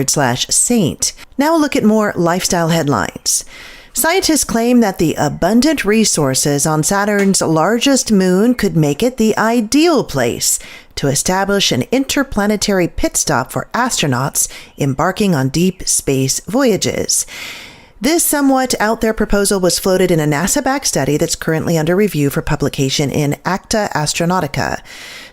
Saint. Now a look at more lifestyle headlines. Scientists claim that the abundant resources on Saturn's largest moon could make it the ideal place to establish an interplanetary pit stop for astronauts embarking on deep space voyages. This somewhat out there proposal was floated in a NASA-backed study that's currently under review for publication in Acta Astronautica.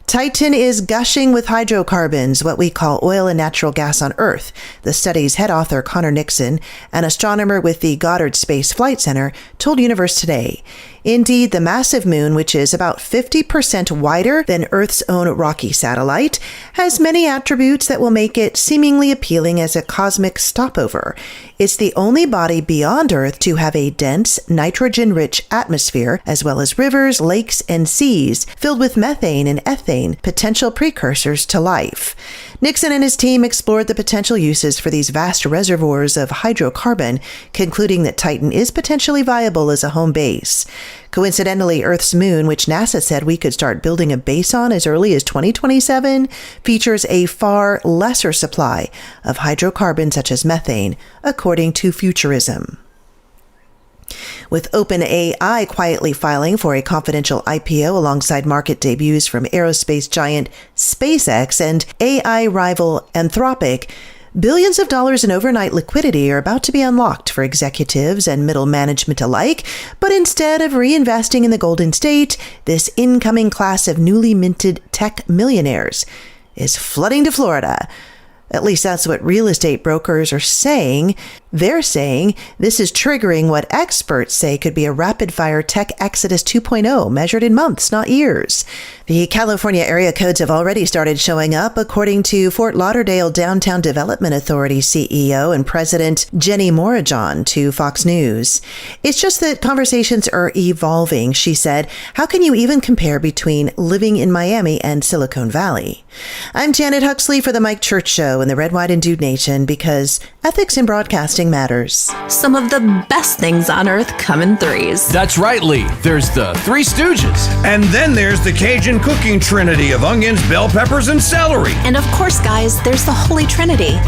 Titan is gushing with hydrocarbons, what we call oil and natural gas on Earth, the study's head author Connor Nixon, an astronomer with the Goddard Space Flight Center, told Universe Today. Indeed, the massive moon, which is about 50% wider than Earth's own rocky satellite, has many attributes that will make it seemingly appealing as a cosmic stopover. It's the only body beyond Earth to have a dense, nitrogen-rich atmosphere, as well as rivers, lakes, and seas filled with methane and ethane, potential precursors to life. Nixon and his team explored the potential uses for these vast reservoirs of hydrocarbon, concluding that Titan is potentially viable as a home base. Coincidentally, Earth's moon, which NASA said we could start building a base on as early as 2027, features a far lesser supply of hydrocarbons such as methane, according to Futurism. With OpenAI quietly filing for a confidential IPO alongside market debuts from aerospace giant SpaceX and AI rival Anthropic, billions of dollars in overnight liquidity are about to be unlocked for executives and middle management alike, but instead of reinvesting in the Golden State, this incoming class of newly minted tech millionaires is flooding to Florida. At least that's what real estate brokers are saying. They're saying this is triggering what experts say could be a rapid-fire tech exodus 2.0, measured in months, not years. The California area codes have already started showing up, according to Fort Lauderdale Downtown Development Authority CEO and President Jenny Morajon to Fox News. It's just that conversations are evolving, she said. How can you even compare between living in Miami and Silicon Valley? I'm Janet Huxley for The Mike Church Show in the Red, White, and Dude Nation, because ethics in broadcasting matters. Some of the best things on Earth come in threes. That's right, Lee. There's the Three Stooges. And then there's the Cajun cooking trinity of onions, bell peppers, and celery. And of course, guys, there's the Holy Trinity.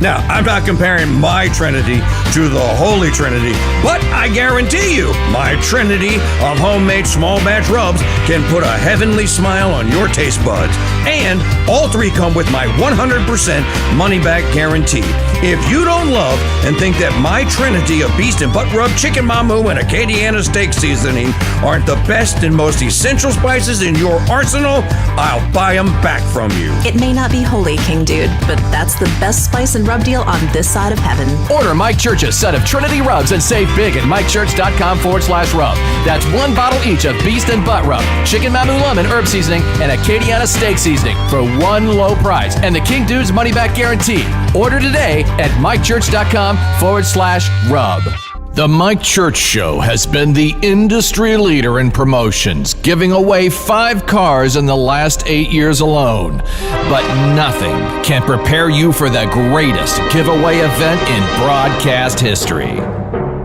Now, I'm not comparing my Trinity to the Holy Trinity, but I guarantee you, my Trinity of homemade small batch rubs can put a heavenly smile on your taste buds. And all three come with my 100% money-back guarantee. If you don't love and think that my Trinity of beast and butt rub, chicken mamu, and Acadiana steak seasoning aren't the best and most essential spices in your arsenal, I'll buy them back from you. It may not be holy, KingDude, but that's the best spice and rub deal on this side of heaven. Order Mike Church's set of Trinity rubs and save big at MikeChurch.com/rub. That's one bottle each of beast and butt rub, chicken mamu lemon herb seasoning, and Acadiana steak seasoning for one low price and the KingDude's money back guarantee. Order today at MikeChurch.com/rub. The Mike Church Show has been the industry leader in promotions, giving away 5 cars in the last 8 years alone. But nothing can prepare you for the greatest giveaway event in broadcast history.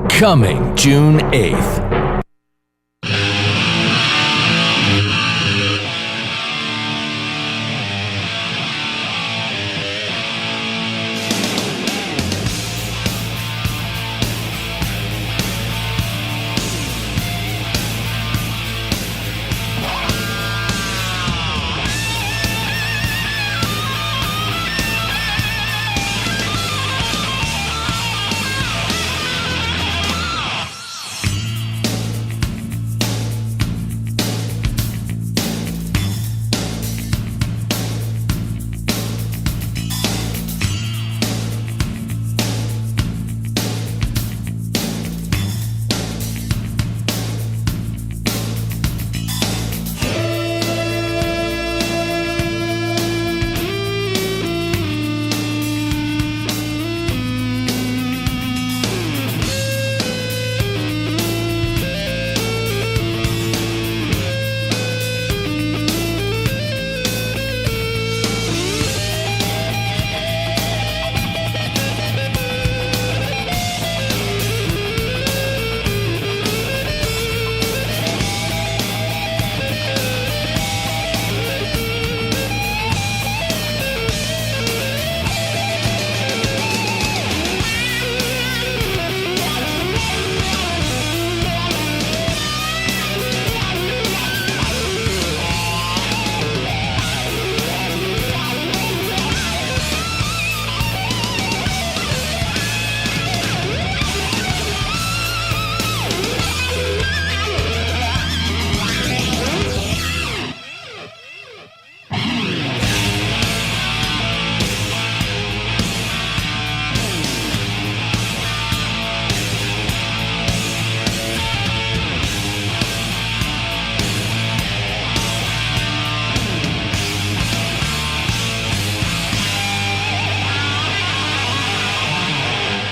Coming June 8th.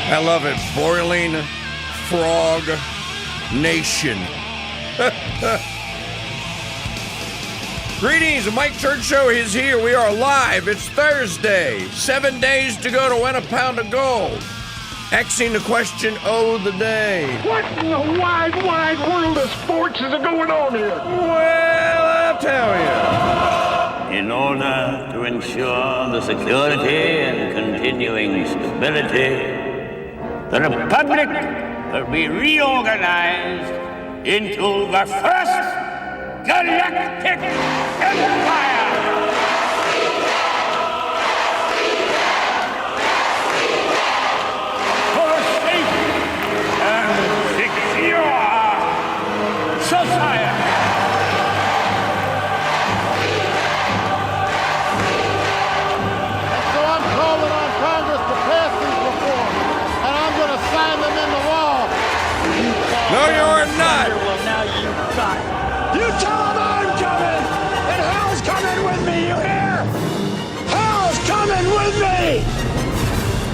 I love it. Boiling Frog Nation. Greetings, the Mike Church Show is here. We are live. It's Thursday. 7 days to go to win a pound of gold. Xing the question of the day. What in the wide, wide world of sports is going on here? Well, I'll tell you. In order to ensure the security and continuing stability, the Republic will be reorganized into the first Galactic Empire! For a safe and secure society! So I'm calling on Congress to pass these reforms, and I'm going to sign them into law. No, you're not. Well, now you got it. You tell them I'm coming, and Hal's coming with me, you hear? Hal's coming with me!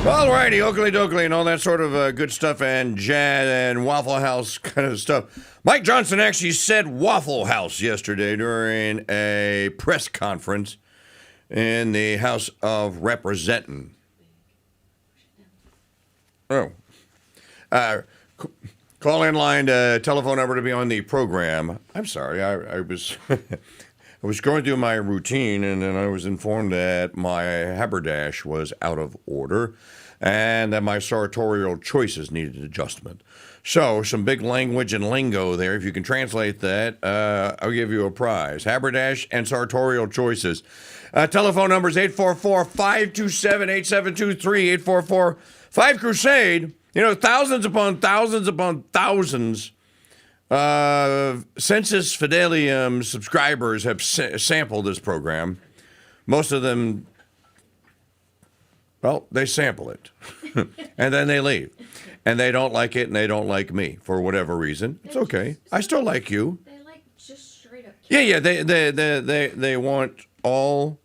All righty, Oakley Dokley and all that sort of good stuff and jazz and Waffle House kind of stuff. Mike Johnson actually said Waffle House yesterday during a press conference in the House of Representatives. Oh. Call-in line, telephone number to be on the program. I'm sorry, I was I was going through my routine, and then I was informed that my haberdash was out of order and that my sartorial choices needed adjustment. So, some big language and lingo there. If you can translate that, I'll give you a prize. Haberdash and sartorial choices. Telephone number is 844-527-8723, 844-5-CRUSADE. You know, thousands upon thousands upon thousands of Census Fidelium subscribers have sampled this program. Most of them, well, they sample it. And then they leave. And they don't like it, and they don't like me for whatever reason. It's okay. I still like you. They like just straight up Yeah, they want all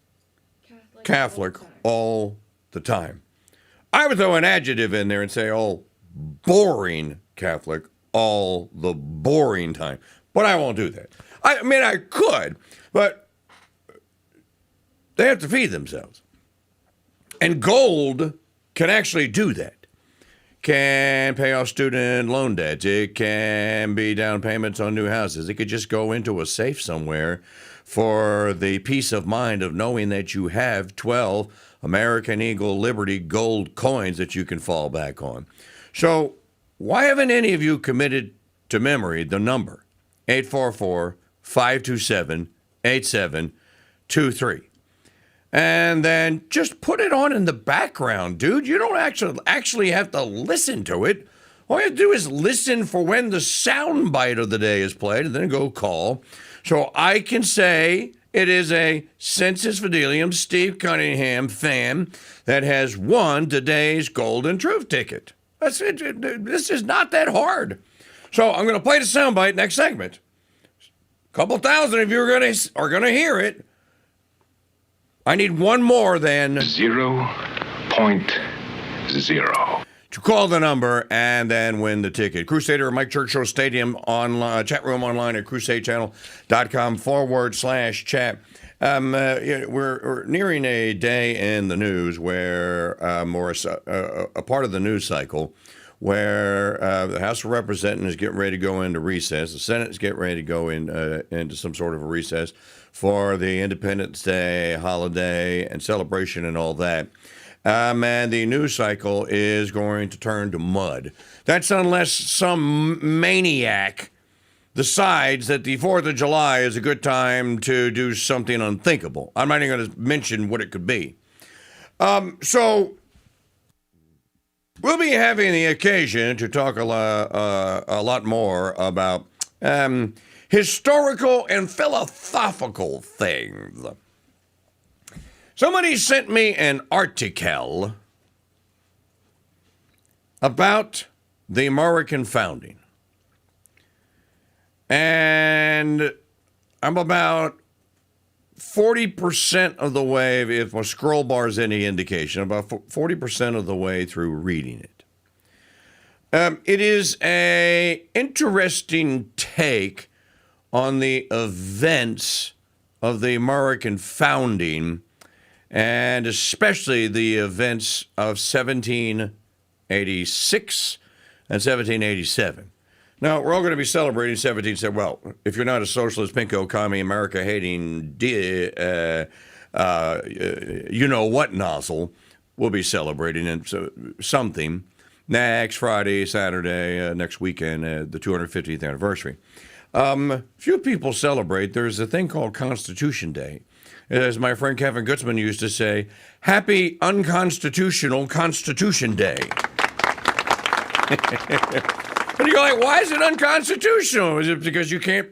Catholic all the time. I would throw an adjective in there and say, oh, boring Catholic all the boring time. But I won't do that. I mean, I could, but they have to feed themselves. And gold can actually do that. Can pay off student loan debts. It can be down payments on new houses. It could just go into a safe somewhere for the peace of mind of knowing that you have 12 American Eagle Liberty gold coins that you can fall back on. So why haven't any of you committed to memory the number 844-527-8723? And then just put it on in the background, dude. You don't actually have to listen to it. All you have to do is listen for when the sound bite of the day is played and then go call. So I can say it is a Census Fidelium Steve Cunningham fan that has won today's Golden Truth ticket. That's it. This is not that hard. So I'm going to play the soundbite next segment. A couple thousand of you are going to hear it. I need one more than 0.0. to call the number and then win the ticket. Crusader Mike Church Show Stadium online, chat room online at crusadechannel.com/chat. We're nearing a day in the news where, or a part of the news cycle where the House of Representatives is getting ready to go into recess. The Senate is getting ready to go into some sort of a recess for the Independence Day holiday and celebration and all that. And the news cycle is going to turn to mud. That's unless some maniac decides that the 4th of July is a good time to do something unthinkable. I'm not even going to mention what it could be. So we'll be having the occasion to talk a lot more about historical and philosophical things. Somebody sent me an article about the American founding. And I'm about 40% of the way, if my scroll bar is any indication, about 40% of the way through reading it. It is a interesting take on the events of the American founding, and especially the events of 1786 and 1787. Now, we're all going to be celebrating 1787. Well, if you're not a socialist, pinko, commie, America-hating, you-know-what nozzle, we'll be celebrating something next Friday, Saturday, next weekend, the 250th anniversary. Few people celebrate. There's a thing called Constitution Day. As my friend Kevin Gutzman used to say, Happy Unconstitutional Constitution Day. And you're like, why is it unconstitutional? Is it because you can't...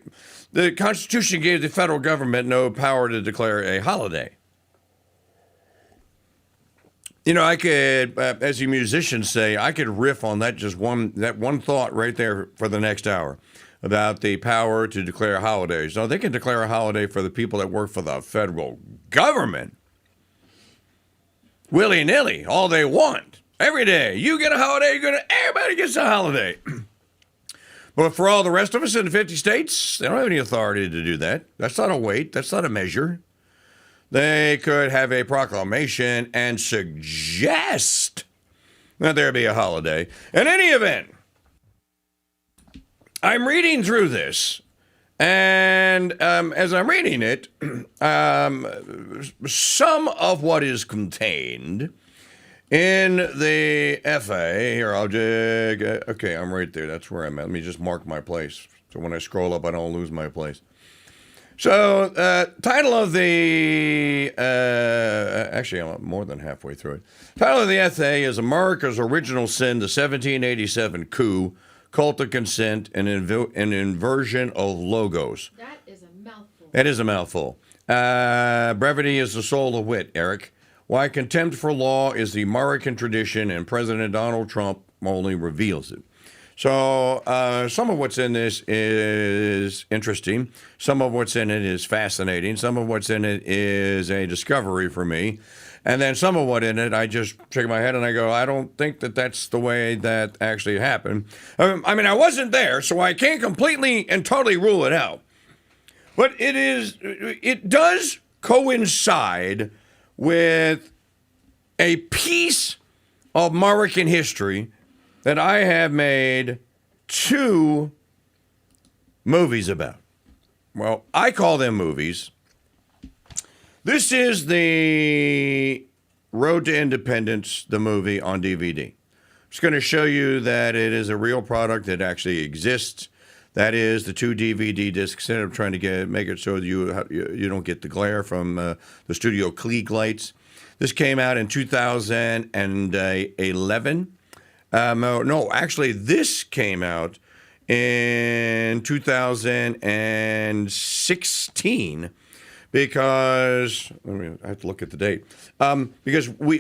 The Constitution gave the federal government no power to declare a holiday. You know, I could, as you musicians say, I could riff on that one thought right there for the next hour about the power to declare holidays. No, they can declare a holiday for the people that work for the federal government. Willy-nilly, all they want. Every day, you get a holiday, everybody gets a holiday. But for all the rest of us in the 50 states, they don't have any authority to do that. That's not a weight. That's not a measure. They could have a proclamation and suggest that there be a holiday. In any event, I'm reading through this, and as I'm reading it, some of what is contained in the FA, here, okay, I'm right there. That's where I'm at. Let me just mark my place. So when I scroll up, I don't lose my place. So, title of the, actually, I'm more than halfway through it. Title of the FA is America's Original Sin, the 1787 Coup, Cult of Consent, and an Inversion of Logos. That is a mouthful. That is a mouthful. Brevity is the soul of wit, Eric. Why contempt for law is the American tradition, and President Donald Trump only reveals it. So some of what's in this is interesting. Some of what's in it is fascinating. Some of what's in it is a discovery for me. And then some of what in it, I just shake my head and I go, I don't think that that's the way that actually happened. I mean, I wasn't there, so I can't completely and totally rule it out. But it does coincide with a piece of American history that I have made 2 movies about. Well, I call them movies. This is the Road to Independence, the movie on DVD. I'm just going to show you that it is a real product that actually exists. That is the 2 DVD discs. Instead of trying to make it so you don't get the glare from the studio Klieg lights. This came out in 2011. No, actually, this came out in 2016 because I have to look at the date. Because we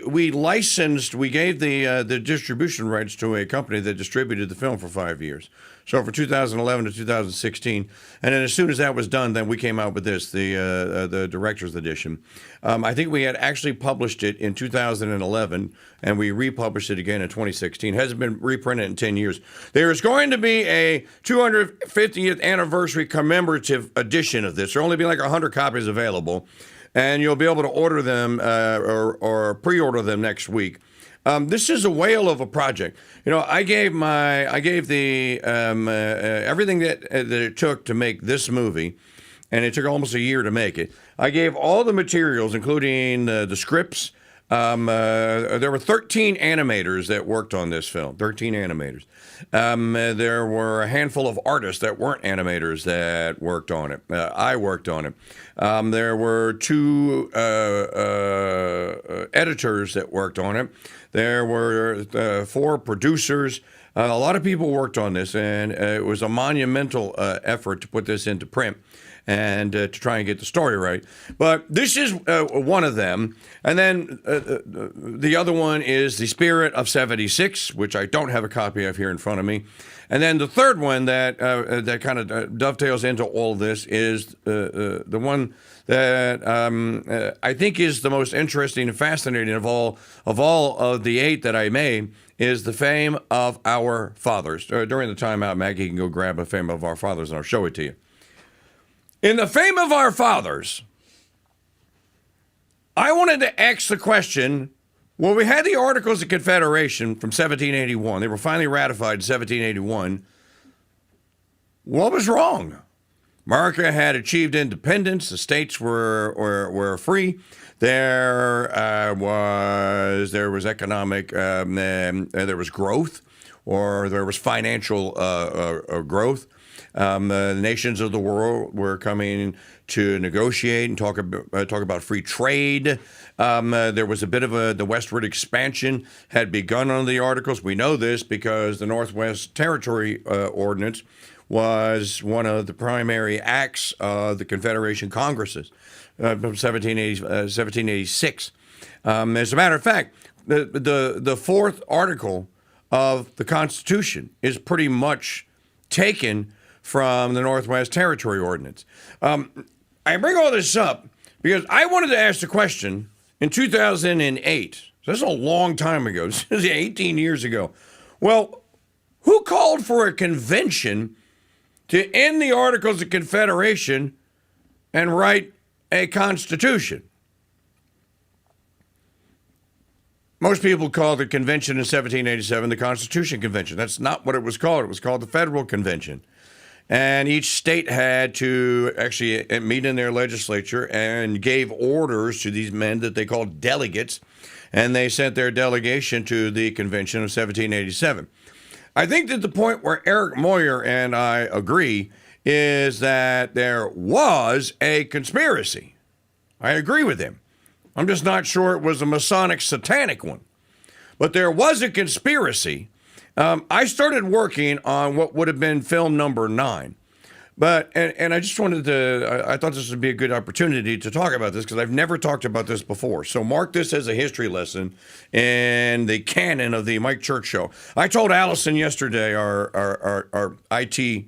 gave the distribution rights to a company that distributed the film for 5 years. So for 2011 to 2016, and then as soon as that was done, then we came out with this, the director's edition. I think we had actually published it in 2011, and we republished it again in 2016. It hasn't been reprinted in 10 years. There is going to be a 250th anniversary commemorative edition of this. There will only be like 100 copies available, and you'll be able to order them or pre-order them next week. This is a whale of a project. You know, I gave the everything that it took to make this movie, and it took almost a year to make it. I gave all the materials, including the scripts. There were 13 animators that worked on this film. 13 animators. There were a handful of artists that weren't animators that worked on it. I worked on it. There were 2 editors that worked on it. There were 4 producers. A lot of people worked on this, and it was a monumental effort to put this into print. and to try and get the story right. But this is one of them. And then the other one is The Spirit of 76, which I don't have a copy of here in front of me. And then the third one that kind of dovetails into all of this is the one that I think is the most interesting and fascinating of all of the 8 that I made, is The Fame of Our Fathers. During the timeout, Maggie can go grab A Fame of Our Fathers, and I'll show it to you. In The Fame of Our Fathers, I wanted to ask the question, well, we had the Articles of Confederation from 1781. They were finally ratified in 1781. What was wrong? America had achieved independence. The states were free. There was economic, there was growth, or there was financial growth. The nations of the world were coming to negotiate and talk about free trade. There was a bit of the westward expansion had begun under the Articles. We know this because the Northwest Territory Ordinance was one of the primary acts of the Confederation Congresses from 1786. As a matter of fact, the fourth article of the Constitution is pretty much taken from the Northwest Territory Ordinance. I bring all this up because I wanted to ask the question in 2008. So this is a long time ago. This is 18 years ago. Well, who called for a convention to end the Articles of Confederation and write a constitution? Most people call the convention in 1787 the Constitution Convention. That's not what it was called. It was called the Federal Convention. And each state had to actually meet in their legislature and gave orders to these men that they called delegates, and they sent their delegation to the convention of 1787. I think that the point where Eric Moyer and I agree is that there was a conspiracy. I agree with him. I'm just not sure it was a Masonic satanic one. But there was a conspiracy. I started working on what would have been film number 9. And I just wanted to, I thought this would be a good opportunity to talk about this because I've never talked about this before. So mark this as a history lesson in the canon of the Mike Church Show. I told Allison yesterday, our IT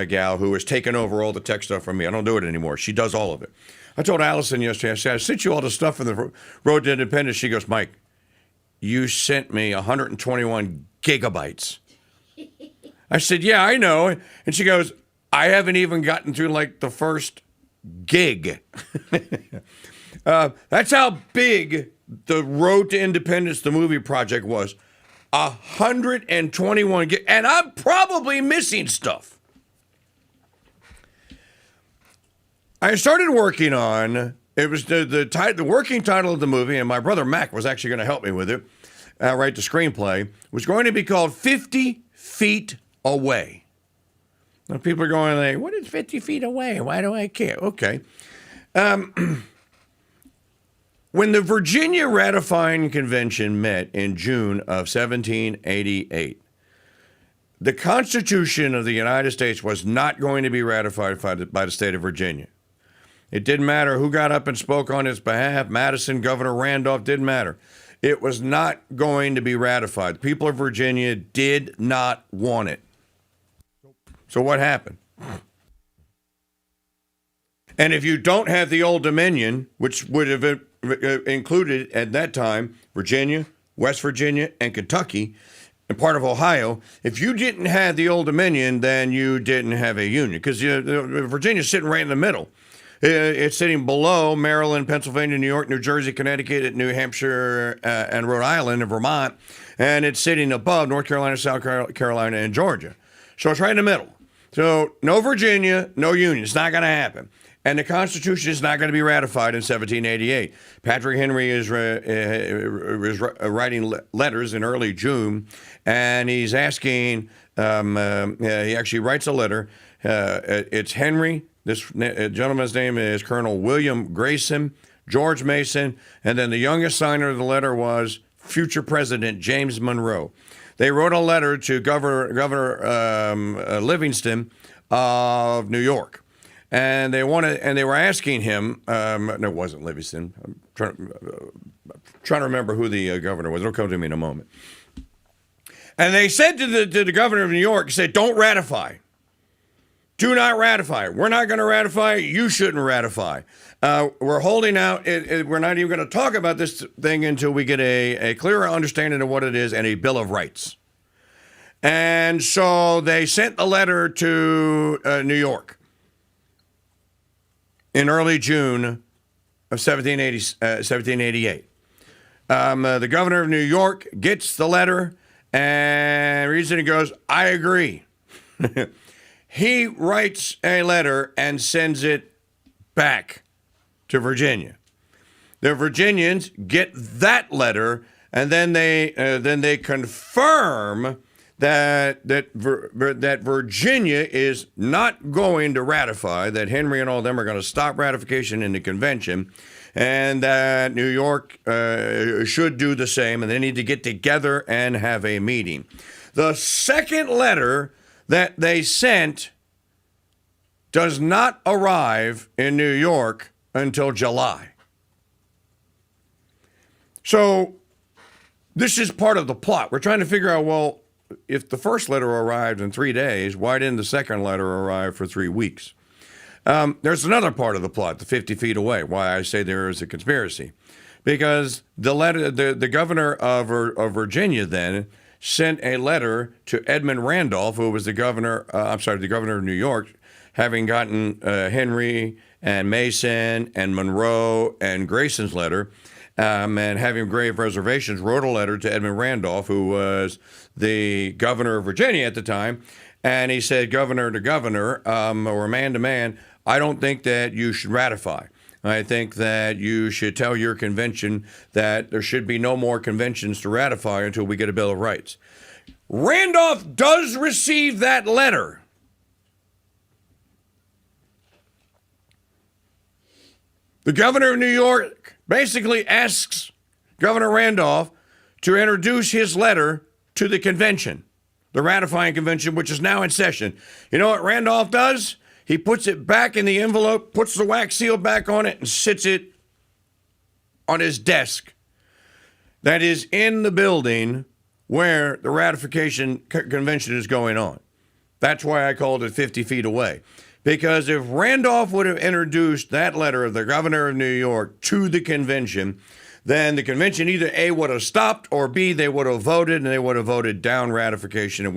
gal who has taken over all the tech stuff from me. I don't do it anymore. She does all of it. I told Allison yesterday, I said, I sent you all the stuff from the Road to Independence. She goes, Mike, you sent me 121 gigabytes. I said, yeah, I know. And she goes, I haven't even gotten through like the first gig. That's how big the Road to Independence, the movie project, was. 121 gig. And I'm probably missing stuff. I started working on, it was the working title of the movie, and my brother Mac was actually going to help me with it, write the screenplay, was going to be called 50 Feet Away. Now, people are going like, what is 50 feet away? Why do I care? Okay. When the Virginia Ratifying Convention met in June of 1788, the Constitution of the United States was not going to be ratified by the state of Virginia. It didn't matter who got up and spoke on its behalf. Madison, Governor Randolph, didn't matter. It was not going to be ratified. The people of Virginia did not want it. So what happened? And if you don't have the Old Dominion, which would have included at that time Virginia, West Virginia, and Kentucky, and part of Ohio, if you didn't have the Old Dominion, then you didn't have a union. Because Virginia's sitting right in the middle. It's sitting below Maryland, Pennsylvania, New York, New Jersey, Connecticut, New Hampshire, and Rhode Island, and Vermont. And it's sitting above North Carolina, South Carolina, and Georgia. So it's right in the middle. So no Virginia, no union. It's not going to happen. And the Constitution is not going to be ratified in 1788. Patrick Henry is writing letters in early June, and he's asking, he actually writes a letter. It's Henry. This gentleman's name is Colonel William Grayson, George Mason, and then the youngest signer of the letter was future President James Monroe. They wrote a letter to Governor Livingston of New York. and they were asking him. No, it wasn't Livingston. I'm trying to remember who the governor was. It'll come to me in a moment. And they said to the governor of New York, said, "Don't ratify. Do not ratify. We're not going to ratify. You shouldn't ratify. We're holding out. We're not even going to talk about this thing until we get a clearer understanding of what it is and a Bill of Rights." And so they sent a letter to New York in early June of 1788. The governor of New York gets the letter and reads it and goes, "I agree." He writes a letter and sends it back to Virginia. The Virginians get that letter, and then they confirm that Virginia is not going to ratify, that Henry and all them are going to stop ratification in the convention, and that New York should do the same, and they need to get together and have a meeting. The second letter that they sent does not arrive in New York until July. So this is part of the plot. We're trying to figure out, well, if the first letter arrived in 3 days, why didn't the second letter arrive for 3 weeks? There's another part of the plot, the 50 feet away, why I say there is a conspiracy. Because the governor of Virginia then sent a letter to Edmund Randolph, who was the governor of New York, having gotten Henry and Mason and Monroe and Grayson's letter, and having grave reservations, wrote a letter to Edmund Randolph, who was the governor of Virginia at the time, and he said, "Governor to governor, or man to man, I don't think that you should ratify. I think that you should tell your convention that there should be no more conventions to ratify until we get a Bill of Rights." Randolph does receive that letter. The governor of New York basically asks Governor Randolph to introduce his letter to the convention, the ratifying convention, which is now in session. You know what Randolph does? He puts it back in the envelope, puts the wax seal back on it, and sits it on his desk. That is in the building where the ratification convention is going on. That's why I called it 50 feet away. Because if Randolph would have introduced that letter of the governor of New York to the convention, then the convention either A, would have stopped, or B, they would have voted, and they would have voted down ratification. And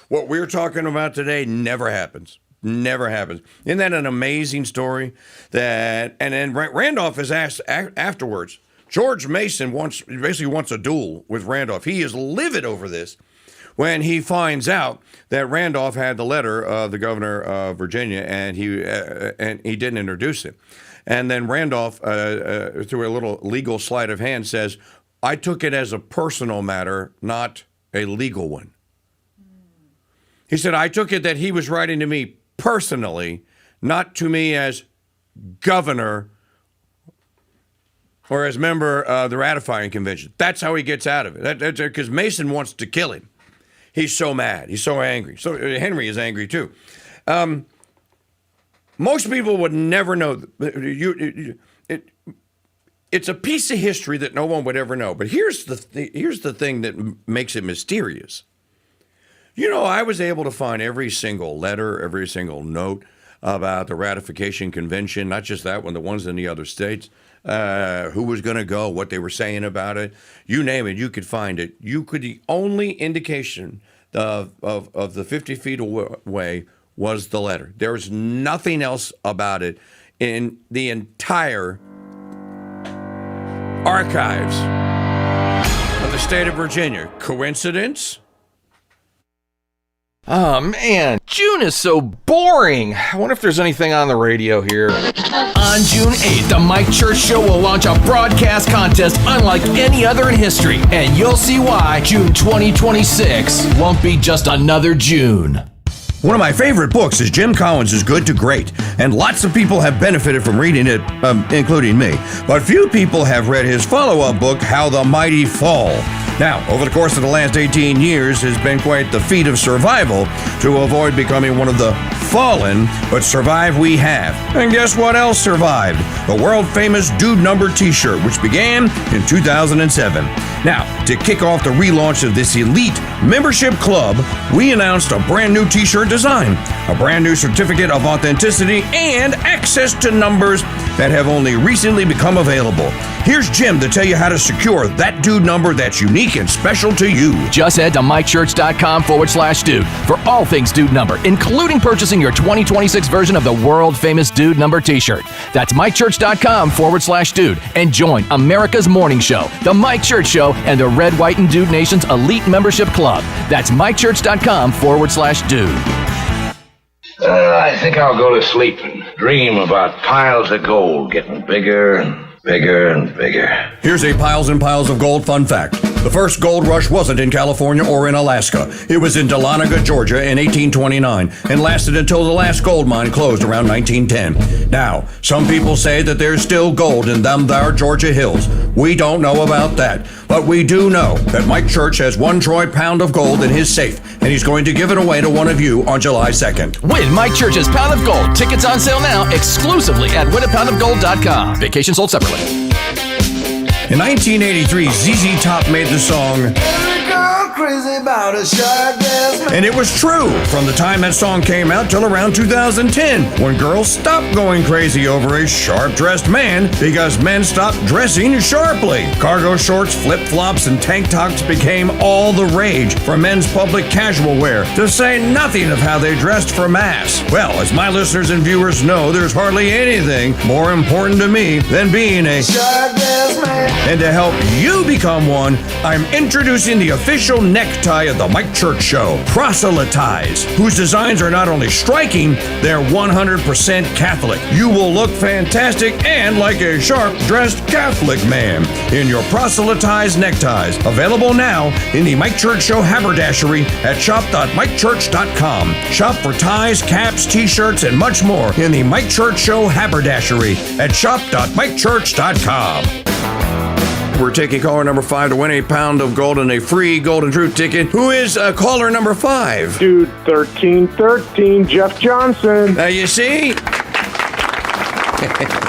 what we're talking about today never happens. Never happens. Isn't that an amazing story? And then Randolph is asked afterwards. George Mason basically wants a duel with Randolph. He is livid over this when he finds out that Randolph had the letter of the governor of Virginia, and he didn't introduce it. And then Randolph, through a little legal sleight of hand, says, "I took it as a personal matter, not a legal one." He said, "I took it that he was writing to me personally, not to me as governor or as member of the ratifying convention." That's how he gets out of it. That's because Mason wants to kill him. He's so mad. He's so angry. So Henry is angry too. Most people would never know. It's a piece of history that no one would ever know. But here's the thing that makes it mysterious. You know, I was able to find every single letter, every single note about the ratification convention, not just that one, the ones in the other states, who was going to go, what they were saying about it. You name it, you could find it. The only indication of the 50 feet away was the letter. There was nothing else about it in the entire archives of the state of Virginia. Coincidence? Oh man, June is so boring. I wonder if there's anything on the radio here. On June 8th, the Mike Church Show will launch a broadcast contest unlike any other in history, and you'll see why June 2026 won't be just another June. One of my favorite books is Jim Collins' Good to Great, and lots of people have benefited from reading it, including me. But few people have read his follow-up book, How the Mighty Fall. Now, over the course of the last 18 years has been quite the feat of survival to avoid becoming one of the fallen, but survive we have. And guess what else survived? The world-famous Dude Number t-shirt, which began in 2007. Now, to kick off the relaunch of this elite membership club, we announced a brand new t-shirt design, a brand new certificate of authenticity, and access to numbers that have only recently become available. Here's Jim to tell you how to secure that Dude Number that's unique and special to you. Just head to MikeChurch.com/dude for all things Dude Number, including purchasing your 2026 version of the world-famous Dude Number t-shirt. That's MikeChurch.com/dude and join America's morning show, The Mike Church Show, and the Red, White, and Dude Nation's elite membership club. That's MikeChurch.com/dude. I think I'll go to sleep and dream about piles of gold getting bigger and bigger and bigger. Here's a piles and piles of gold fun fact. The first gold rush wasn't in California or in Alaska. It was in Dahlonega, Georgia in 1829 and lasted until the last gold mine closed around 1910. Now, some people say that there's still gold in them there Georgia hills. We don't know about that, but we do know that Mike Church has 1 troy pound of gold in his safe, and he's going to give it away to one of you on July 2nd. Win Mike Church's Pound of Gold. Tickets on sale now exclusively at winapoundofgold.com. Vacation sold separately. In 1983, ZZ Top made the song and it was true from the time that song came out till around 2010, when girls stopped going crazy over a sharp-dressed man because men stopped dressing sharply. Cargo shorts, flip-flops, and tank tops became all the rage for men's public casual wear, to say nothing of how they dressed for mass. Well, as my listeners and viewers know, there's hardly anything more important to me than being a sharp-dressed man. And to help you become one, I'm introducing the official necktie of the Mike Church Show, Proselytize, whose designs are not only striking, they're 100% Catholic. You will look fantastic and like a sharp-dressed Catholic man in your Proselytize neckties. Available now in the Mike Church Show haberdashery at shop.mikechurch.com. Shop for ties, caps, t-shirts, and much more in the Mike Church Show haberdashery at shop.mikechurch.com. We're taking caller number 5 to win a pound of gold and a free Golden Truth ticket. Who is caller number 5? Dude, 1313, Jeff Johnson. You see?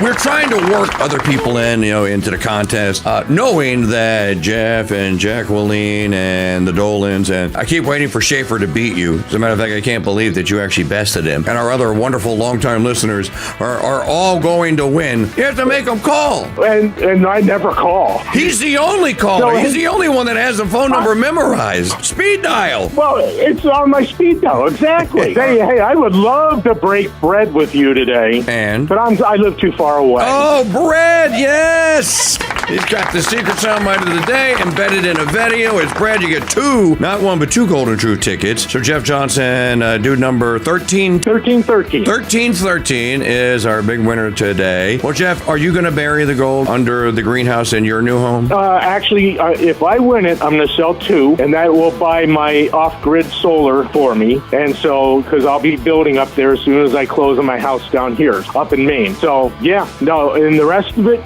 We're trying to work other people into the contest, knowing that Jeff and Jacqueline and the Dolans, and I keep waiting for Schaefer to beat you. As a matter of fact, I can't believe that you actually bested him. And our other wonderful longtime listeners are all going to win. You have to make them call. And I never call. He's the only caller. He's the only one that has the phone number memorized. Speed dial. Well, it's on my speed dial, exactly. Hey, I would love to break bread with you today. But I live too far away. Oh, bread, yes! He's got the secret soundbite of the day embedded in a video. It's bread. You get 2, not 1, but 2 Golden Truth tickets. So Jeff Johnson, dude number 1313. 1313 is our big winner today. Well, Jeff, are you going to bury the gold under the greenhouse in your new home? Actually, if I win it, I'm going to sell 2, and that will buy my off-grid solar for me. And so, because I'll be building up there as soon as I close on my house down here, up in Maine. So, yeah, no, and the rest of it,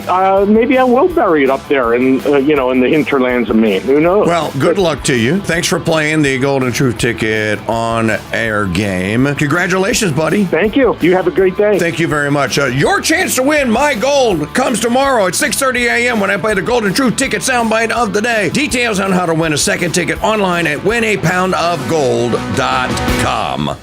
maybe I will bury it up there in the hinterlands of Maine. Who knows? Well, good luck to you. Thanks for playing the Golden Truth Ticket on air game. Congratulations, buddy. Thank you. You have a great day. Thank you very much. Your chance to win my gold comes tomorrow at 6:30 a.m. when I play the Golden Truth Ticket soundbite of the day. Details on how to win a second ticket online at winapoundofgold.com.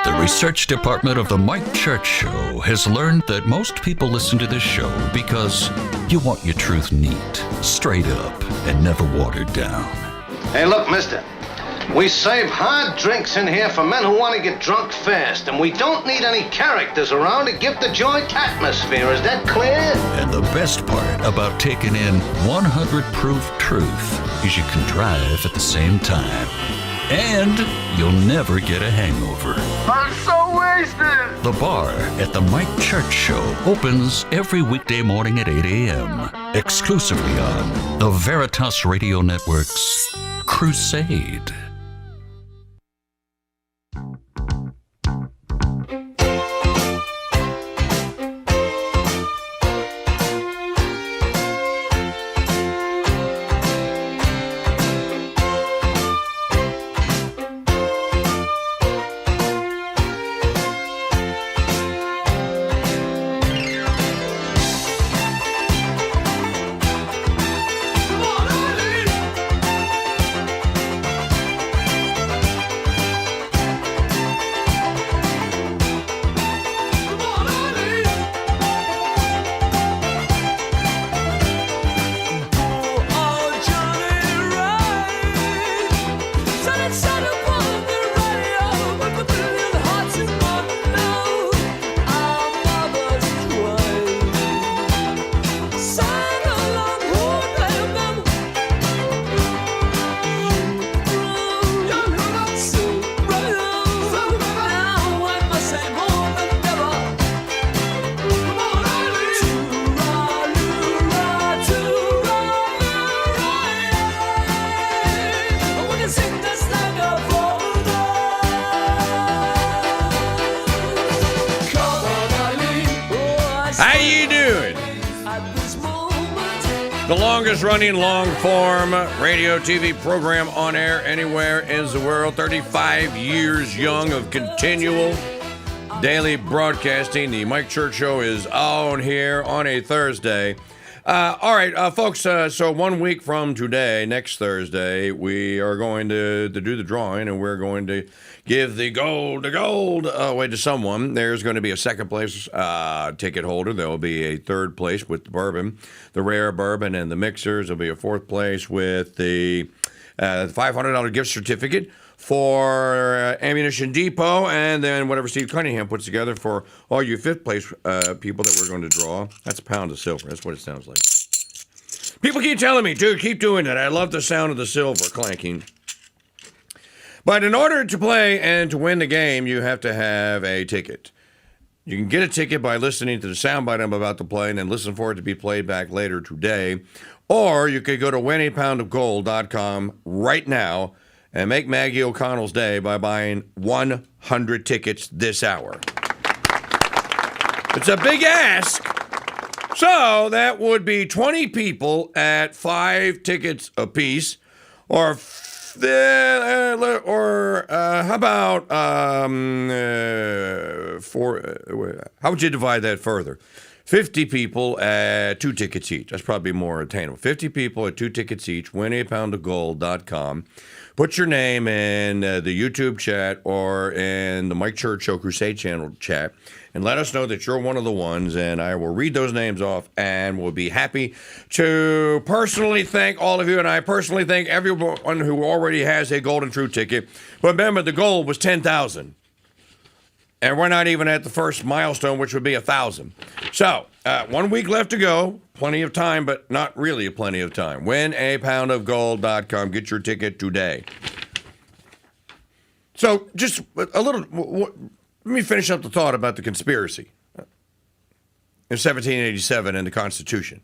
The research department of the Mike Church Show has learned that most people listen to this show because you want your truth neat, straight up, and never watered down. Hey, look, mister. We serve hard drinks in here for men who want to get drunk fast, and we don't need any characters around to give the joint atmosphere. Is that clear? And the best part about taking in 100 proof truth is you can drive at the same time. And you'll never get a hangover. I'm so wasted! The bar at the Mike Church Show opens every weekday morning at 8 a.m. exclusively on the Veritas Radio Network's Crusade. KingDude, the longest running long-form radio TV program on air anywhere in the world. 35 years young of continual daily broadcasting. The Mike Church Show is on here on a Thursday. All right, folks, so 1 week from today, next Thursday, we are going to do the drawing, and we're going to give the gold away to someone. There's going to be a second place ticket holder. There will be a third place with the bourbon, the rare bourbon, and the mixers. There'll be a fourth place with the $500 gift certificate for Ammunition Depot, and then whatever Steve Cunningham puts together for all you fifth place people that we're going to draw. That's a pound of silver. That's what it sounds like. People keep telling me, dude, keep doing it. I love the sound of the silver clanking. But in order to play and to win the game, you have to have a ticket. You can get a ticket by listening to the soundbite I'm about to play and then listen for it to be played back later today. Or you could go to winnypoundofgold.com right now and make Maggie O'Connell's day by buying 100 tickets this hour. It's a big ask. So that would be 20 people at 5 tickets apiece. Or how about how would you divide that further? 50 people at 2 tickets each. That's probably more attainable. 50 people at 2 tickets each. winnypoundofgold.com. Put your name in the YouTube chat or in the Mike Church Show Crusade channel chat and let us know that you're one of the ones, and I will read those names off and will be happy to personally thank all of you, and I personally thank everyone who already has a Golden True ticket. But remember, the goal was 10,000. And we're not even at the first milestone, which would be 1,000. So, 1 week left to go. Plenty of time, but not really plenty of time. WinAPoundOfGold.com. Get your ticket today. So, just a little... Let me finish up the thought about the conspiracy in 1787 and the Constitution.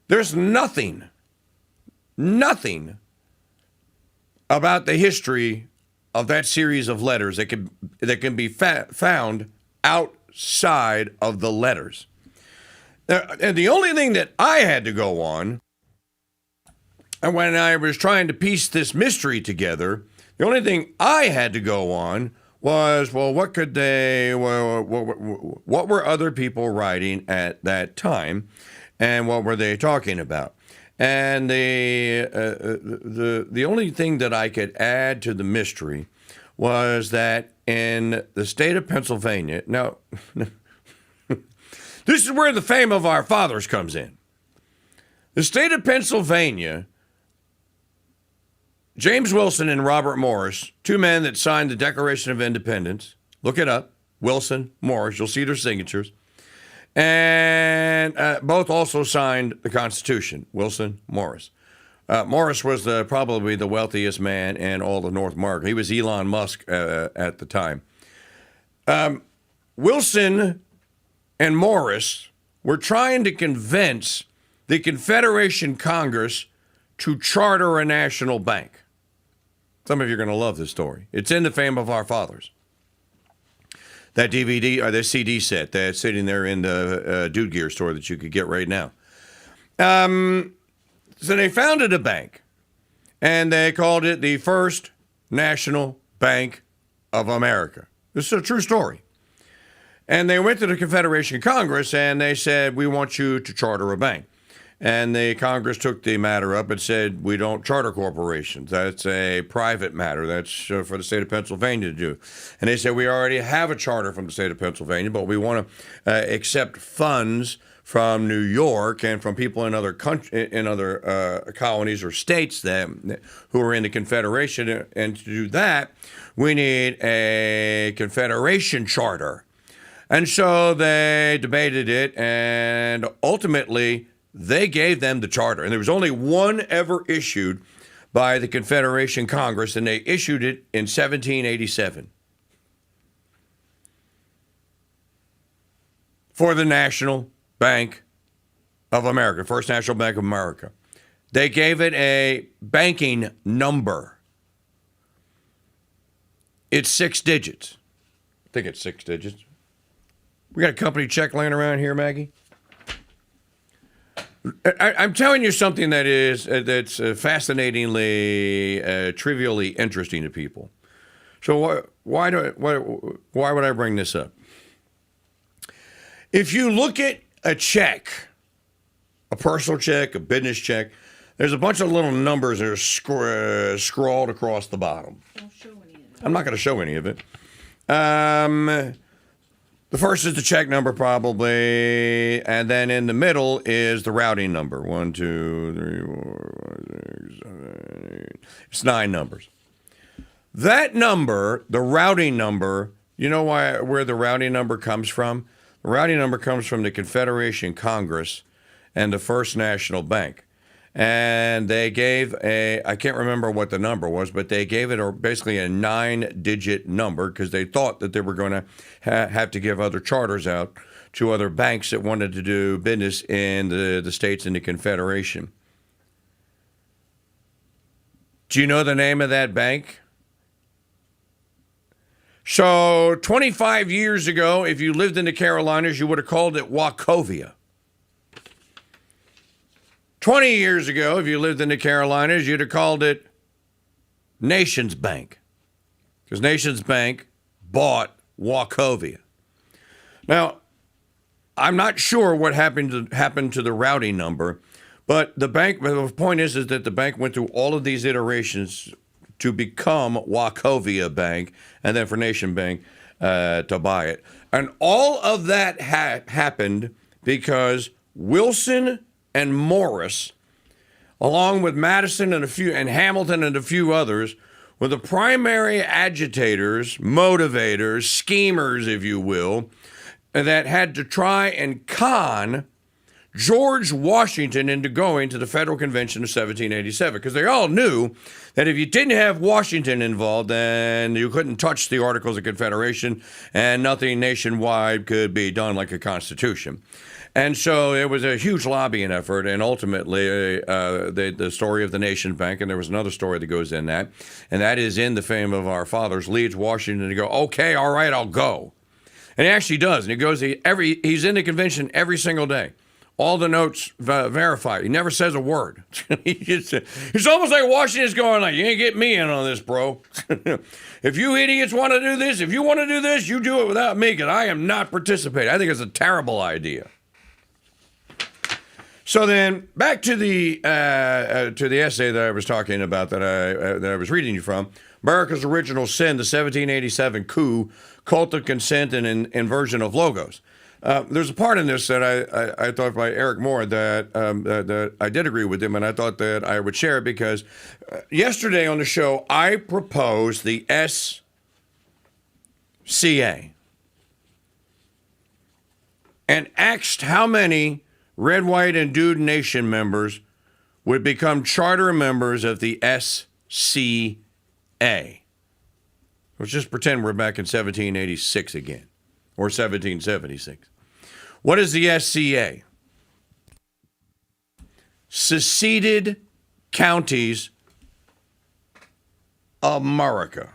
There's nothing about the history of that series of letters that can be found outside of the letters. And the only thing that I had to go on, and when I was trying to piece this mystery together, the only thing I had to go on was, well, what were other people writing at that time, and what were they talking about? And the only thing that I could add to the mystery was that in the state of Pennsylvania, now, this is where the fame of our fathers comes in. The state of Pennsylvania, James Wilson and Robert Morris, 2 men that signed the Declaration of Independence. Look it up, Wilson, Morris, you'll see their signatures. And both also signed the Constitution, Wilson, Morris. Morris was probably the wealthiest man in all of North America. He was Elon Musk at the time. Wilson and Morris were trying to convince the Confederation Congress to charter a national bank. Some of you are going to love this story. It's in the Fame of Our Fathers. That DVD or that CD set that's sitting there in the Dude Gear store that you could get right now. So they founded a bank, and they called it the First National Bank of America. This is a true story. And they went to the Confederation Congress, and they said, we want you to charter a bank. And the Congress took the matter up and said, we don't charter corporations. That's a private matter. That's for the state of Pennsylvania to do. And they said, we already have a charter from the state of Pennsylvania, but we want to accept funds from New York and from people in other colonies or states who are in the Confederation. And to do that, we need a Confederation charter. And so they debated it, and ultimately they gave them the charter. And there was only one ever issued by the Confederation Congress, and they issued it in 1787 for the National Bank of America, First National Bank of America. They gave it a banking number. It's 6 digits. I think it's 6 digits. We got a company check laying around here, Maggie. I'm telling you something that's fascinatingly, trivially interesting to people. So why would I bring this up? If you look at a check, a personal check, a business check, there's a bunch of little numbers that are scrawled across the bottom. Don't show any of it. I'm not going to show any of it. The first is the check number, probably, and then in the middle is the routing number. 1, 2, 3, 4, 5, 6, 7, 8. It's 9 numbers. That number, the routing number, you know where the routing number comes from? The routing number comes from the Confederation Congress and the First National Bank. And they gave I can't remember what the number was, but they gave it basically a 9-digit number because they thought that they were going to have to give other charters out to other banks that wanted to do business in the states in the Confederation. Do you know the name of that bank? So 25 years ago, if you lived in the Carolinas, you would have called it Wachovia. 20 years ago, if you lived in the Carolinas, you'd have called it Nations Bank, because Nations Bank bought Wachovia. Now, I'm not sure what happened to the routing number, but the point is that the bank went through all of these iterations to become Wachovia Bank, and then for Nation Bank to buy it. And all of that happened because Wilson and Morris, along with Madison and Hamilton and a few others, were the primary agitators, motivators, schemers, if you will, that had to try and con George Washington into going to the Federal Convention of 1787, because they all knew that if you didn't have Washington involved, then you couldn't touch the Articles of Confederation, and nothing nationwide could be done like a constitution. And so it was a huge lobbying effort, and ultimately the story of the Nation Bank, and there was another story that goes in that, and that is in the fame of our fathers, leads Washington to go, okay, all right, I'll go. And he actually does, and he goes, he's in the convention every single day. All the notes verified. He never says a word. It's almost like Washington's going like, you ain't get me in on this, bro. If you idiots want to do this, if you want to do this, you do it without me, because I am not participating. I think it's a terrible idea. So then, back to the essay that I was talking about that I was reading you from, America's Original Sin, the 1787 coup, cult of consent and inversion of logos. There's a part in this that I thought by Eric Moore that I did agree with him, and I thought that I would share it because yesterday on the show, I proposed the SCA and asked how many Red, White, and Dude Nation members would become charter members of the SCA. Let's just pretend we're back in 1786 again, or 1776. What is the SCA? Seceded Counties America.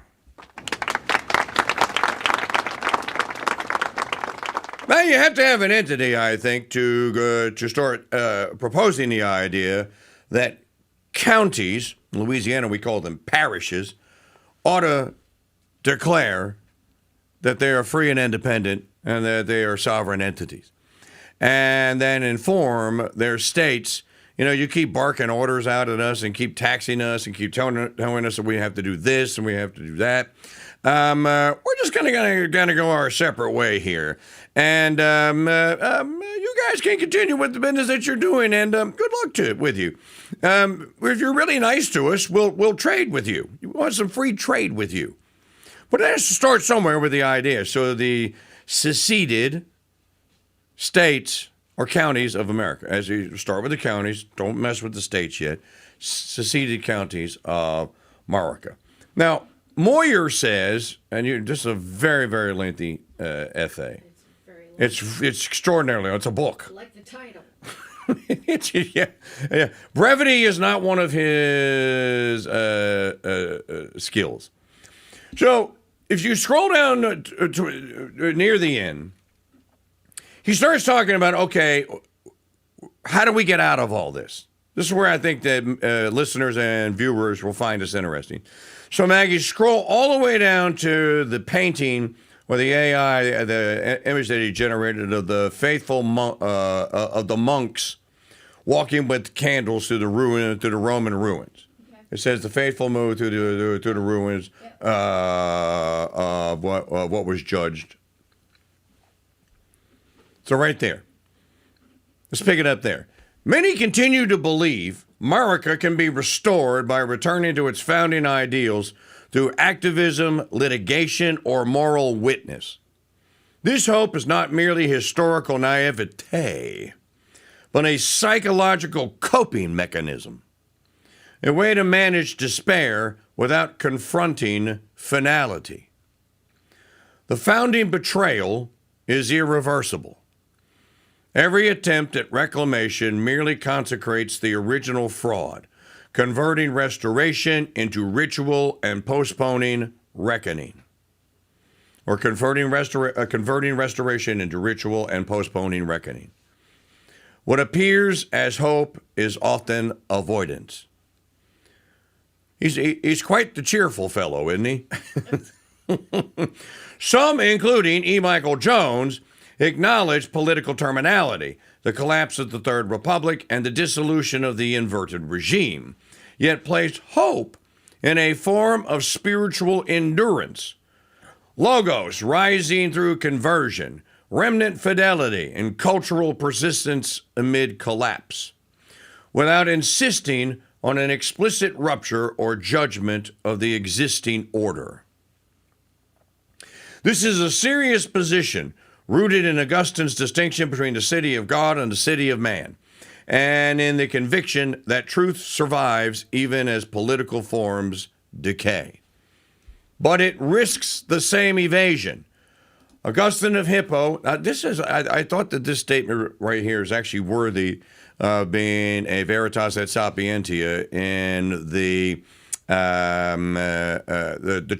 Now, you have to have an entity, I think, to start proposing the idea that counties, in Louisiana we call them parishes, ought to declare that they are free and independent and that they are sovereign entities. And then inform their states, you keep barking orders out at us and keep taxing us and keep telling us that we have to do this and we have to do that. We're just gonna go our separate way here. And you guys can continue with the business that you're doing, and good luck with you. If you're really nice to us, we'll trade with you. We want some free trade with you. But it has to start somewhere with the idea. So the seceded states or counties of America, as you start with the counties, don't mess with the states yet, seceded counties of America. Now, Moyer says, and this is a very, very lengthy essay. It's extraordinarily. It's a book. I like the title. Yeah. Brevity is not one of his skills. So if you scroll down to near the end, he starts talking about, okay, how do we get out of all this? This is where I think that listeners and viewers will find this interesting. So, Maggie, scroll all the way down to the painting or the AI, the image that he generated of the faithful of the monks walking with candles through the Roman ruins. Okay. It says the faithful move through the ruins of what was judged. So right there. Let's pick it up there. Many continue to believe America can be restored by returning to its founding ideals through activism, litigation, or moral witness. This hope is not merely historical naivete, but a psychological coping mechanism, a way to manage despair without confronting finality. The founding betrayal is irreversible. Every attempt at reclamation merely consecrates the original fraud, converting restoration into ritual and postponing reckoning. Or converting restoration into ritual and postponing reckoning. What appears as hope is often avoidance. He's quite the cheerful fellow, isn't he? Some, including E. Michael Jones, acknowledged political terminality, the collapse of the Third Republic, and the dissolution of the inverted regime, yet placed hope in a form of spiritual endurance, logos rising through conversion, remnant fidelity, and cultural persistence amid collapse, without insisting on an explicit rupture or judgment of the existing order. This is a serious position rooted in Augustine's distinction between the city of God and the city of man, and in the conviction that truth survives even as political forms decay. But it risks the same evasion. Augustine of Hippo, I thought that this statement right here is actually worthy of being a Veritas et Sapientia in the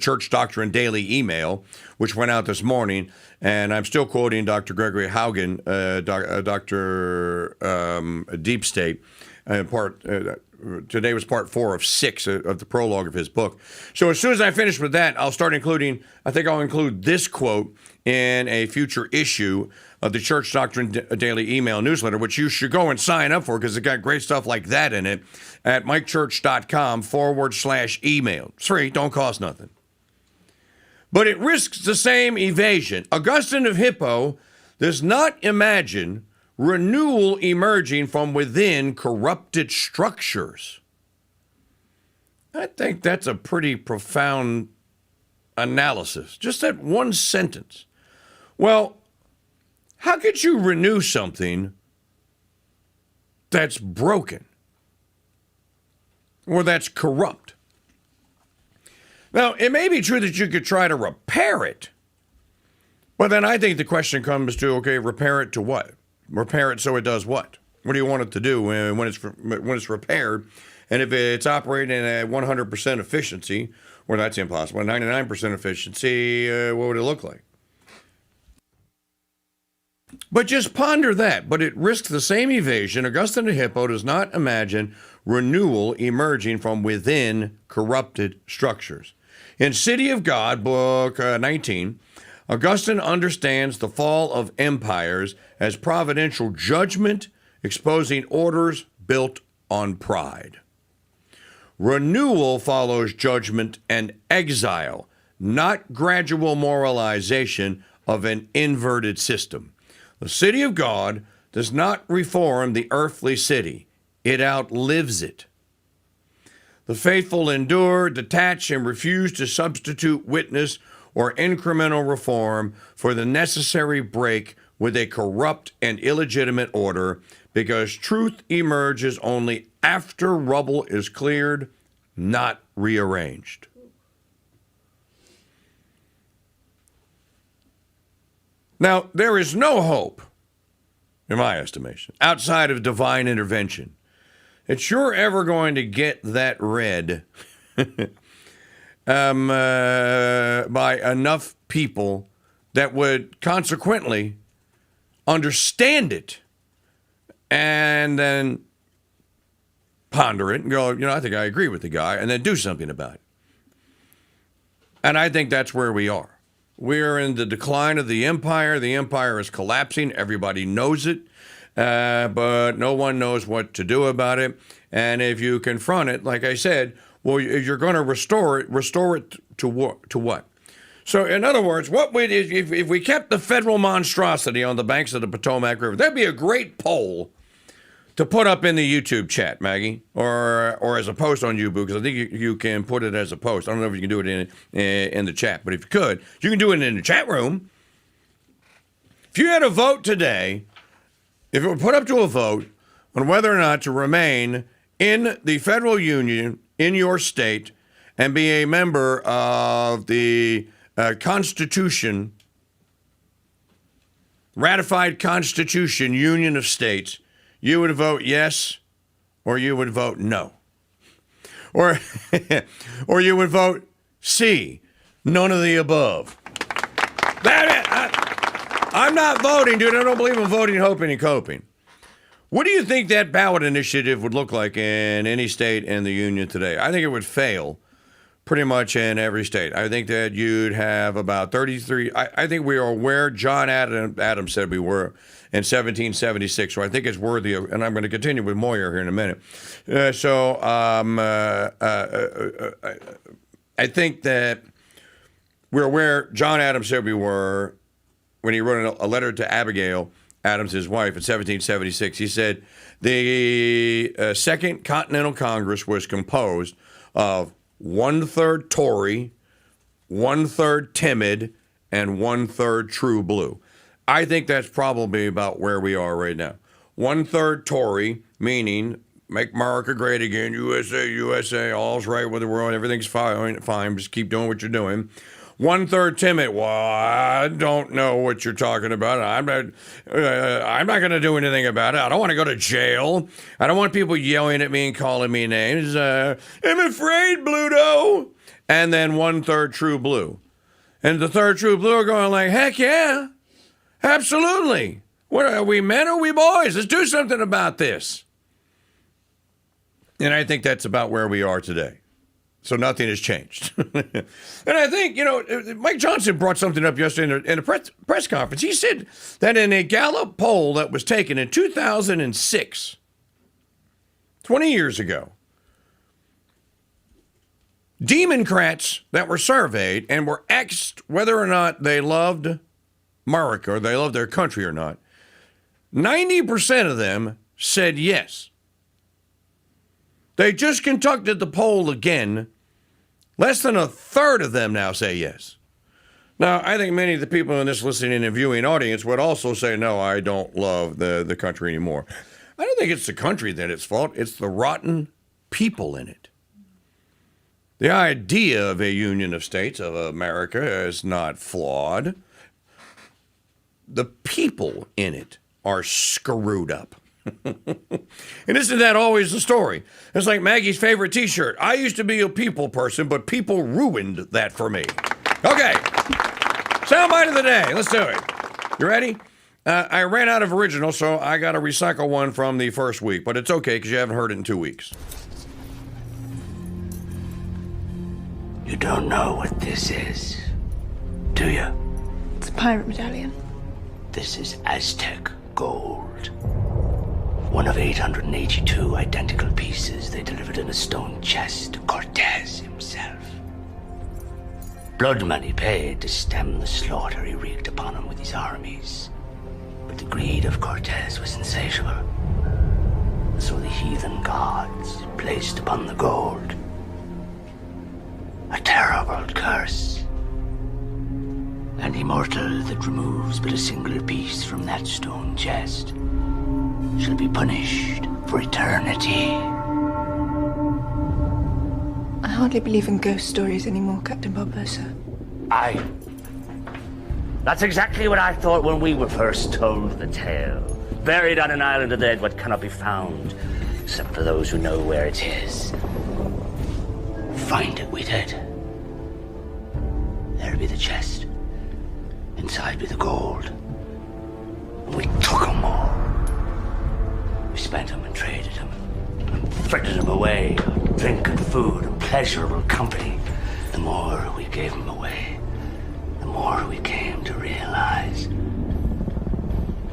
Church Doctrine Daily email, which went out this morning, and I'm still quoting Dr. Gregory Haugen, Dr. Deep State, today was part 4 of 6 of the prologue of his book. So as soon as I finish with that, I'll include this quote in a future issue of the Church Doctrine Daily email newsletter, which you should go and sign up for because it got great stuff like that in it at mikechurch.com/email. It's free, don't cost nothing. But it risks the same evasion. Augustine of Hippo does not imagine renewal emerging from within corrupted structures. I think that's a pretty profound analysis. Just that one sentence. Well, how could you renew something that's broken or that's corrupt? Now, it may be true that you could try to repair it, but then I think the question comes to, okay, repair it to what? Repair it so it does what? What do you want it to do when it's repaired? And if it's operating at 100% efficiency, or that's impossible, 99% efficiency, what would it look like? But just ponder that. But it risks the same evasion. Augustine of Hippo does not imagine renewal emerging from within corrupted structures. In City of God, book 19, Augustine understands the fall of empires as providential judgment, exposing orders built on pride. Renewal follows judgment and exile, not gradual moralization of an inverted system. The city of God does not reform the earthly city. It outlives it. The faithful endure, detach, and refuse to substitute witness or incremental reform for the necessary break with a corrupt and illegitimate order, because truth emerges only after rubble is cleared, not rearranged. Now, there is no hope, in my estimation, outside of divine intervention. That you're ever going to get that read by enough people that would consequently understand it and then ponder it and go, I think I agree with the guy, and then do something about it. And I think that's where we are. We are in the decline of the empire. The empire is collapsing. Everybody knows it, but no one knows what to do about it. And if you confront it, like I said, well, if you're going to restore it to what? So, in other words, if we kept the federal monstrosity on the banks of the Potomac River, that'd be a great poll to put up in the YouTube chat, Maggie, or as a post on YouTube, because I think you can put it as a post. I don't know if you can do it in the chat, but if you could, you can do it in the chat room. If you had a vote today, if it were put up to a vote on whether or not to remain in the federal union in your state and be a member of the Constitution, ratified Constitution, Union of States, you would vote yes, or you would vote no. Or you would vote C, none of the above. I'm not voting, dude. I don't believe in voting, hoping, and coping. What do you think that ballot initiative would look like in any state in the union today? I think it would fail pretty much in every state. I think that you'd have about 33. I think we are where John Adams said we were in 1776. So I think it's worthy of, and I'm going to continue with Moyer here in a minute. I think that we're where John Adams said we were when he wrote a letter to Abigail Adams, his wife, in 1776. He said the Second Continental Congress was composed of 1/3 Tory, 1/3 timid, and 1/3 true blue. I think that's probably about where we are right now. 1/3 Tory, meaning make America great again, USA, USA, all's right with the world, everything's fine, just keep doing what you're doing. 1/3 timid. Well, I don't know what you're talking about. I'm not going to do anything about it. I don't want to go to jail. I don't want people yelling at me and calling me names. I'm afraid, Bluto. And then 1/3 true blue. And the third true blue are going like, heck yeah, absolutely. What are we, men or are we boys? Let's do something about this. And I think that's about where we are today. So nothing has changed. And I think, Mike Johnson brought something up yesterday in a press conference. He said that in a Gallup poll that was taken in 2006, 20 years ago, Democrats that were surveyed and were asked whether or not they loved America or they loved their country or not, 90% of them said yes. They just conducted the poll again. Less than a third of them now say yes. Now, I think many of the people in this listening and viewing audience would also say, no, I don't love the country anymore. I don't think it's the country that it's fault. It's the rotten people in it. The idea of a union of states of America is not flawed. The people in it are screwed up. And isn't that always the story? It's like Maggie's favorite t-shirt. I used to be a people person, but people ruined that for me. Okay. Soundbite of the day. Let's do it. You ready? I ran out of original, so I got to recycle one from the first week, but it's okay because you haven't heard it in 2 weeks. You don't know what this is, do you? It's a pirate medallion. This is Aztec gold. One of 882 identical pieces they delivered in a stone chest to Cortez himself. Blood money paid to stem the slaughter he wreaked upon him with his armies. But the greed of Cortez was insatiable. So the heathen gods placed upon the gold a terrible curse. And immortal that removes but a single piece from that stone chest shall be punished for eternity. I hardly believe in ghost stories anymore, Captain Barbosa. Aye. That's exactly what I thought when we were first told the tale. Buried on an island of the dead, what cannot be found, except for those who know where it is. Find it, we did. There'll be the chest. Inside be the gold. And we took 'em all. we spent them and traded them and frittered them away, drink and food and pleasurable company. The more we gave them away, the more we came to realize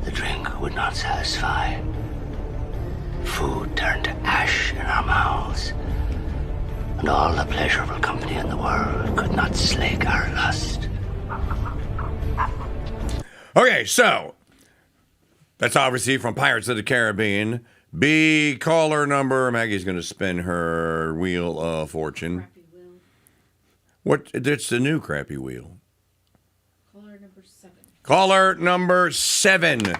the drink would not satisfy. Food turned to ash in our mouths, and all the pleasurable company in the world could not slake our lust. Okay, so that's obviously from Pirates of the Caribbean. B, caller number. Maggie's going to spin her wheel of fortune. What? It's the new crappy wheel. Caller number 7. Caller number 7.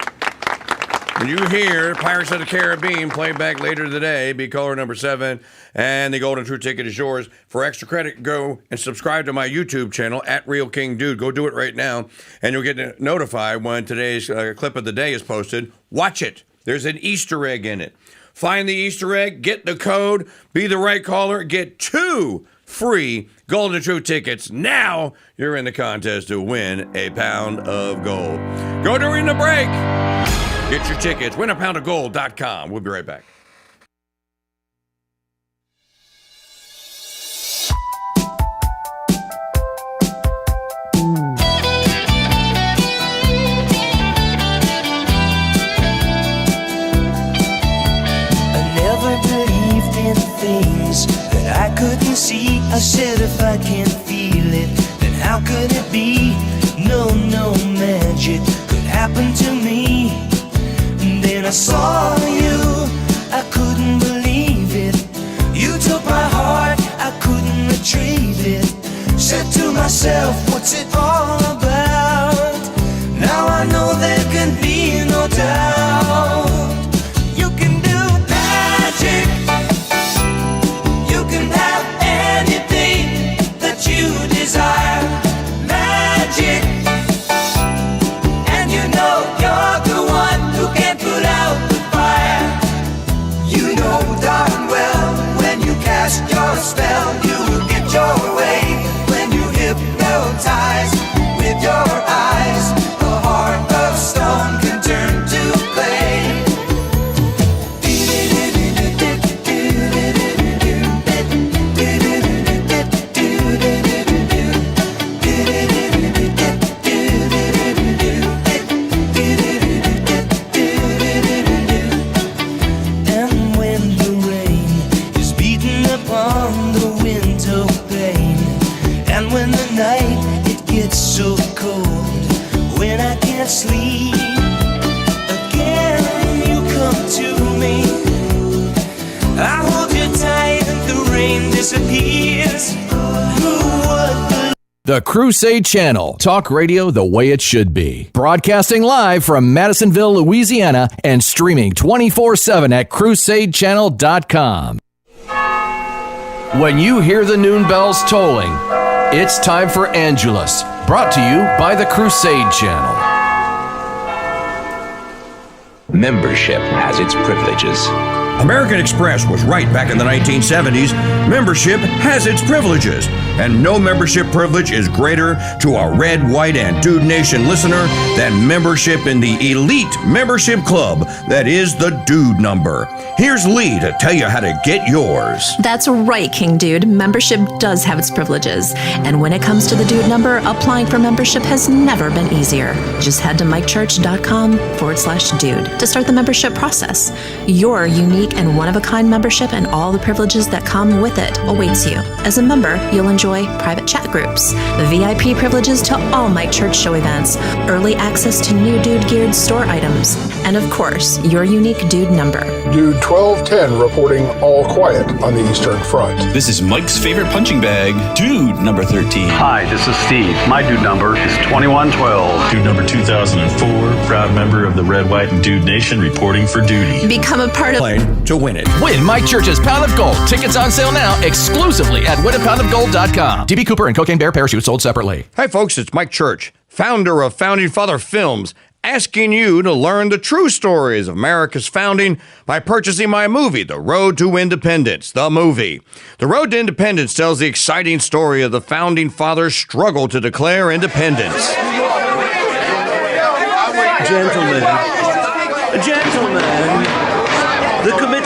When you hear Pirates of the Caribbean played back later today, be caller number 7, and the Golden True Ticket is yours. For extra credit, go and subscribe to my YouTube channel, @RealKingDude. Go do it right now, and you'll get notified when today's clip of the day is posted. Watch it. There's an Easter egg in it. Find the Easter egg, get the code, be the right caller, get 2 free Golden True tickets. Now you're in the contest to win a pound of gold. Go during the break. Get your tickets. Winapoundofgold.com. We'll be right back. I couldn't see. I said if I can't feel it, then how could it be? No magic could happen to me. And then I saw you, I couldn't believe it. You took my heart, I couldn't retrieve it. Said to myself, what's it all about? Now I know there can be no doubt. You can do magic. You can have anything that you desire. Magic. And you know you're the one who can put out the fire. You know darn well when you cast your spell, you will get your way. When you hypnotize with your eyes, a heart of stone can turn to clay. So cold when I can't sleep. Again you come to me. I hold you tight and the rain disappears. Who would believe? The Crusade Channel, talk radio the way it should be. Broadcasting live from Madisonville, Louisiana, and streaming 24/7 at crusadechannel.com. When you hear the noon bells tolling, it's time for Angelus, brought to you by the Crusade Channel. Membership has its privileges. American Express was right back in the 1970s. Membership has its privileges, and no membership privilege is greater to a Red, White, and Dude Nation listener than membership in the elite membership club that is the Dude Number. Here's Lee to tell you how to get yours. That's right, King Dude. Membership does have its privileges. And when it comes to the Dude Number, applying for membership has never been easier. Just head to mikechurch.com/dude to start the membership process. Your unique and one-of-a-kind membership and all the privileges that come with it awaits you. As a member, you'll enjoy private chat groups, VIP privileges to all Mike Church show events, early access to new Dude-geared store items, and of course, your unique Dude Number. Dude 1210 reporting all quiet on the Eastern Front. This is Mike's favorite punching bag, Dude number 13. Hi, this is Steve. My Dude number is 2112. Dude number 2004, proud member of the Red, White, and Dude Nation reporting for duty. Become a part of... To win it. Win Mike Church's Pound of Gold. Tickets on sale now exclusively at winapoundofgold.com. DB Cooper and Cocaine Bear parachutes sold separately. Hi, folks. It's Mike Church, founder of Founding Father Films, asking you to learn the true stories of America's founding by purchasing my movie, The Road to Independence, the movie. The Road to Independence tells the exciting story of the Founding Fathers' struggle to declare independence. Gentlemen.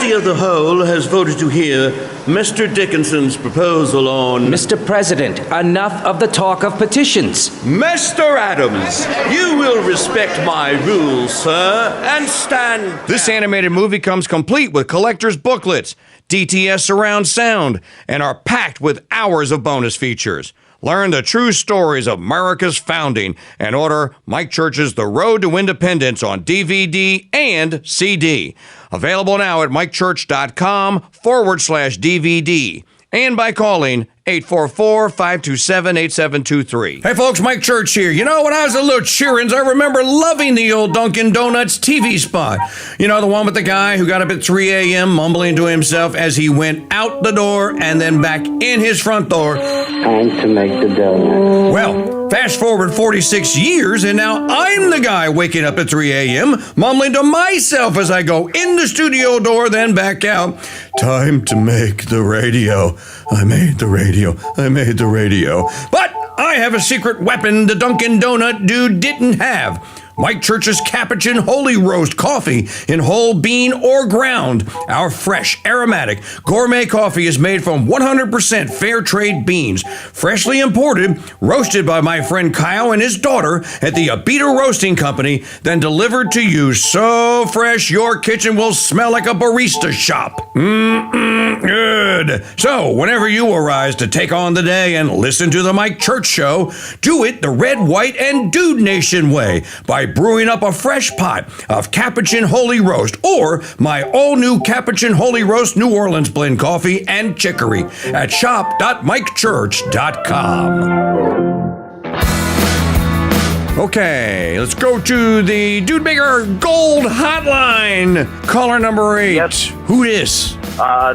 committee of the whole has voted to hear Mr. Dickinson's proposal on... Mr. President, enough of the talk of petitions. Mr. Adams, you will respect my rules, sir, and stand... This animated movie comes complete with collector's booklets, DTS surround sound, and are packed with hours of bonus features. Learn the true stories of America's founding and order Mike Church's The Road to Independence on DVD and CD. Available now at mikechurch.com/DVD and by calling 844-527-8723. Hey folks, Mike Church here. You know, when I was a little cheerins, I remember loving the old Dunkin' Donuts TV spot. You know, the one with the guy who got up at 3 a.m. mumbling to himself as he went out the door and then back in his front door. Time to make the donut. Well, fast forward 46 years and now I'm the guy waking up at 3 a.m. mumbling to myself as I go in the studio door, then back out. Time to make the radio. I made the radio. I made the radio. But I have a secret weapon the Dunkin' Donut dude didn't have. Mike Church's Capuchin Holy Roast coffee in whole bean or ground. Our fresh, aromatic, gourmet coffee is made from 100% fair trade beans, freshly imported, roasted by my friend Kyle and his daughter at the Abita Roasting Company, then delivered to you so fresh your kitchen will smell like a barista shop. Good. So, whenever you arise to take on the day and listen to the Mike Church Show, do it the Red, White, and Dude Nation way by brewing up a fresh pot of Capuchin Holy Roast or my all-new Capuchin Holy Roast New Orleans blend coffee and chicory at shop.mikechurch.com. Okay, let's go to the Dude Maker Gold Hotline. Caller number 8. Yes. Who is?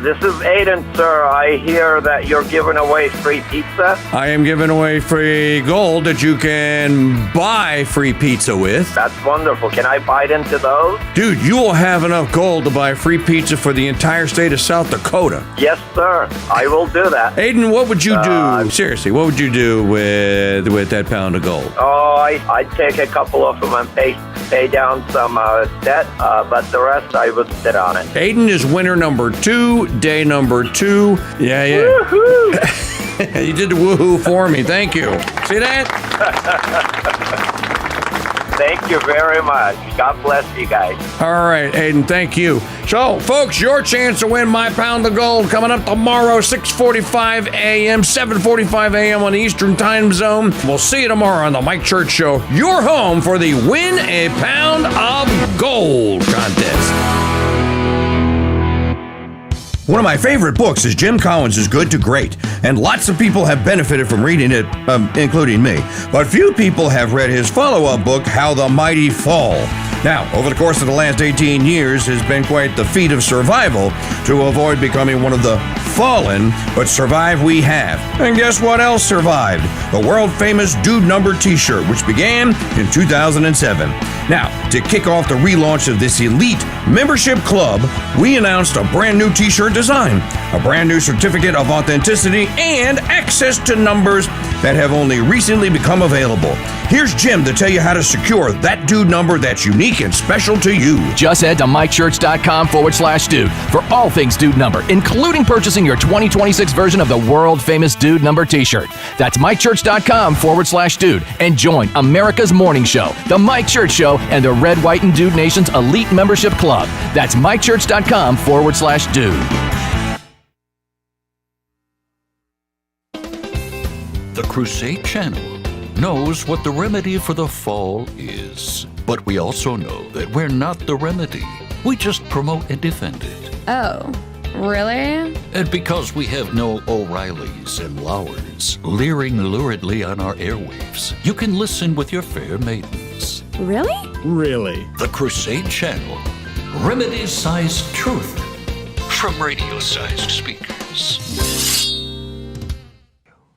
This is Aiden, sir. I hear that you're giving away free pizza. I am giving away free gold that you can buy free pizza with. That's wonderful. Can I bite into those? Dude, you will have enough gold to buy free pizza for the entire state of South Dakota. Yes, sir. I will do that. Aiden, what would you do? Seriously, what would you do with that pound of gold? Oh, I'd take a couple of them and pay down some debt, but the rest I would sit on it. Aiden is winner number 2, day number 2. Yeah. Woohoo! You did the woohoo for me. Thank you. See that? Thank you very much. God bless you guys. All right, Aiden, thank you. So, folks, your chance to win my pound of gold coming up tomorrow, 6:45 a.m., 7:45 a.m. on the Eastern Time Zone. We'll see you tomorrow on the Mike Church Show. Your home for the Win a Pound of Gold contest. One of my favorite books is Jim Collins' Good to Great, and lots of people have benefited from reading it, including me. But few people have read his follow-up book, How the Mighty Fall. Now, over the course of the last 18 years, has been quite the feat of survival to avoid becoming one of the fallen, but survive we have. And guess what else survived? The world-famous Dude Number t-shirt, which began in 2007. Now, to kick off the relaunch of this elite membership club, we announced a brand new t-shirt design, a brand new certificate of authenticity, and access to numbers that have only recently become available. Here's Jim to tell you how to secure that Dude Number that's unique and special to you. Just head to mikechurch.com/dude for all things Dude Number, including purchasing your 2026 version of the world-famous Dude Number t-shirt. That's mikechurch.com/dude and join America's morning show, The Mike Church Show, and the Red, White, and Dude Nation's elite membership club. That's mikechurch.com/dude. The Crusade channel knows what the remedy for the fall is. But we also know that we're not the remedy. We just promote and defend it. Oh, really? And because we have no O'Reillys and Lowers leering luridly on our airwaves, you can listen with your fair maidens. Really? Really? The Crusade channel. Remedy-sized truth from radio-sized speakers.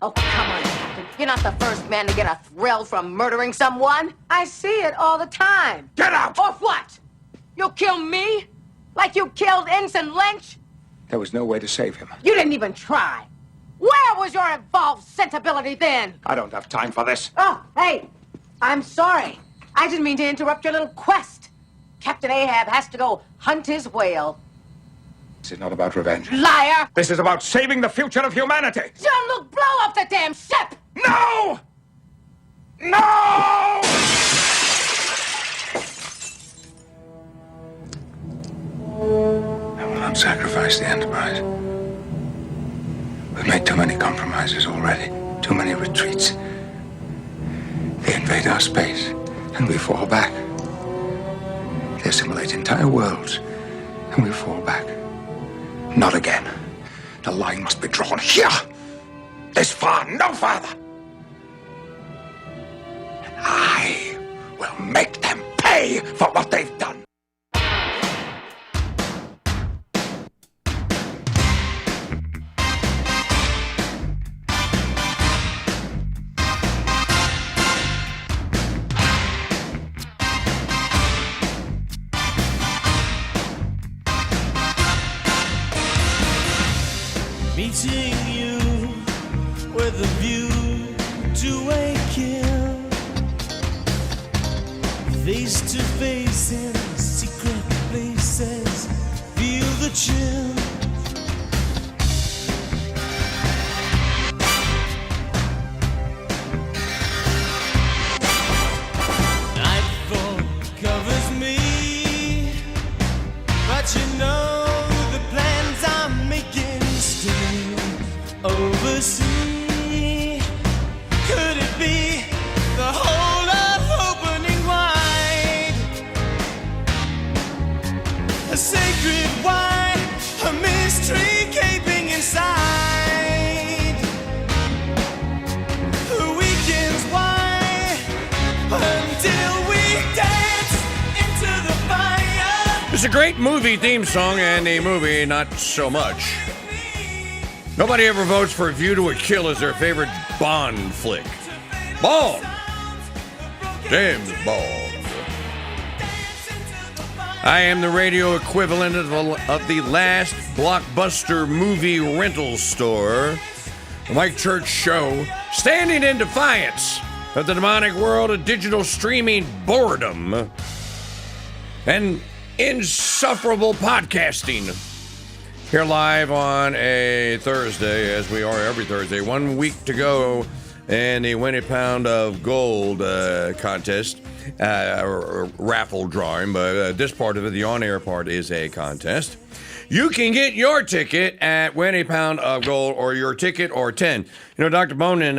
Oh, come on, Captain. You're not the first man to get a thrill from murdering someone. I see it all the time. Get out! Or what? You'll kill me? Like you killed Ensign Lynch? There was no way to save him. You didn't even try. Where was your involved sensibility then? I don't have time for this. Oh, hey, I'm sorry. I didn't mean to interrupt your little quest. Captain Ahab has to go hunt his whale. This is not about revenge. Liar! This is about saving the future of humanity. Jean-Luc, blow up the damn ship! No! No! I will not sacrifice the Enterprise. We've made too many compromises already. Too many retreats. They invade our space, and we fall back. They assimilate entire worlds, and we fall back. Not again. The line must be drawn here. This far, no farther. And I will make them pay for what they've done. Meeting you with a view to a kill. Face to face in secret places, feel the chill. Nightfall covers me, but you know the plans I'm making still oversee. Could it be the whole of opening wide? A sacred wine, a mystery gaping inside. The weekends why until we dance into the fire. It's a great movie theme song, and a movie not so much. Nobody ever votes for View to a Kill as their favorite Bond flick. Bond! James Bond. I am the radio equivalent of the last blockbuster movie rental store, the Mike Church Show, standing in defiance of the demonic world of digital streaming boredom and insufferable podcasting. Here live on a Thursday, as we are every Thursday. 1 week to go in the Win a Pound of Gold contest, or raffle drawing, but this part of it, the on-air part, is a contest. You can get your ticket at Win a Pound of Gold, or your ticket or 10. You know, Dr. Bonin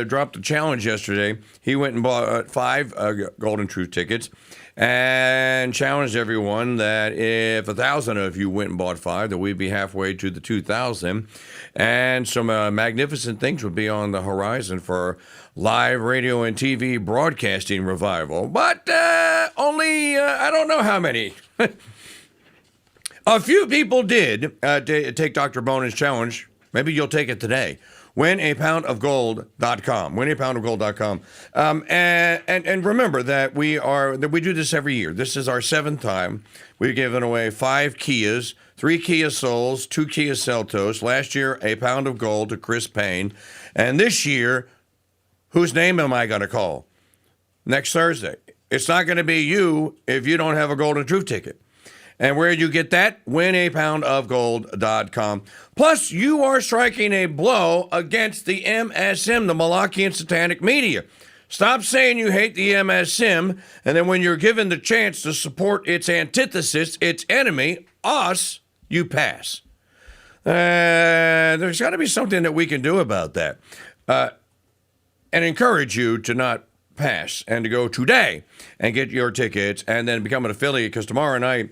dropped a challenge yesterday. He went and bought 5 Golden Truth tickets and challenged everyone that if 1,000 of you went and bought 5, that we'd be halfway to the 2,000. And some magnificent things would be on the horizon for live radio and TV broadcasting revival. But only, I don't know how many. A few people did take Dr. Bonin's challenge. Maybe you'll take it today. WinAPoundOfGold.com. WinAPoundOfGold.com. And remember that we do this every year. This is our 7th time. We've given away 5 Kias, 3 Kia Souls, 2 Kia Seltos. Last year, a pound of gold to Chris Payne. And this year, whose name am I going to call? Next Thursday. It's not going to be you if you don't have a Golden Truth ticket. And where you get that? WinAPoundOfGold.com. Plus, you are striking a blow against the MSM, the Malachian Satanic Media. Stop saying you hate the MSM, and then when you're given the chance to support its antithesis, its enemy, us, you pass. There's got to be something that we can do about that. And encourage you to not pass and to go today and get your tickets and then become an affiliate, because tomorrow night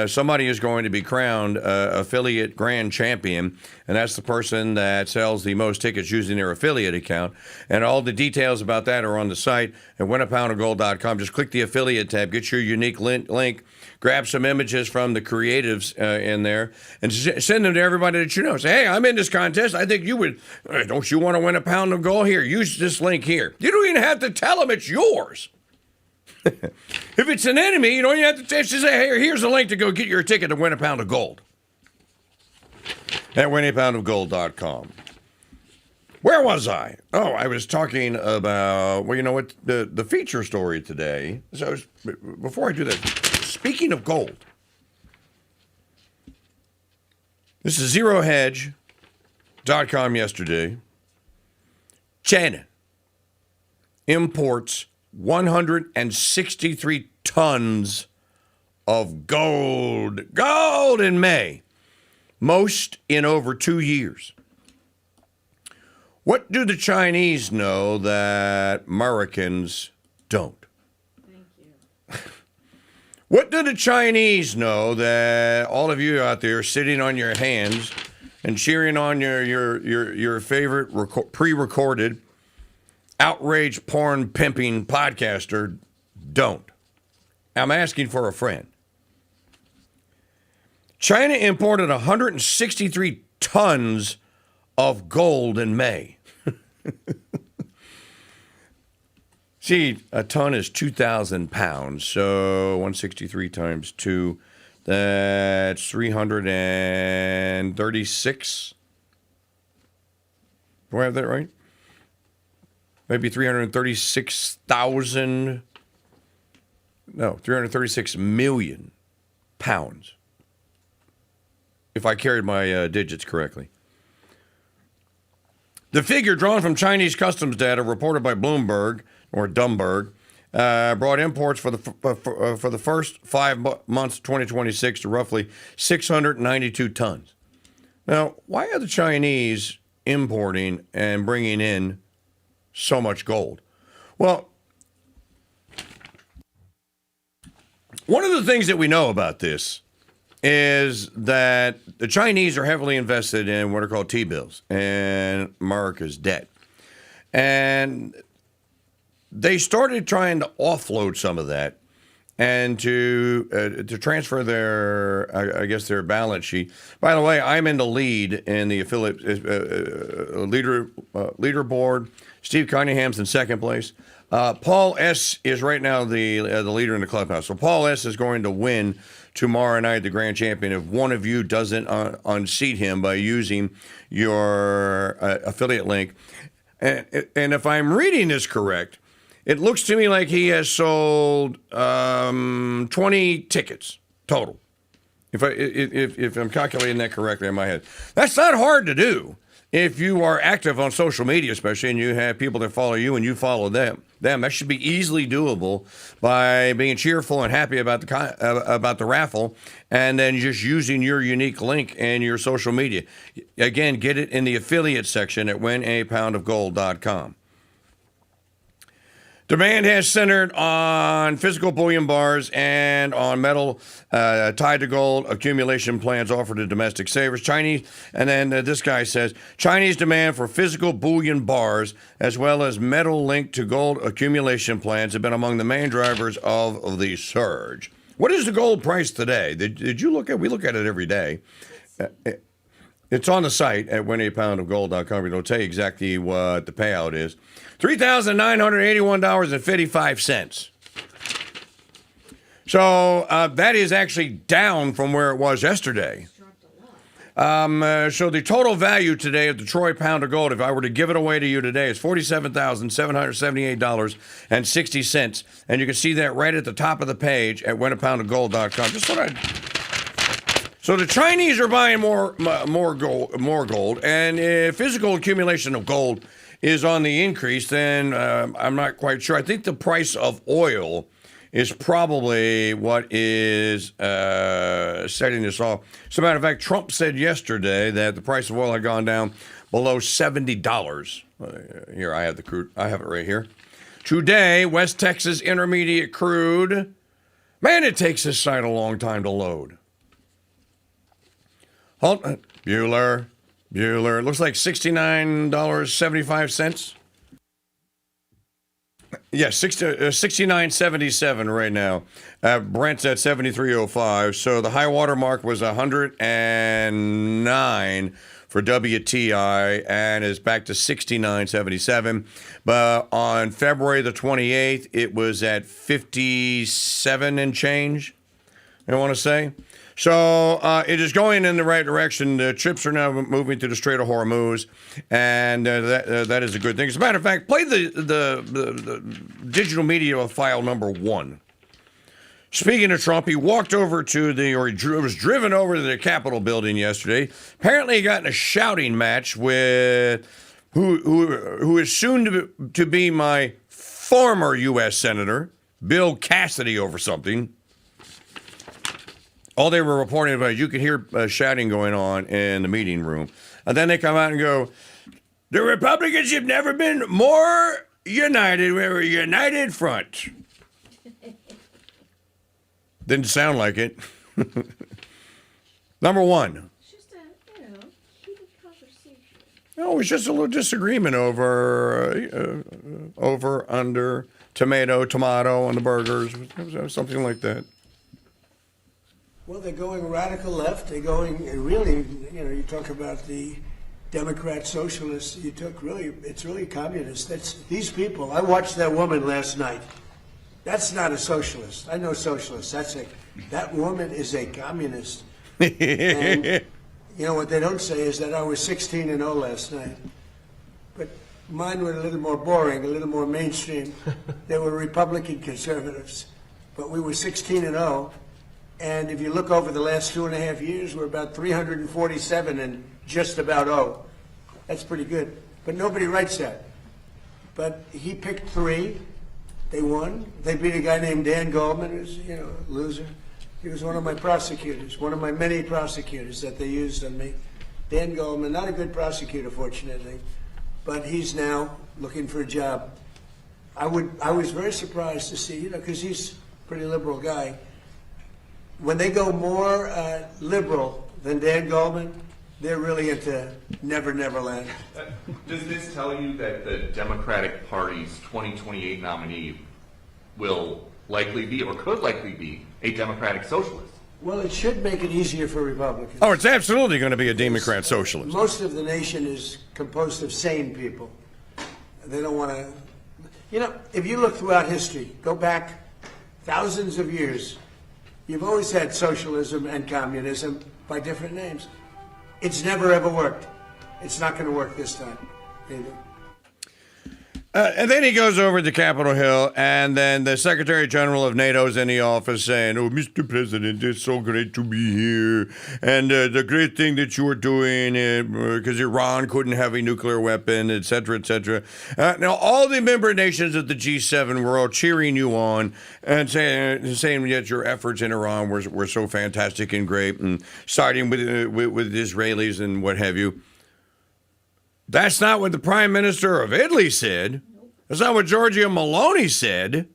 somebody is going to be crowned affiliate grand champion, and that's the person that sells the most tickets using their affiliate account. And all the details about that are on the site at winapoundofgold.com. Just click the affiliate tab, get your unique link, grab some images from the creatives in there, and send them to everybody that you know. Say, hey, I'm in this contest. I think you would. Don't you want to win a pound of gold? Here, use this link here. You don't even have to tell them it's yours. If it's an enemy, you don't even have to just say, hey, here's a link to go get your ticket to win a pound of gold at winapoundofgold.com. Where was I? Oh, I was talking about, well, you know what, the feature story today. So before I do that, speaking of gold, This is ZeroHedge.com yesterday. China imports 163 tons of gold. Gold in May. Most in over 2 years. What do the Chinese know that Americans don't? Thank you. What do the Chinese know that all of you out there sitting on your hands and cheering on your favorite pre-recorded outrage porn pimping podcaster don't? I'm asking for a friend. China imported 163 tons of gold in May. See, a ton is 2,000 pounds, so 163 times 2, that's 336. Do I have that right? Maybe 336,000, no, 336 million pounds, if I carried my digits correctly. The figure drawn from Chinese customs data reported by Bloomberg, or Dumberg, brought imports for the first 5 months of 2026 to roughly 692 tons. Now, why are the Chinese importing and bringing in so much gold? Well, one of the things that we know about this is that the Chinese are heavily invested in what are called T-bills and America's debt. And they started trying to offload some of that and to transfer their, I guess, their balance sheet. By the way, I'm in the lead in the affiliate leaderboard. Steve Cunningham's in second place. Paul S. is right now the leader in the clubhouse. So Paul S. is going to win tomorrow night, the grand champion, if one of you doesn't unseat him by using your affiliate link. And if I'm reading this correct, it looks to me like he has sold 20 tickets total. If I'm calculating that correctly in my head. That's not hard to do if you are active on social media, especially, and you have people that follow you and you follow them. That should be easily doable by being cheerful and happy about the raffle, and then just using your unique link in your social media. Again, get it in the affiliate section at winapoundofgold.com. Demand has centered on physical bullion bars and on metal tied to gold accumulation plans offered to domestic savers. Chinese, and then this guy says, Chinese demand for physical bullion bars as well as metal linked to gold accumulation plans have been among the main drivers of the surge. What is the gold price today? Did you look at? We look at it every day. It's on the site at winapoundofgold.com. It'll tell you exactly what the payout is. $3,981.55. So that is actually down from where it was yesterday. So the total value today of the Troy pound of gold, if I were to give it away to you today, is $47,778.60. And you can see that right at the top of the page at winapoundofgold.com. Just what I... So the Chinese are buying more gold, and if physical accumulation of gold is on the increase, then I'm not quite sure. I think the price of oil is probably what is setting this off. As a matter of fact, Trump said yesterday that the price of oil had gone down below $70. Here, I have the crude. I have it right here. Today, West Texas Intermediate crude. Man, it takes this site a long time to load. Bueller. It looks like $69.75. Yes, $69.77 right now. Brent's at $73.05. So the high water mark was 109 for WTI and is back to $69.77. But on February the 28th, it was at 57 and change, I want to say. So it is going in the right direction. The chips are now moving to the Strait of Hormuz, and that is a good thing. As a matter of fact, play the digital media file number 1. Speaking of Trump, he walked over to was driven over to the Capitol building yesterday. Apparently, he got in a shouting match with who is soon to be my former U.S. Senator, Bill Cassidy, over something. All they were reporting about, you could hear shouting going on in the meeting room. And then they come out and go, the Republicans have never been more united. We were a united front. Didn't sound like it. Number one. It's just a, heated conversation. No, it was just a little disagreement over under tomato on the burgers, something like that. Well, they're going radical left. They're going really, you talk about the Democrat socialists. It's really communist. These people. I watched that woman last night. That's not a socialist. I know socialists. That woman is a communist. And what they don't say is that I was 16-0 last night. But mine were a little more boring, a little more mainstream. They were Republican conservatives. But we were 16-0. And if you look over the last 2.5 years, we're about 347 and just about 0. That's pretty good. But nobody writes that. But he picked 3. They won. They beat a guy named Dan Goldman, who's, a loser. He was one of my prosecutors, one of my many prosecutors that they used on me. Dan Goldman, not a good prosecutor, fortunately, but he's now looking for a job. I was very surprised to see, because he's a pretty liberal guy. When they go more liberal than Dan Goldman, they're really into Never Never Land. Does this tell you that the Democratic Party's 2028 nominee will likely be, or could likely be, a Democratic socialist? Well, it should make it easier for Republicans. Oh, it's absolutely going to be a Democrat socialist. Most of the nation is composed of sane people. They don't want to... if you look throughout history, go back thousands of years, you've always had socialism and communism by different names. It's never ever worked. It's not going to work this time either. And then he goes over to Capitol Hill, and then the Secretary General of NATO's in the office saying, "Oh, Mr. President, it's so great to be here, and the great thing that you are doing, because Iran couldn't have a nuclear weapon, et cetera, et cetera." Now, all the member nations of the G7 were all cheering you on and saying that your efforts in Iran were so fantastic and great, and siding with Israelis and what have you. That's not what the Prime Minister of Italy said. That's not what Giorgia Meloni said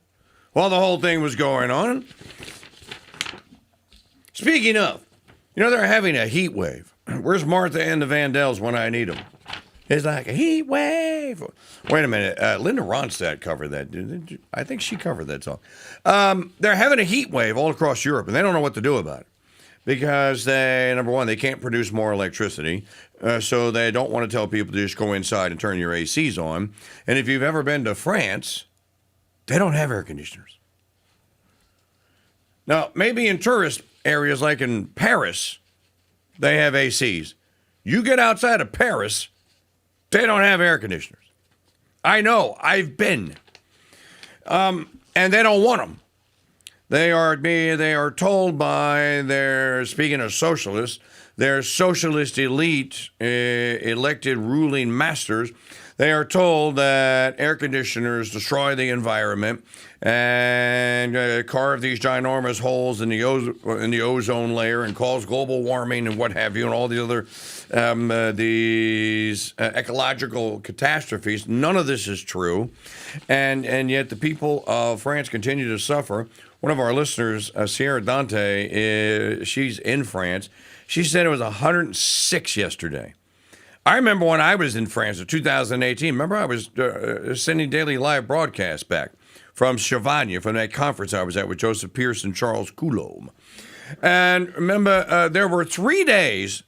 while the whole thing was going on. Speaking of, they're having a heat wave. Where's Martha and the Vandells when I need them? It's like a heat wave. Wait a minute. Linda Ronstadt covered that. I think she covered that song. They're having a heat wave all across Europe, and they don't know what to do about it. Because number one, they can't produce more electricity, so they don't want to tell people to just go inside and turn your ACs on. And if you've ever been to France, they don't have air conditioners. Now, maybe in tourist areas like in Paris, they have ACs. You get outside of Paris, they don't have air conditioners. I know, I've been. And they don't want them. They are told by speaking of socialists, their socialist elite elected ruling masters, they are told that air conditioners destroy the environment and carve these ginormous holes in the ozone layer and cause global warming and what have you, and all the other these ecological catastrophes. None of this is true, and yet the people of France continue to suffer. One of our listeners, Sierra Dante, she's in France. She said it was 106 yesterday. I remember when I was in France in 2018. Remember, I was sending daily live broadcasts back from Chavagne, from that conference I was at with Joseph Pierce and Charles Coulomb. And remember, there were 3 days,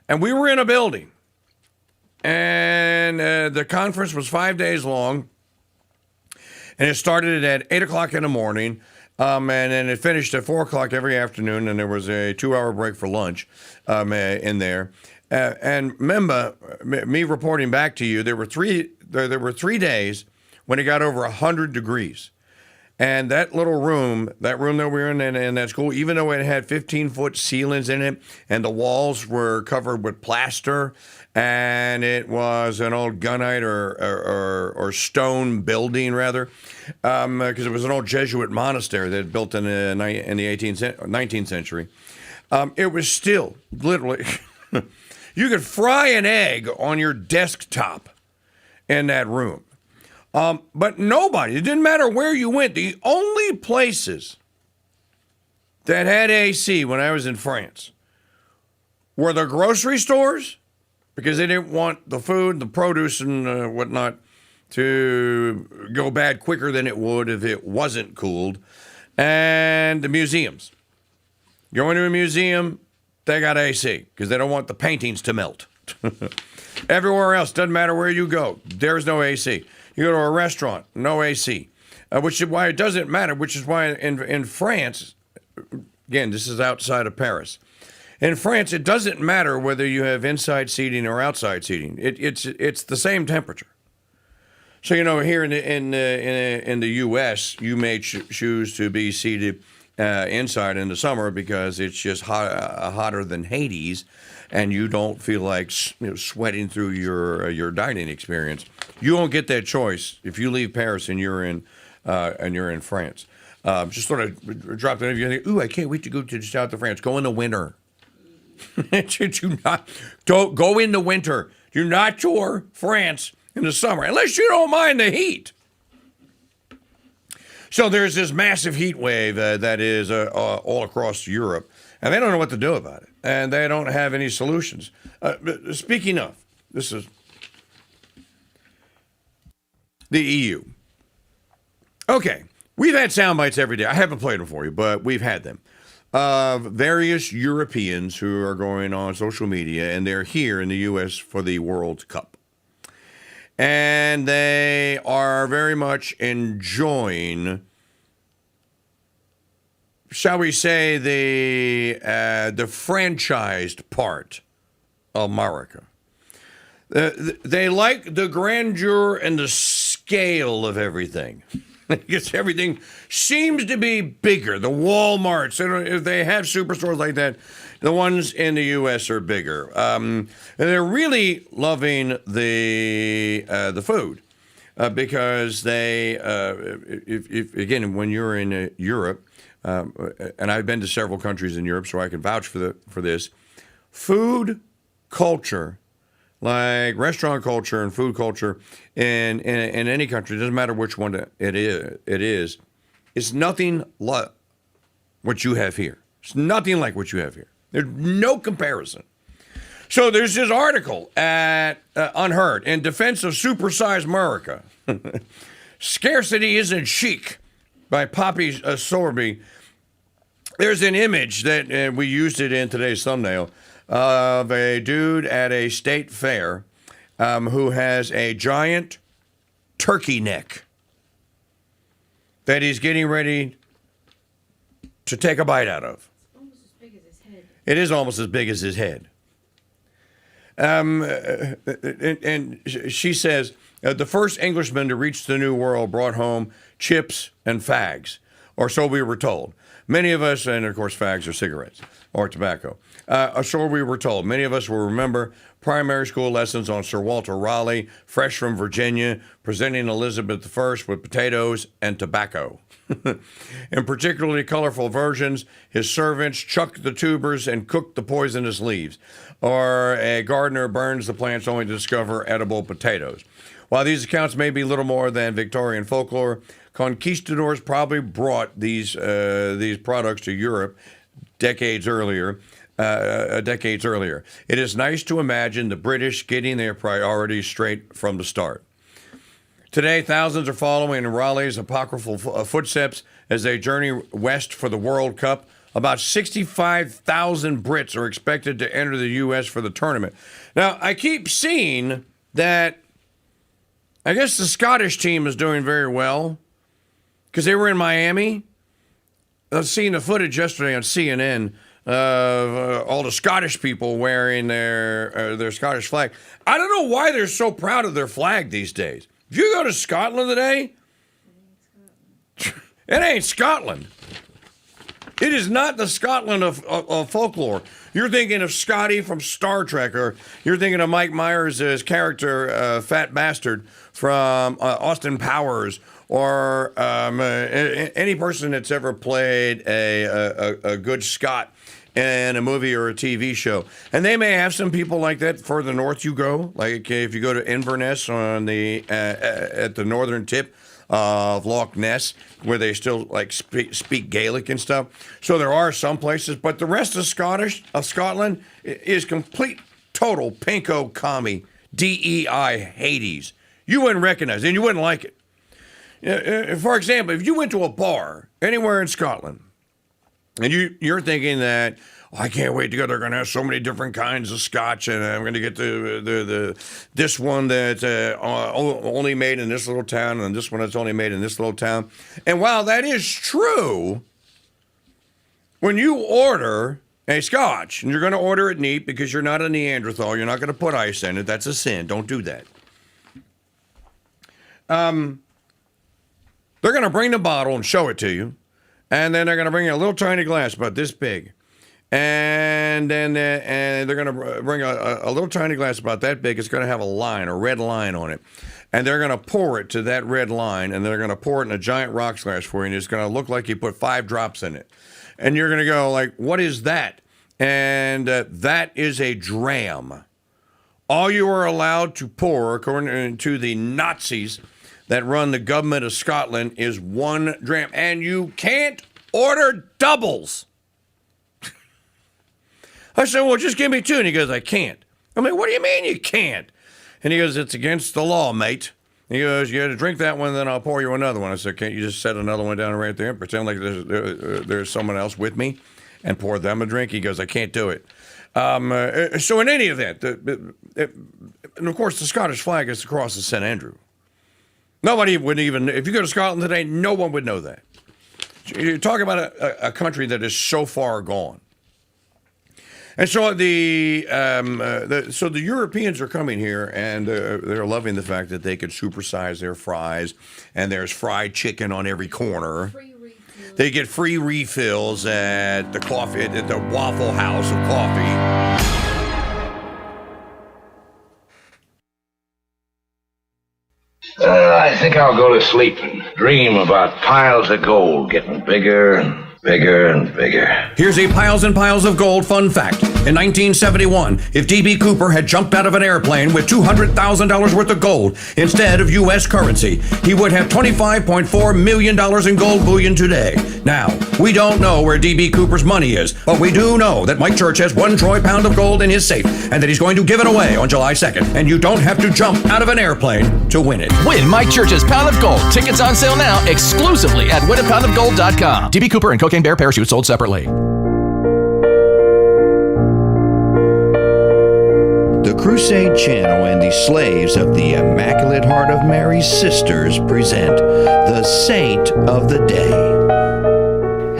and we were in a building. And the conference was 5 days long, and it started at 8 o'clock in the morning. And then it finished at 4 o'clock every afternoon, and there was a 2-hour break for lunch in there. And remember, me reporting back to you, there were 3 days when it got over 100 degrees. And that little room, that we were in that school, even though it had 15-foot ceilings in it and the walls were covered with plaster and it was an old gunite or stone building, rather, because it was an old Jesuit monastery that had built in the 19th century, it was still literally, you could fry an egg on your desktop in that room. But nobody, it didn't matter where you went. The only places that had AC when I was in France were the grocery stores, because they didn't want the food, the produce, and whatnot to go bad quicker than it would if it wasn't cooled, and the museums. Go into a museum, they got AC, because they don't want the paintings to melt. Everywhere else, doesn't matter where you go, there's no AC. You go to a restaurant, no AC, which is why it doesn't matter, which is why in France, again, this is outside of Paris. In France, it doesn't matter whether you have inside seating or outside seating. It's the same temperature. So, here in the U.S., you may choose to be seated inside in the summer because it's just hotter than Hades, and you don't feel like sweating through your dining experience. You won't get that choice if you leave Paris and you're in France. Just sort of drop it in. You think, ooh, I can't wait to go to the south of France. Go in the winter. Don't go in the winter. Do not tour France in the summer unless you don't mind the heat. So there's this massive heat wave that is all across Europe, and they don't know what to do about it, and they don't have any solutions. Speaking of, this is the EU. Okay, we've had sound bites every day. I haven't played them for you, but we've had them. Various Europeans who are going on social media, and they're here in the U.S. for the World Cup. And they are very much enjoying, shall we say, the franchised part of America. They like the grandeur and the scale of everything. Because everything seems to be bigger. The Walmarts, if they have superstores like that, the ones in the U.S. are bigger. And they're really loving the food because they, if again, when you're in Europe, and I've been to several countries in Europe, so I can vouch for this, food culture, like restaurant culture and food culture in any country, doesn't matter which one it is, it's nothing like what you have here. It's nothing like what you have here. There's no comparison. So there's this article at Unheard in defense of Supersized America. Scarcity isn't chic by Poppy Sorby. There's an image that we used it in today's thumbnail of a dude at a state fair who has a giant turkey neck that he's getting ready to take a bite out of. It's almost as big as his head. It is almost as big as his head. And she says, the first Englishman to reach the New World brought home chips and fags, or so we were told. Many of us, and of course fags are cigarettes or tobacco, so we were told. Many of us will remember primary school lessons on Sir Walter Raleigh, fresh from Virginia, presenting Elizabeth I with potatoes and tobacco. In particularly colorful versions, his servants chucked the tubers and cooked the poisonous leaves, or a gardener burns the plants only to discover edible potatoes. While these accounts may be little more than Victorian folklore, conquistadors probably brought these products to Europe decades earlier. It is nice to imagine the British getting their priorities straight from the start. Today, thousands are following in Raleigh's apocryphal footsteps as they journey west for the World Cup. About 65,000 Brits are expected to enter the U.S. for the tournament. Now, I keep seeing that I guess the Scottish team is doing very well because they were in Miami. I was seeing the footage yesterday on CNN of all the Scottish people wearing their Scottish flag. I don't know why they're so proud of their flag these days. If you go to Scotland today, It ain't Scotland. It is not the Scotland of folklore. You're thinking of Scotty from Star Trek, or you're thinking of Mike Myers' character, Fat Bastard, from Austin Powers, or any person that's ever played a good Scot in a movie or a TV show. And they may have some people like that further north you go. Like if you go to Inverness on the at the northern tip of Loch Ness, where they still like speak Gaelic and stuff. So there are some places, but the rest of Scotland is complete, total pinko commie, DEI Hades. You wouldn't recognize it, and you wouldn't like it. For example, if you went to a bar anywhere in Scotland, and you're thinking that, oh, I can't wait to go. They're going to have so many different kinds of scotch, and I'm going to get this one that's only made in this little town, and this one that's only made in this little town. And while that is true, when you order a scotch, and you're going to order it neat because you're not a Neanderthal, you're not going to put ice in it. That's a sin. Don't do that. They're going to bring the bottle and show it to you. And then they're going to bring you a little tiny glass about this big. And then they're going to bring a little tiny glass about that big. It's going to have a red line on it. And they're going to pour it to that red line, and they're going to pour it in a giant rocks glass for you, and it's going to look like you put 5 drops in it. And you're going to go like, what is that? And that is a dram. All you are allowed to pour, according to the Nazis that run the government of Scotland, is 1 dram. And you can't order doubles. I said, well, just give me 2. And he goes, I can't. I'm like, what do you mean you can't? And he goes, it's against the law, mate. He goes, you got to drink that one, then I'll pour you another one. I said, can't you just set another one down right there and pretend like there's someone else with me and pour them a drink? He goes, I can't do it. So in any event, and of course the Scottish flag is the cross of St. Andrew. Nobody would even, if you go to Scotland today, no one would know that. You're talking about a country that is so far gone. And so the Europeans are coming here, and they're loving the fact that they could supersize their fries, and there's fried chicken on every corner. They get free refills at the Waffle House of coffee. I think I'll go to sleep and dream about piles of gold getting bigger and bigger and bigger. Here's a piles and piles of gold fun fact. In 1971, if D.B. Cooper had jumped out of an airplane with $200,000 worth of gold instead of U.S. currency, he would have $25.4 million in gold bullion today. Now, we don't know where D.B. Cooper's money is, but we do know that Mike Church has 1 troy pound of gold in his safe, and that he's going to give it away on July 2nd. And you don't have to jump out of an airplane to win it. Win Mike Church's Pound of Gold. Tickets on sale now exclusively at winapoundofgold.com. D.B. Cooper and Cocaine Bear parachutes sold separately. The Crusade Channel and the Slaves of the Immaculate Heart of Mary's Sisters present the Saint of the Day.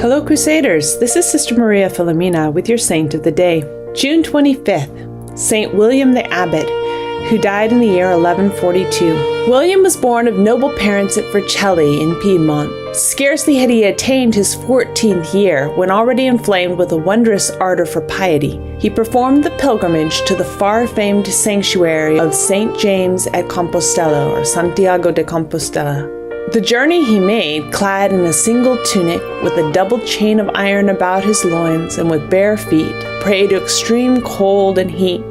Hello, Crusaders. This is Sister Maria Filomena with your Saint of the Day. June 25th, Saint William the Abbot, who died in the year 1142. William was born of noble parents at Vercelli in Piedmont. Scarcely had he attained his 14th year when, already inflamed with a wondrous ardor for piety, he performed the pilgrimage to the far-famed sanctuary of St. James at Compostela, or Santiago de Compostela. The journey he made, clad in a single tunic, with a double chain of iron about his loins, and with bare feet, prey to extreme cold and heat,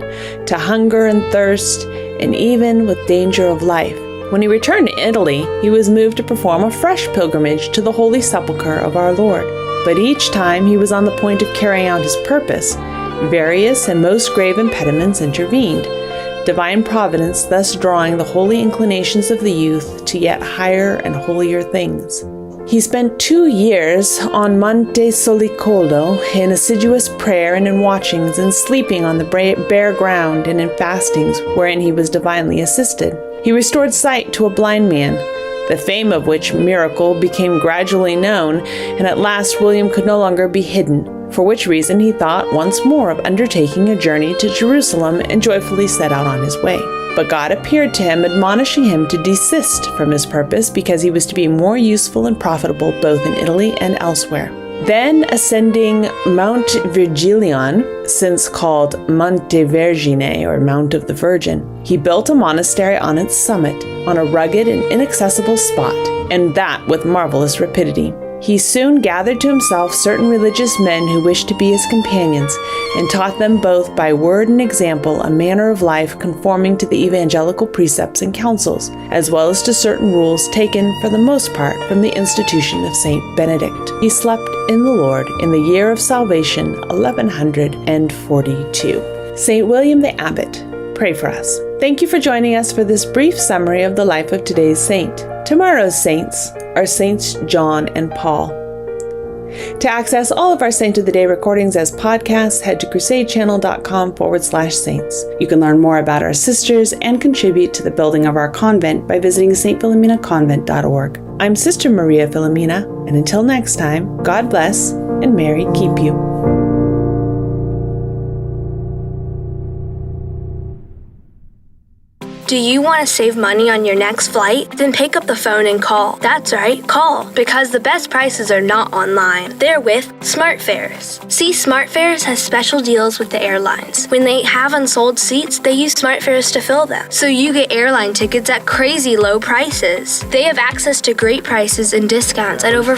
to hunger and thirst, and even with danger of life. When he returned to Italy, he was moved to perform a fresh pilgrimage to the Holy Sepulchre of our Lord. But each time he was on the point of carrying out his purpose, various and most grave impediments intervened, divine providence thus drawing the holy inclinations of the youth to yet higher and holier things. He spent 2 years on Monte Solicoldo in assiduous prayer and in watchings, and sleeping on the bare ground and in fastings, wherein he was divinely assisted. He restored sight to a blind man, the fame of which miracle became gradually known, and at last William could no longer be hidden, for which reason he thought once more of undertaking a journey to Jerusalem and joyfully set out on his way. But God appeared to him, admonishing him to desist from his purpose, because he was to be more useful and profitable both in Italy and elsewhere. Then, ascending Mount Virgilion, since called Monte Vergine, or Mount of the Virgin, he built a monastery on its summit, on a rugged and inaccessible spot, and that with marvelous rapidity. He soon gathered to himself certain religious men who wished to be his companions, and taught them both by word and example a manner of life conforming to the evangelical precepts and counsels, as well as to certain rules taken for the most part from the institution of Saint Benedict. He slept in the Lord in the year of salvation 1142. Saint William the Abbot, pray for us. Thank you for joining us for this brief summary of the life of today's saint. Tomorrow's saints are Saints John and Paul. To access all of our Saint of the Day recordings as podcasts, head to crusadechannel.com/saints. You can learn more about our sisters and contribute to the building of our convent by visiting stphilomena.convent.org. I'm Sister Maria Filomena, and until next time, God bless and Mary keep you. Do you want to save money on your next flight? Then pick up the phone and call. That's right, call, because the best prices are not online. They're with SmartFares. See, SmartFares has special deals with the airlines. When they have unsold seats, they use SmartFares to fill them. So you get airline tickets at crazy low prices. They have access to great prices and discounts at over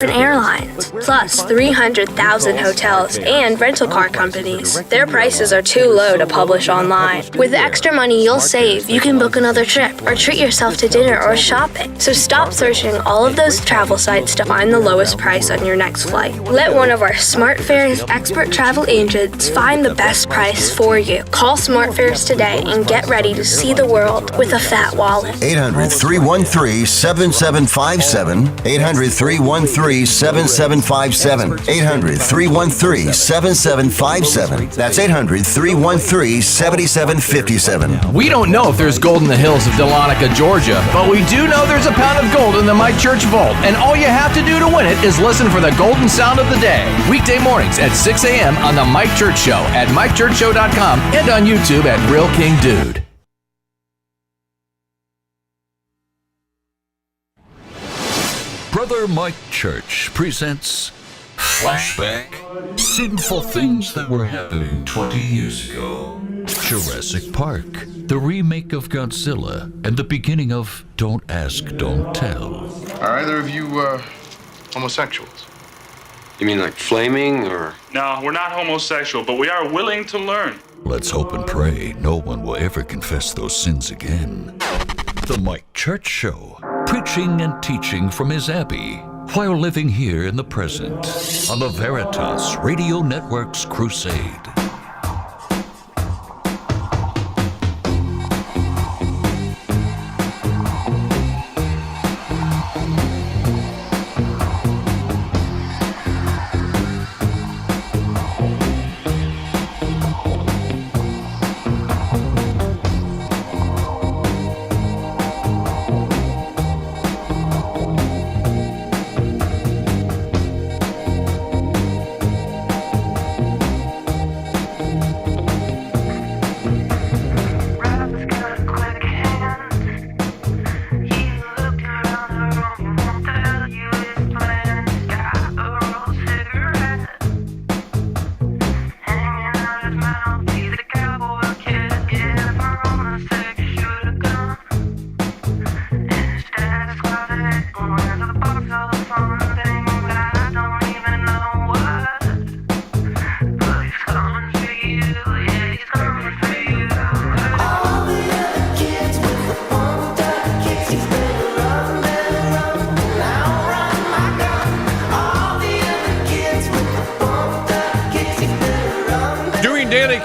airlines, plus 300,000 hotels and rental car companies. Their prices are too low to publish online. With the extra money you'll save, you can book another trip or treat yourself to dinner or shopping. So stop searching all of those travel sites to find the lowest price on your next flight. Let one of our SmartFares expert travel agents find the best price for you. Call SmartFares today and get ready to see the world with a fat wallet. 800-313-7757. 800-313-7757. 800-313-7757. That's 800-313-7757. We don't know if there's gold in the hills of Dahlonega, Georgia, but we do know there's a pound of gold in the Mike Church vault, and all you have to do to win it is listen for the golden sound of the day. Weekday mornings at 6 a.m. on The Mike Church Show at MikeChurchShow.com and on YouTube at Real KingDude. Brother Mike Church presents Flashback, Sinful Things That Were Happening 20 Years Ago. Jurassic Park, the remake of Godzilla, and the beginning of Don't Ask, Don't Tell. Are either of you, homosexuals? You mean like flaming, or? No, we're not homosexual, but we are willing to learn. Let's hope and pray no one will ever confess those sins again. The Mike Church Show, preaching and teaching from his abbey while living here in the present on the Veritas Radio Network's Crusade.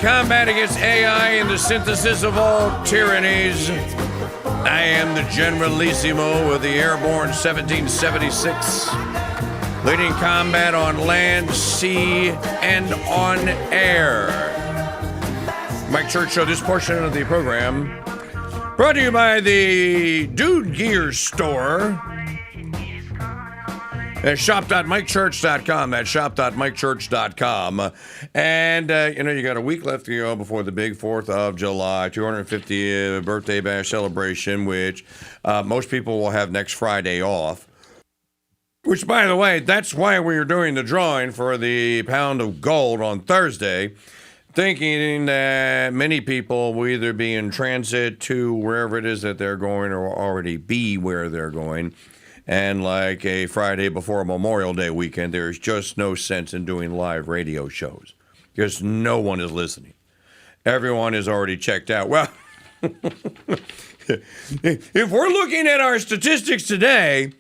Combat against AI and the synthesis of all tyrannies. I am the Generalissimo of the Airborne 1776, leading combat on land, sea, and on air. Mike Church Show, this portion of the program brought to you by the Dude Gear Store That's shop.mikechurch.com. That's shop.mikechurch.com. And, you got a week left to go before the big 4th of July, 250th birthday bash celebration, which most people will have next Friday off. Which, by the way, that's why we are doing the drawing for the pound of gold on Thursday, thinking that many people will either be in transit to wherever it is that they're going or already be where they're going. And like a Friday before Memorial Day weekend, there's just no sense in doing live radio shows because no one is listening. Everyone is already checked out. Well, if we're looking at our statistics today,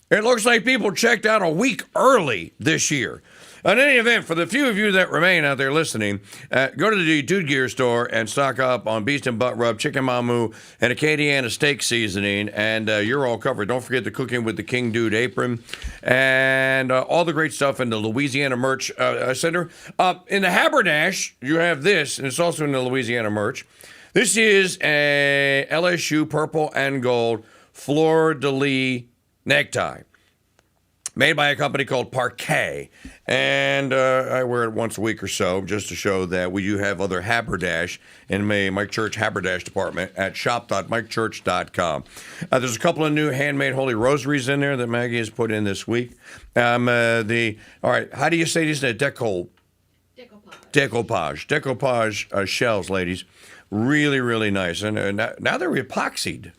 it looks like people checked out a week early this year. In any event, for the few of you that remain out there listening, go to the Dude Gear store and stock up on beast and butt rub, chicken mamu, and Acadiana steak seasoning, and you're all covered. Don't forget the cooking with the KingDude apron and all the great stuff in the Louisiana Merch Center. In the Haberdash, you have this, and it's also in the Louisiana Merch. This is a LSU purple and gold fleur-de-lis necktie made by a company called Parquet, and I wear it once a week or so just to show that we do have other Haberdash in my Mike Church Haberdash department at shop.mikechurch.com. There's a couple of new handmade holy rosaries in there that Maggie has put in this week. All right, how do you say this? Decoupage shells, ladies. Really, really nice, and now they're epoxied.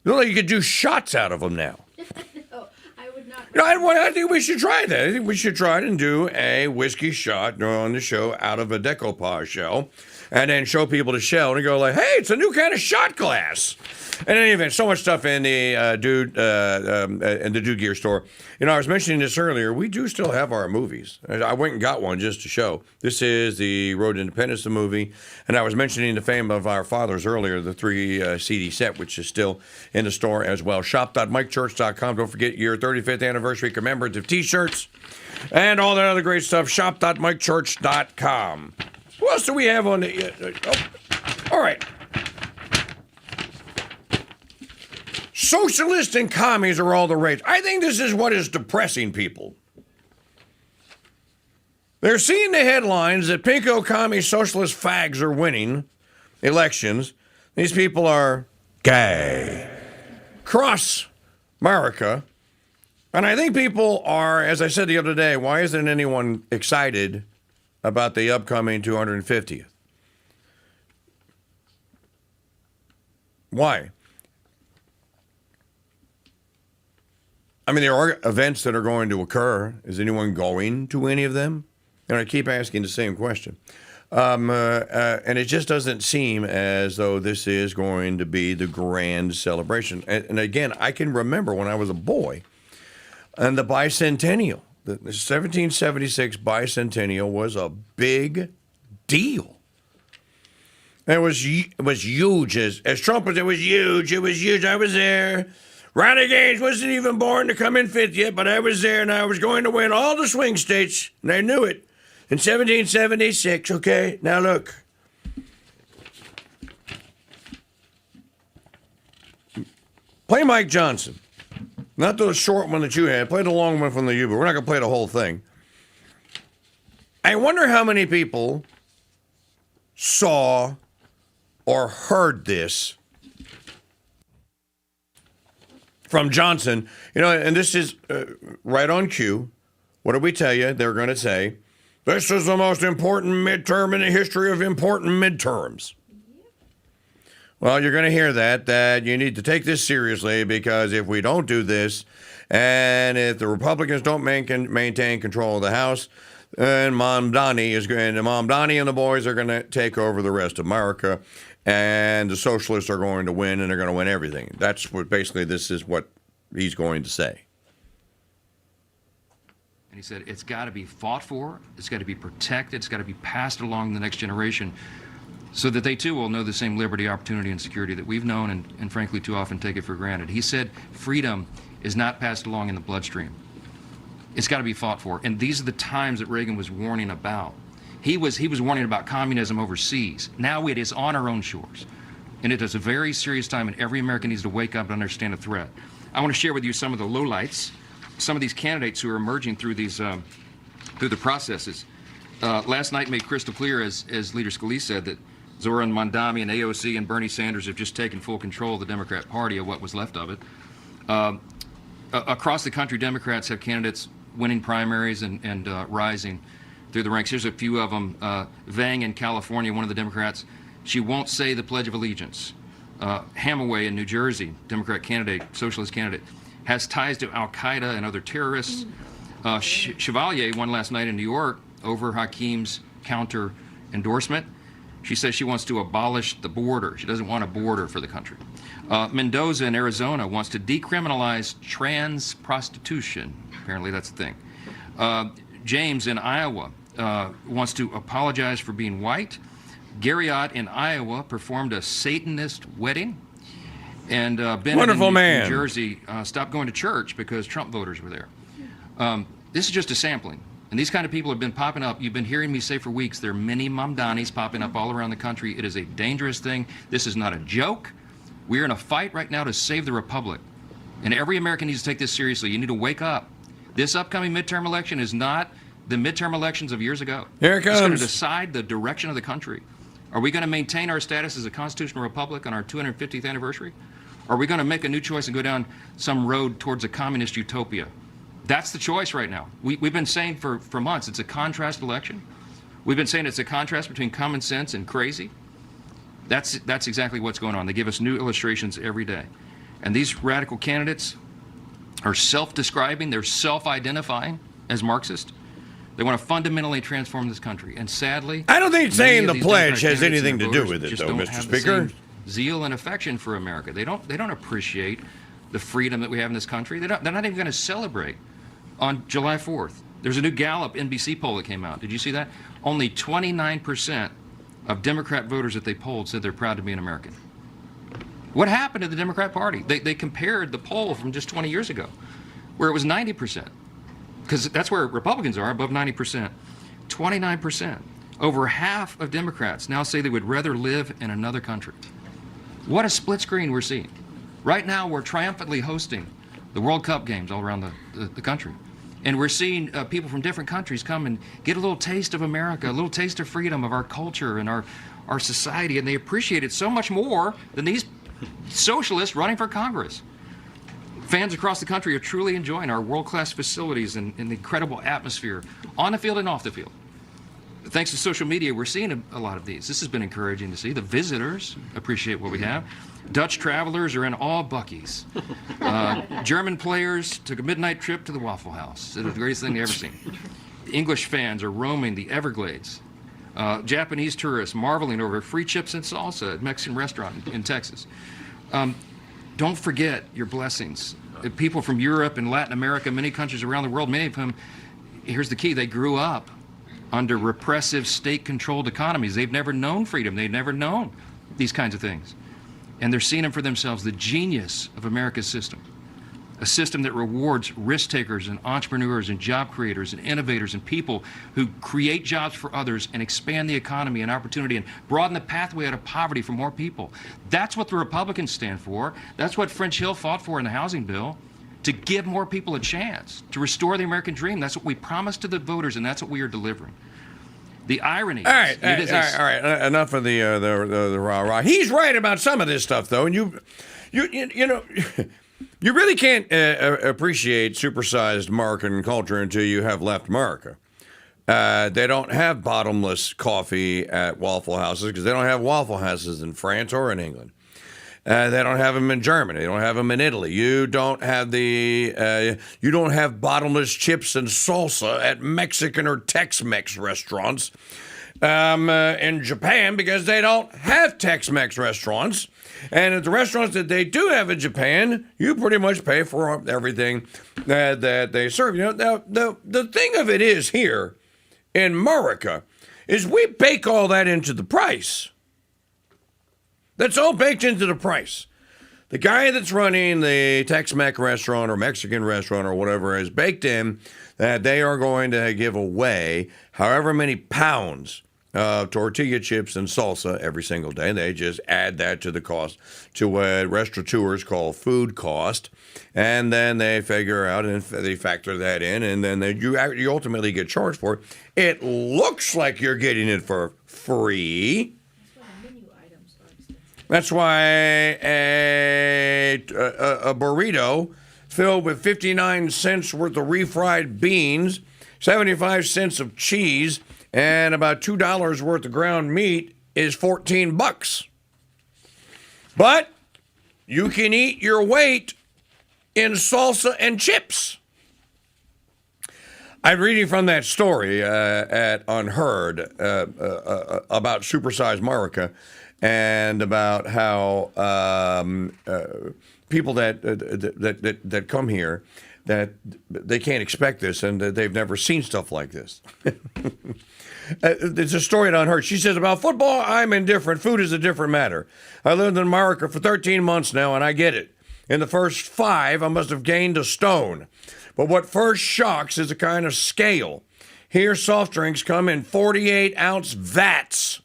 Look like you could do shots out of them now. No, I would not. No, I think we should try that. I think we should try it and do a whiskey shot on the show out of a decoupage shell, and then show people the shell and go like, "Hey, it's a new kind of shot glass." In any event, so much stuff in the Dude Gear store. I was mentioning this earlier. We do still have our movies. I went and got one just to show. This is the Road to Independence, the movie, and I was mentioning the Fame of Our Fathers earlier, the 3 CD set, which is still in the store as well. Shop.mikechurch.com. Don't forget your 35th anniversary commemorative T-shirts and all that other great stuff. Shop.mikechurch.com. Who else do we have on the? All right. Socialists and commies are all the rage. I think this is what is depressing people. They're seeing the headlines that pinko commie socialist fags are winning elections. These people are gay. Cross America. And I think people are, as I said the other day, why isn't anyone excited about the upcoming 250th? Why? I mean, there are events that are going to occur. Is anyone going to any of them? And I keep asking the same question. And it just doesn't seem as though this is going to be the grand celebration. And again, I can remember when I was a boy and the bicentennial. The 1776 bicentennial was a big deal. And it was huge. As Trump was, it was huge. It was huge. I was there. Ronnie Gaines wasn't even born to come in fifth yet, but I was there, and I was going to win all the swing states, and I knew it. In 1776, okay? Now look. Play Mike Johnson. Not the short one that you had. Play the long one from the U, but we're not going to play the whole thing. I wonder how many people saw or heard this from Johnson, and this is right on cue. What did we tell you? They're going to say, this is the most important midterm in the history of important midterms. Well, you're going to hear that you need to take this seriously, because if we don't do this, and if the Republicans don't maintain control of the House, then Mom Donnie and the boys are going to take over the rest of America. And the socialists are going to win, and they're going to win everything. That's what basically this is what he's going to say. And he said it's got to be fought for, it's got to be protected, it's got to be passed along to the next generation so that they too will know the same liberty, opportunity, and security that we've known and frankly too often take it for granted. He said freedom is not passed along in the bloodstream. It's got to be fought for. And these are the times that Reagan was warning about. He was warning about communism overseas. Now it is on our own shores. And it is a very serious time, and every American needs to wake up and understand the threat. I want to share with you some of the lowlights, some of these candidates who are emerging through these through the processes. Last night made crystal clear, as Leader Scalise said, that Zoran Mondami and AOC and Bernie Sanders have just taken full control of the Democrat Party, of what was left of it. Across the country, Democrats have candidates winning primaries and rising through the ranks. Here's a few of them. Vang in California, one of the Democrats, she won't say the Pledge of Allegiance. Hamaway in New Jersey, Democrat candidate, socialist candidate, has ties to Al-Qaeda and other terrorists. Chevalier won last night in New York over Hakim's counter endorsement. She says she wants to abolish the border. She doesn't want a border for the country. Mendoza in Arizona wants to decriminalize trans prostitution. Apparently that's a thing. James in Iowa wants to apologize for being white. Gary Ott in Iowa performed a Satanist wedding. And Bennett Wonderful in man. New Jersey stopped going to church because Trump voters were there. This is just a sampling. And these kind of people have been popping up. You've been hearing me say for weeks, there are many Mamdanis popping up all around the country. It is a dangerous thing. This is not a joke. We're in a fight right now to save the republic. And every American needs to take this seriously. You need to wake up. This upcoming midterm election is not the midterm elections of years ago. Here it comes. It's going to decide the direction of the country. Are we going to maintain our status as a constitutional republic on our 250th anniversary? Or are we going to make a new choice and go down some road towards a communist utopia? That's the choice right now. We've been saying for months it's a contrast election. We've been saying it's a contrast between common sense and crazy. That's exactly what's going on. They give us new illustrations every day. And these radical candidates are self-describing, they're self-identifying as Marxist. They want to fundamentally transform this country. And sadly, I don't think many saying of the these pledge Democrat has anything candidates and to their do with voters it, just though, don't Mr. have the Speaker. same zeal and affection for America. They don't appreciate the freedom that we have in this country. They're not even going to celebrate on July 4th. There's a new Gallup NBC poll that came out. Did you see that? Only 29% of Democrat voters that they polled said they're proud to be an American. What happened to the Democrat Party? They compared the poll from just 20 years ago, where it was 90%, because that's where Republicans are, above 90%. 29%. Over half of Democrats now say they would rather live in another country. What a split screen we're seeing. Right now, we're triumphantly hosting the World Cup games all around the country. And we're seeing people from different countries come and get a little taste of America, a little taste of freedom, of our culture and our society, and they appreciate it so much more than these socialists running for Congress. Fans across the country are truly enjoying our world-class facilities and the incredible atmosphere on the field and off the field. Thanks to social media, we're seeing a lot of these. This has been encouraging to see. The visitors appreciate what we have. Dutch travelers are in all Buc-ee's. German players took a midnight trip to the Waffle House. It was the greatest thing they've ever seen. English fans are roaming the Everglades. Japanese tourists marveling over free chips and salsa at a Mexican restaurant in Texas. Don't forget your blessings. People from Europe and Latin America, many countries around the world, many of whom, here's the key, they grew up under repressive state-controlled economies. They've never known freedom. They've never known these kinds of things. And they're seeing them for themselves, the genius of America's system. A system that rewards risk takers and entrepreneurs and job creators and innovators and people who create jobs for others and expand the economy and opportunity and broaden the pathway out of poverty for more people. That's what the Republicans stand for. That's what French Hill fought for in the housing bill, to give more people a chance, to restore the American dream. That's what we promised to the voters, and that's what we are delivering. The irony. All right. Enough of the rah-rah. He's right about some of this stuff, though, and you know, you really can't appreciate supersized American culture until you have left America. They don't have bottomless coffee at Waffle Houses because they don't have Waffle Houses in France or in England. They don't have them in Germany. They don't have them in Italy. You don't have you don't have bottomless chips and salsa at Mexican or Tex-Mex restaurants in Japan because they don't have Tex-Mex restaurants. And at the restaurants that they do have in Japan, you pretty much pay for everything that they serve. You know, now the thing of it is here in America is we bake all that into the price. That's all baked into the price. The guy that's running the Tex-Mex restaurant or Mexican restaurant or whatever is baked in that they are going to give away however many pounds tortilla chips and salsa every single day. They just add that to the cost, to what restaurateurs call food cost, and then they figure out and they factor that in, and then you ultimately get charged for it. It looks like you're getting it for free. That's why a burrito filled with 59 cents worth of refried beans, 75 cents of cheese, and about $2 worth of ground meat is $14. But you can eat your weight in salsa and chips. I'm reading from that story at Unheard about Supersized America and about how people that come here, that they can't expect this and that they've never seen stuff like this. It's a story at Unheard. She says, about football, I'm indifferent. Food is a different matter. I lived in America for 13 months now, and I get it. In the first 5, I must have gained a stone. But what first shocks is a kind of scale. Here, soft drinks come in 48-ounce vats.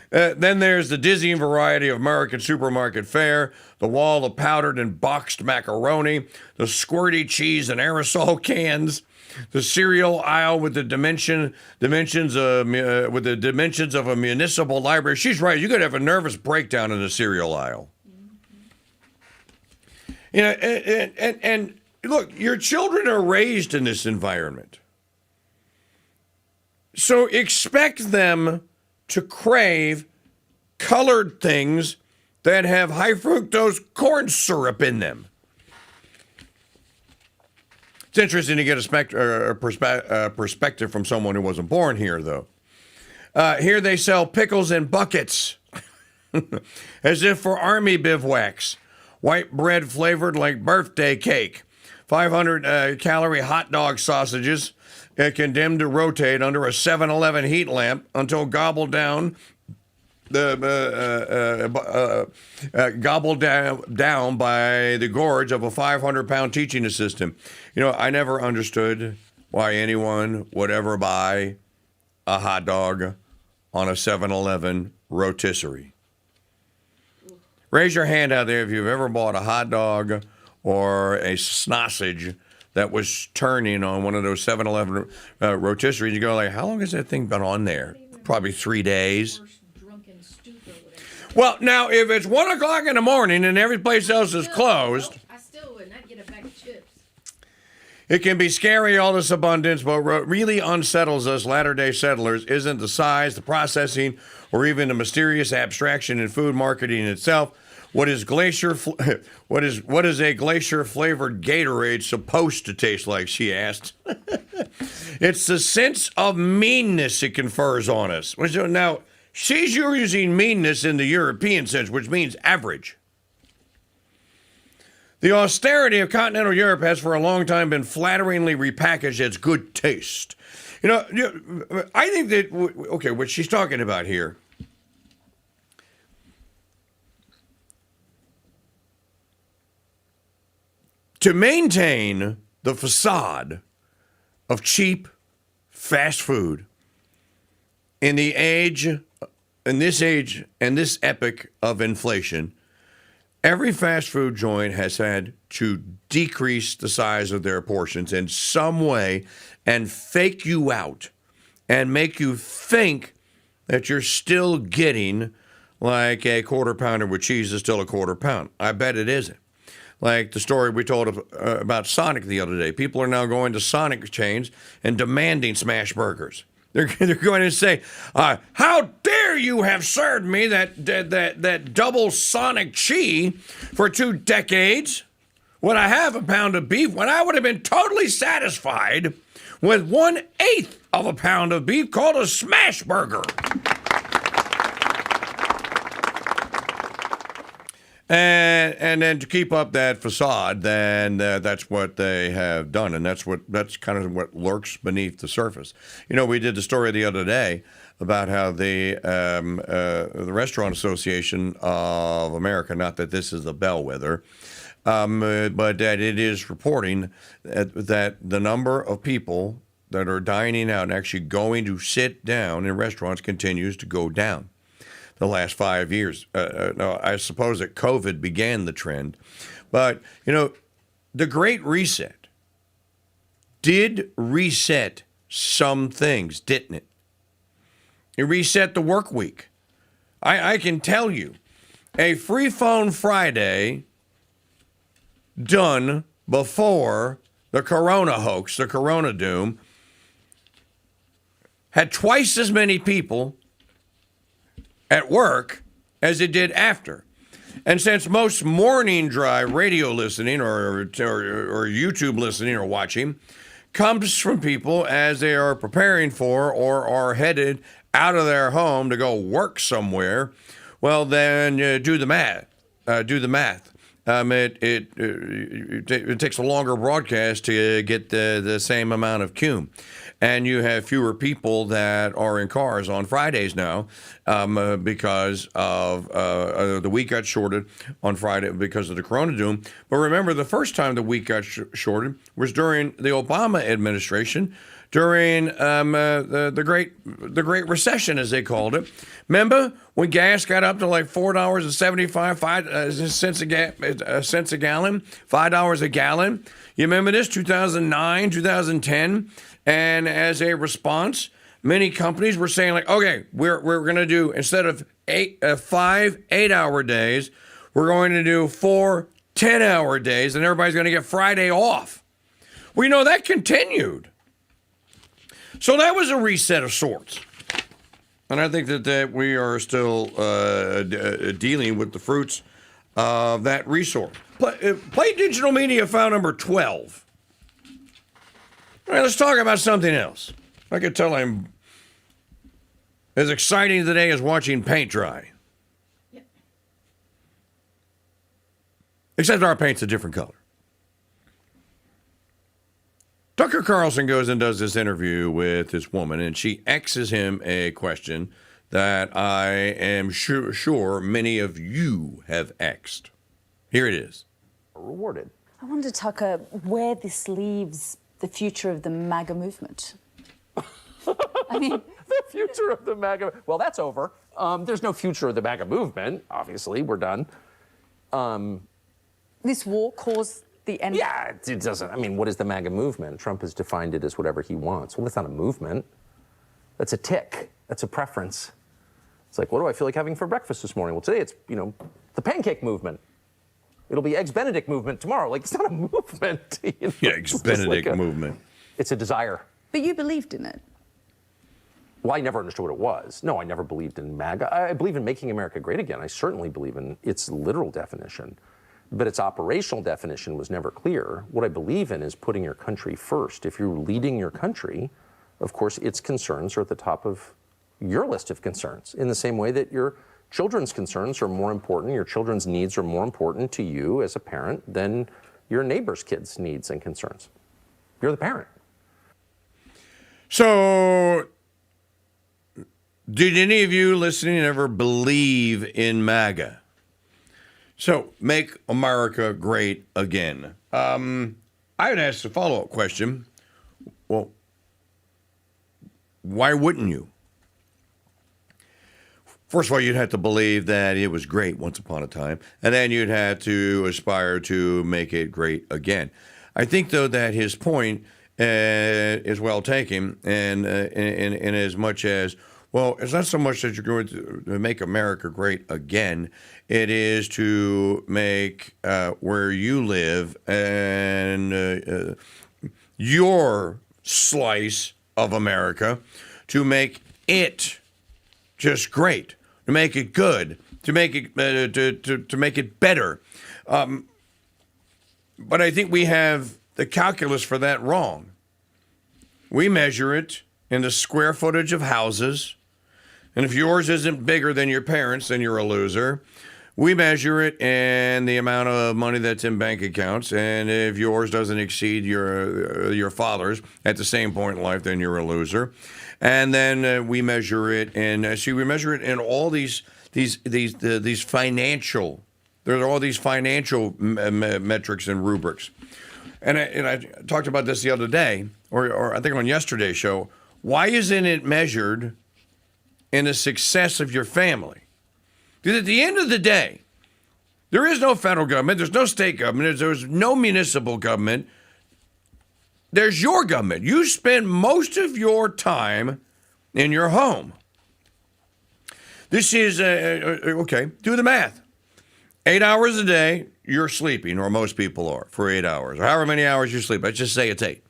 Then there's the dizzying variety of American supermarket fare, the wall of powdered and boxed macaroni, the squirty cheese and aerosol cans, the cereal aisle with the dimensions of a municipal library. She's right. You could have a nervous breakdown in the cereal aisle. You know, and look, your children are raised in this environment, so expect them to crave colored things that have high fructose corn syrup in them. It's interesting to get a perspective from someone who wasn't born here, though. Here they sell pickles in buckets, as if for army bivouacs. White bread flavored like birthday cake. 500-calorie hot dog sausages condemned to rotate under a 7-Eleven heat lamp until gobbled down by the gorge of a 500-pound teaching assistant. You know, I never understood why anyone would ever buy a hot dog on a 7-Eleven rotisserie. Raise your hand out there if you've ever bought a hot dog or a sausage that was turning on one of those 7-Eleven rotisseries. You go like, how long has that thing been on there? Probably 3 days. Well, now, if it's 1 o'clock in the morning and every place else is closed, I still wouldn't. I'd get a bag of chips. It can be scary, all this abundance, but what really unsettles us Latter-day settlers isn't the size, the processing, or even the mysterious abstraction in food marketing itself. What is a glacier-flavored Gatorade supposed to taste like, she asked. It's the sense of meanness it confers on us. Now, she's using meanness in the European sense, which means average. The austerity of continental Europe has for a long time been flatteringly repackaged as good taste. You know, I think that, okay, what she's talking about here, to maintain the facade of cheap fast food in this age and this epoch of inflation, every fast food joint has had to decrease the size of their portions in some way and fake you out and make you think that you're still getting like a quarter pounder with cheese is still a quarter pound. I bet it isn't. Like the story we told about Sonic the other day. People are now going to Sonic chains and demanding smash burgers. They're going to say, how dare you have served me that double Sonic cheese for 2 decades when I have a pound of beef, when I would have been totally satisfied with 1/8 of a pound of beef called a smash burger. And then to keep up that facade, then that's what they have done, and that's kind of what lurks beneath the surface. You know, we did the story the other day about how the Restaurant Association of America, not that this is a bellwether, but that it is reporting that the number of people that are dining out and actually going to sit down in restaurants continues to go down the last 5 years. No, I suppose that COVID began the trend. But, the Great Reset did reset some things, didn't it? It reset the work week. I can tell you, a free phone Friday done before the Corona hoax, the Corona doom, had twice as many people at work as it did after. And since most morning drive radio listening or YouTube listening or watching comes from people as they are preparing for or are headed out of their home to go work somewhere, well, then do the math. It takes a longer broadcast to get the same amount of cume. And you have fewer people that are in cars on Fridays now because of the week got shorted on Friday because of the Corona doom. But remember, the first time the week got shorted was during the Obama administration, during the Great Recession, as they called it. Remember when gas got up to like $4.75 cents a gallon, $5 a gallon? You remember this? 2009, 2010. And as a response, many companies were saying, like, okay, we're going to do, instead of 5 8-hour days, we're going to do 4 10-hour days, and everybody's going to get Friday off. Well, that continued. So that was a reset of sorts. And I think that we are still dealing with the fruits of that resource. Play digital media file number 12. All right, let's talk about something else. I could tell I'm as exciting today as watching paint dry. Yep. Except our paint's a different color. Tucker Carlson goes and does this interview with this woman, and she X's him a question that I am sure many of you have X'd. Here it is. Rewarded. I wonder, Tucker, where this leaves the future of the MAGA movement. I mean, the future of the MAGA. Well, that's over. There's no future of the MAGA movement. Obviously, we're done. This war caused the end. Yeah, it doesn't. I mean, what is the MAGA movement? Trump has defined it as whatever he wants. Well, that's not a movement. That's a tick. That's a preference. It's like, what do I feel like having for breakfast this morning? Well, today it's, the pancake movement. It'll be Eggs Benedict movement tomorrow. Like, it's not a movement. Yeah, Eggs Benedict movement. It's a desire. But you believed in it. Well, I never understood what it was. No, I never believed in MAGA. I believe in making America great again. I certainly believe in its literal definition. But its operational definition was never clear. What I believe in is putting your country first. If you're leading your country, of course, its concerns are at the top of your list of concerns, in the same way that your children's concerns are more important, your children's needs are more important to you as a parent than your neighbor's kids' needs and concerns. You're the parent. So, did any of you listening ever believe in MAGA? So, make America great again. I would ask the follow-up question, well, why wouldn't you? First of all, you'd have to believe that it was great once upon a time, and then you'd have to aspire to make it great again. I think, though, that his point is well taken, and in as much as, well, it's not so much that you're going to make America great again. It is to make where you live and your slice of America, to make it just great, to make it good, to make it to make it better. But I think we have the calculus for that wrong. We measure it in the square footage of houses, and if yours isn't bigger than your parents', then you're a loser. We measure it in the amount of money that's in bank accounts, and if yours doesn't exceed your father's at the same point in life, then you're a loser. And then we measure it in we measure it in all these financial. There are all these financial metrics and rubrics. and I talked about this the other day, or I think on yesterday's show, why isn't it measured in the success of your family? Because at the end of the day, there is no federal government, there's no state government, there's no municipal government. There's your government. You spend most of your time in your home. This is, okay, do the math. 8 hours a day, you're sleeping, or most people are, for 8 hours, or however many hours you sleep. Let's just say it's 8.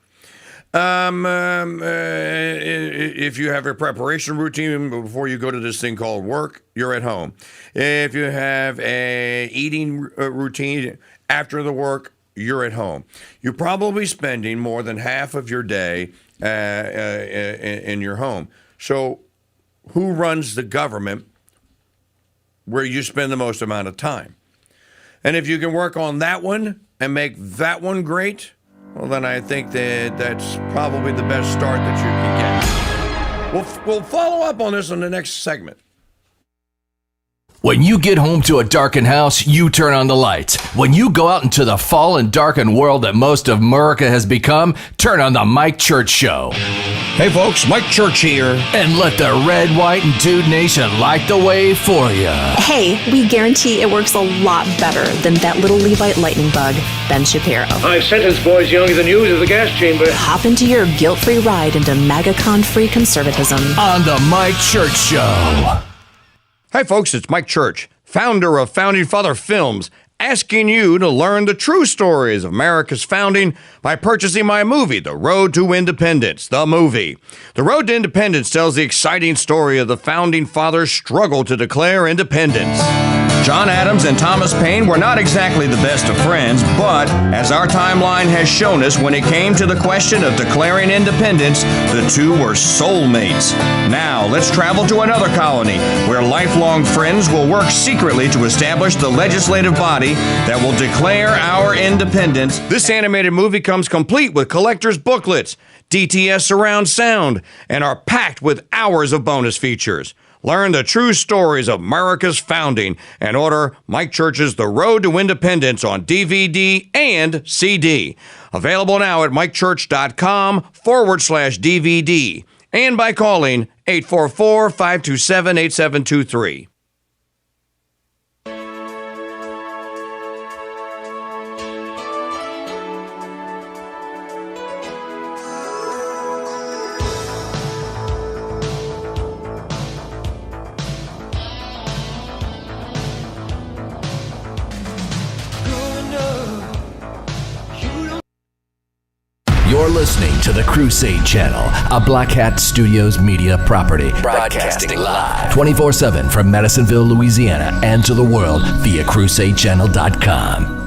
If you have a preparation routine before you go to this thing called work, you're at home. If you have a eating routine after the work, you're at home. You're probably spending more than half of your day in your home. So who runs the government where you spend the most amount of time? And if you can work on that one and make that one great, well, then I think that's probably the best start that you can get. We'll follow up on this in the next segment. When you get home to a darkened house, you turn on the lights. When you go out into the fallen, darkened world that most of America has become, turn on the Mike Church Show. Hey folks, Mike Church here. And let the Red, White, and Dude Nation light the way for you. Hey, we guarantee it works a lot better than that little Levite lightning bug, Ben Shapiro. I've sentenced boys younger than you to the gas chamber. Hop into your guilt-free ride into MAGACon-free conservatism. On the Mike Church Show. Hi folks, it's Mike Church, founder of Founding Father Films, asking you to learn the true stories of America's founding by purchasing my movie, The Road to Independence, the movie. The Road to Independence tells the exciting story of the Founding Fathers' struggle to declare independence. John Adams and Thomas Paine were not exactly the best of friends, but as our timeline has shown us, when it came to the question of declaring independence, the two were soulmates. Now, let's travel to another colony where lifelong friends will work secretly to establish the legislative body that will declare our independence. This animated movie comes complete with collector's booklets, DTS surround sound, and are packed with hours of bonus features. Learn the true stories of America's founding and order Mike Church's The Road to Independence on DVD and CD. Available now at mikechurch.com/DVD and by calling 844-527-8723. You're listening to the Crusade Channel, a Black Hat Studios media property. Broadcasting live 24/7 from Madisonville, Louisiana, and to the world via CrusadeChannel.com.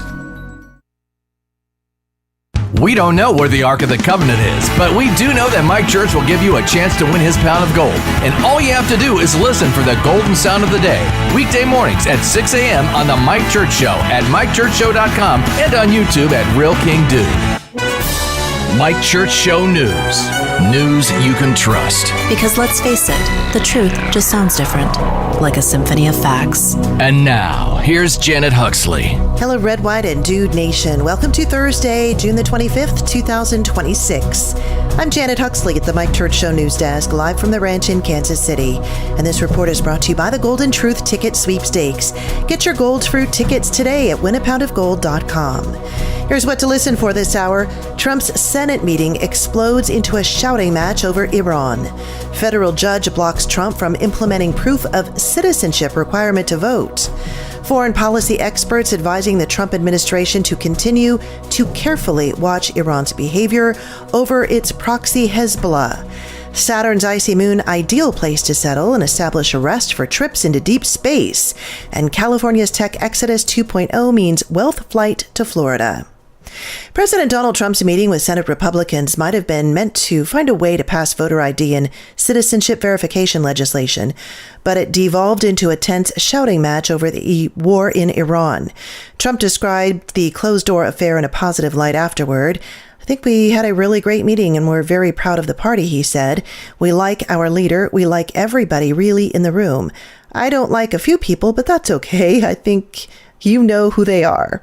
We don't know where the Ark of the Covenant is, but we do know that Mike Church will give you a chance to win his pound of gold. And all you have to do is listen for the golden sound of the day, weekday mornings at 6 a.m. on the Mike Church Show at MikeChurchShow.com and on YouTube at Real KingDude. Mike Church Show News. News you can trust. Because let's face it, the truth just sounds different, like a symphony of facts. And now, here's Janet Huxley. Hello, Red, White, and Dude Nation. Welcome to Thursday, June the 25th, 2026. I'm Janet Huxley at the Mike Church Show News Desk, live from the ranch in Kansas City. And this report is brought to you by the Golden Truth Ticket Sweepstakes. Get your Gold Fruit tickets today at winapoundofgold.com. Here's what to listen for this hour. Trump's Senate meeting explodes into a shouting match over Iran. Federal judge blocks Trump from implementing proof of citizenship requirement to vote. Foreign policy experts advising the Trump administration to continue to carefully watch Iran's behavior over its proxy Hezbollah. Saturn's icy moon, ideal place to settle and establish a rest for trips into deep space. And California's tech exodus 2.0 means wealth flight to Florida. President Donald Trump's meeting with Senate Republicans might have been meant to find a way to pass voter ID and citizenship verification legislation, but it devolved into a tense shouting match over the war in Iran. Trump described the closed-door affair in a positive light afterward. I think we had a really great meeting and we're very proud of the party, he said. We like our leader. We like everybody really in the room. I don't like a few people, but that's okay. I think you know who they are.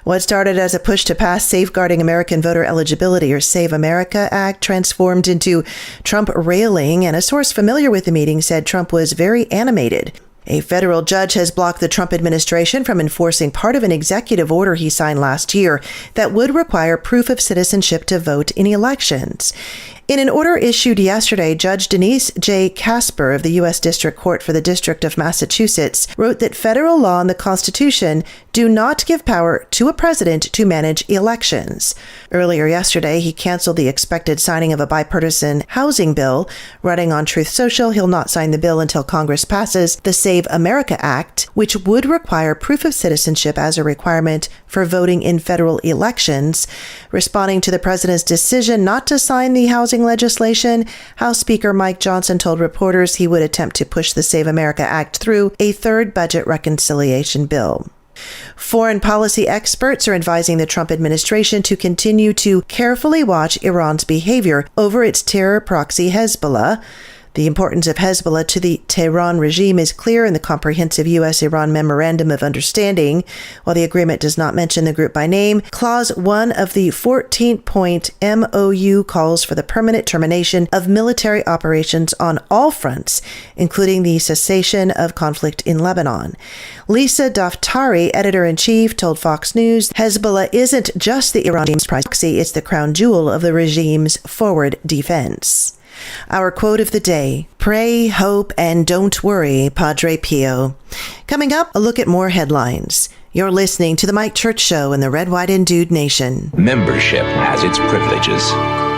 What started as a push to pass Safeguarding American Voter Eligibility, or Save America Act, transformed into Trump railing, and a source familiar with the meeting said Trump was very animated. A federal judge has blocked the Trump administration from enforcing part of an executive order he signed last year that would require proof of citizenship to vote in elections. In an order issued yesterday, Judge Denise J. Casper of the U.S. District Court for the District of Massachusetts wrote that federal law and the Constitution do not give power to a president to manage elections. Earlier yesterday, he canceled the expected signing of a bipartisan housing bill. Writing on Truth Social, he'll not sign the bill until Congress passes the Save America Act, which would require proof of citizenship as a requirement for voting in federal elections. Responding to the president's decision not to sign the housing legislation, House Speaker Mike Johnson told reporters he would attempt to push the Save America Act through a third budget reconciliation bill. Foreign policy experts are advising the Trump administration to continue to carefully watch Iran's behavior over its terror proxy Hezbollah. The importance of Hezbollah to the Tehran regime is clear in the comprehensive U.S.-Iran Memorandum of Understanding. While the agreement does not mention the group by name, Clause 1 of the 14-point MOU calls for the permanent termination of military operations on all fronts, including the cessation of conflict in Lebanon. Lisa Daftari, editor-in-chief, told Fox News, Hezbollah isn't just the Iranian proxy, it's the crown jewel of the regime's forward defense. Our quote of the day: pray, hope, and don't worry, Padre Pio. Coming up, a look at more headlines. You're listening to The Mike Church Show in the Red, White, and Dude Nation. Membership has its privileges.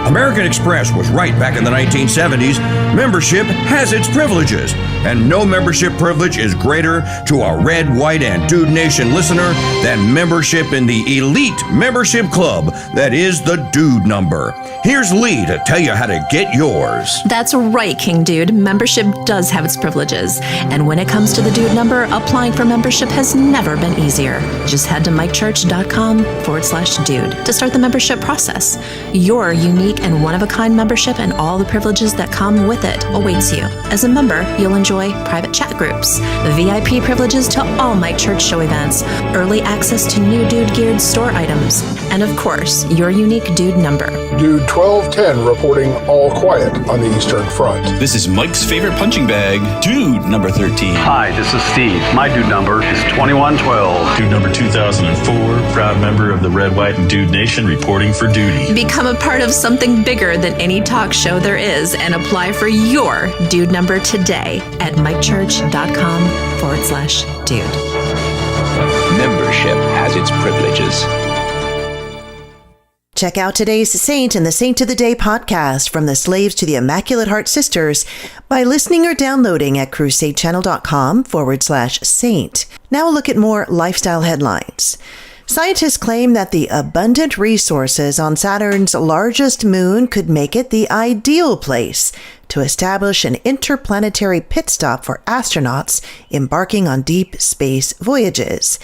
American Express was right back in the 1970s. Membership has its privileges. And no membership privilege is greater to a Red, White, and Dude Nation listener than membership in the elite membership club that is the Dude Number. Here's Lee to tell you how to get yours. That's right, King Dude. Membership does have its privileges. And when it comes to the Dude Number, applying for membership has never been easier. Just head to mikechurch.com/dude to start the membership process. Your unique and one-of-a-kind membership and all the privileges that come with it awaits you. As a member, you'll enjoy private chat groups, VIP privileges to all Mike Church Show events, early access to new Dude-geared store items, and of course, your unique Dude Number. Dude 1210 reporting all quiet on the Eastern Front. This is Mike's favorite punching bag, Dude number 13. Hi, this is Steve. My Dude Number is 2112. Dude number 2004, proud member of the Red, White, and Dude Nation, reporting for duty. Become a part of something bigger than any talk show there is and apply for your Dude Number today at mikechurch.com/dude. Membership has its privileges. Check out today's Saint and the Saint of the Day podcast, From the Slaves to the Immaculate Heart Sisters, by listening or downloading at crusadechannel.com/saint. Now a look at more lifestyle headlines. Scientists claim that the abundant resources on Saturn's largest moon could make it the ideal place to establish an interplanetary pit stop for astronauts embarking on deep space voyages.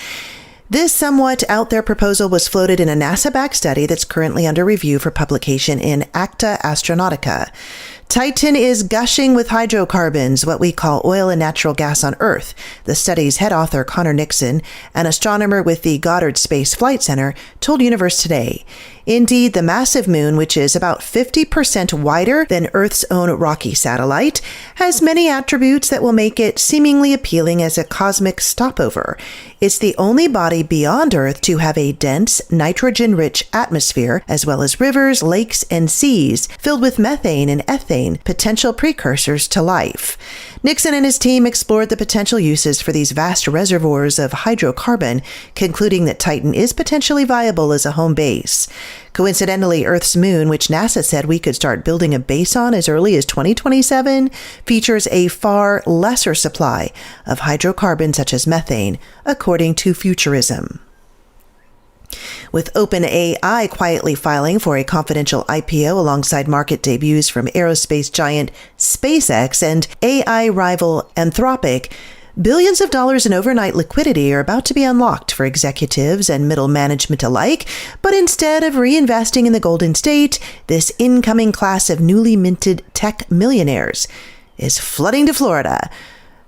This somewhat out there proposal was floated in a NASA-backed study that's currently under review for publication in Acta Astronautica. Titan is gushing with hydrocarbons, what we call oil and natural gas on Earth. The study's head author, Connor Nixon, an astronomer with the Goddard Space Flight Center, told Universe Today. Indeed, the massive moon, which is about 50% wider than Earth's own rocky satellite, has many attributes that will make it seemingly appealing as a cosmic stopover. It's the only body beyond Earth to have a dense, nitrogen-rich atmosphere, as well as rivers, lakes, and seas filled with methane and ethane, potential precursors to life. Nixon and his team explored the potential uses for these vast reservoirs of hydrocarbon, concluding that Titan is potentially viable as a home base. Coincidentally, Earth's moon, which NASA said we could start building a base on as early as 2027, features a far lesser supply of hydrocarbons such as methane, according to Futurism. With OpenAI quietly filing for a confidential IPO alongside market debuts from aerospace giant SpaceX and AI rival Anthropic, billions of dollars in overnight liquidity are about to be unlocked for executives and middle management alike, but instead of reinvesting in the Golden State, this incoming class of newly minted tech millionaires is flooding to Florida.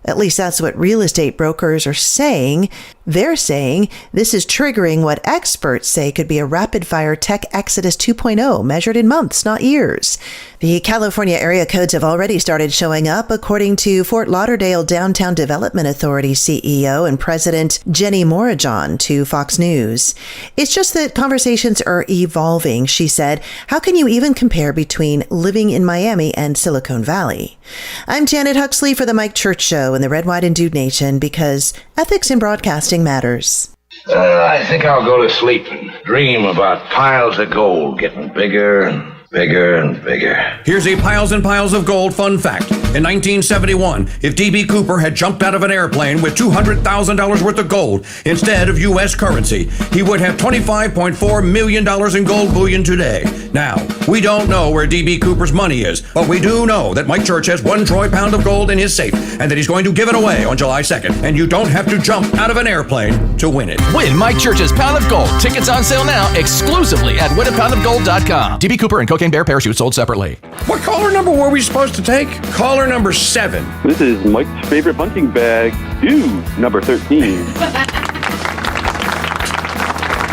At least that's what real estate brokers are saying. They're saying this is triggering what experts say could be a rapid-fire tech exodus 2.0, measured in months, not years. The California area codes have already started showing up, according to Fort Lauderdale Downtown Development Authority CEO and President Jenny Morajon to Fox News. It's just that conversations are evolving, she said. How can you even compare between living in Miami and Silicon Valley? I'm Janet Huxley for The Mike Church Show in the Red, White, and Dude Nation, because ethics in broadcasting matters. I think I'll go to sleep and dream about piles of gold getting bigger and bigger and bigger. Here's a piles and piles of gold fun fact. In 1971, if D.B. Cooper had jumped out of an airplane with $200,000 worth of gold instead of U.S. currency, he would have $25.4 million in gold bullion today. Now, we don't know where D.B. Cooper's money is, but we do know that Mike Church has 1 troy pound of gold in his safe and that he's going to give it away on July 2nd. And you don't have to jump out of an airplane to win it. Win Mike Church's Pound of Gold. Tickets on sale now exclusively at winapoundofgold.com. DB Cooper and Cocaine Bear parachutes sold separately. What caller number were we supposed to take? Caller number 7. This is Mike's favorite bunting bag, Dude, number 13.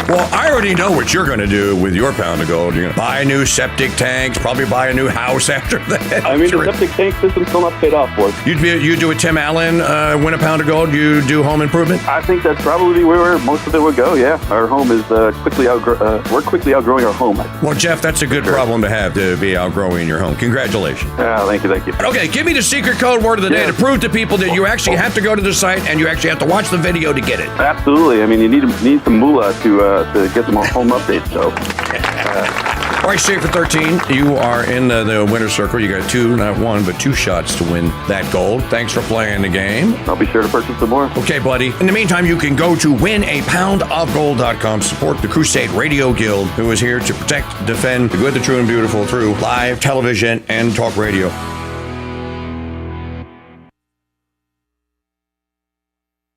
Well, I already know what you're going to do with your pound of gold. You're going to buy new septic tanks, probably buy a new house after that. I mean, the septic tank system's still not paid off for it. You do a Tim Allen, win a pound of gold, you do home improvement? I think that's probably where most of it would go, yeah. Our home is we're quickly outgrowing our home. Well, Jeff, that's a good problem to have, to be outgrowing your home. Congratulations. Thank you. Okay, give me the secret code word of the day to prove to people that you actually have to go to the site and you actually have to watch the video to get it. Absolutely. I mean, you need some moolah to get some home updates, so. All right, Schaefer 13, you are in the winner's circle. You got 2, not 1, but 2 shots to win that gold. Thanks for playing the game. I'll be sure to purchase some more. Okay, buddy. In the meantime, you can go to winapoundofgold.com, support the Crusade Radio Guild, who is here to protect, defend the good, the true, and beautiful through live television and talk radio.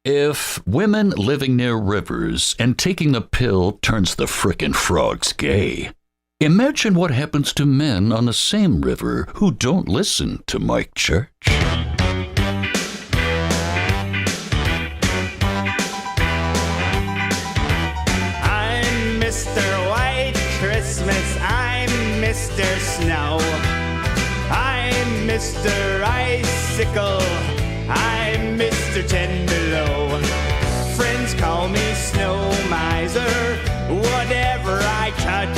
If women living near rivers and taking the pill turns the frickin' frogs gay, imagine what happens to men on the same river who don't listen to Mike Church. I'm Mr. White Christmas, I'm Mr. Snow, I'm Mr. Icicle, I'm Mr. Tenderlow. Friends call me Snow Miser. Whatever I touch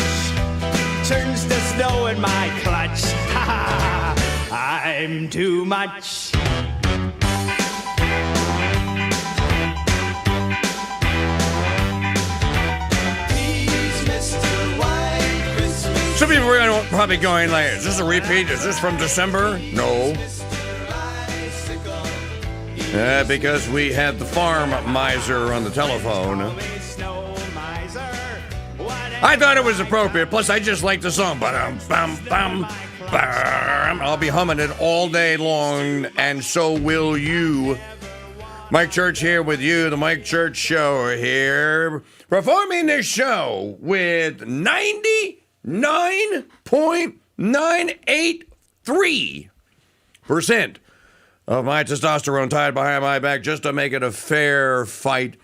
turns to snow in my clutch. Ha ha! I'm too much. Please, Mr. White Christmas. Some people are probably going like, is this a repeat? Is this from December? No. Because we had the farm miser on the telephone. I thought it was appropriate. Plus, I just like the song. I'll be humming it all day long, and so will you. Mike Church here with you, the Mike Church Show here, performing this show with 99.983% of my testosterone tied behind my back just to make it a fair fight.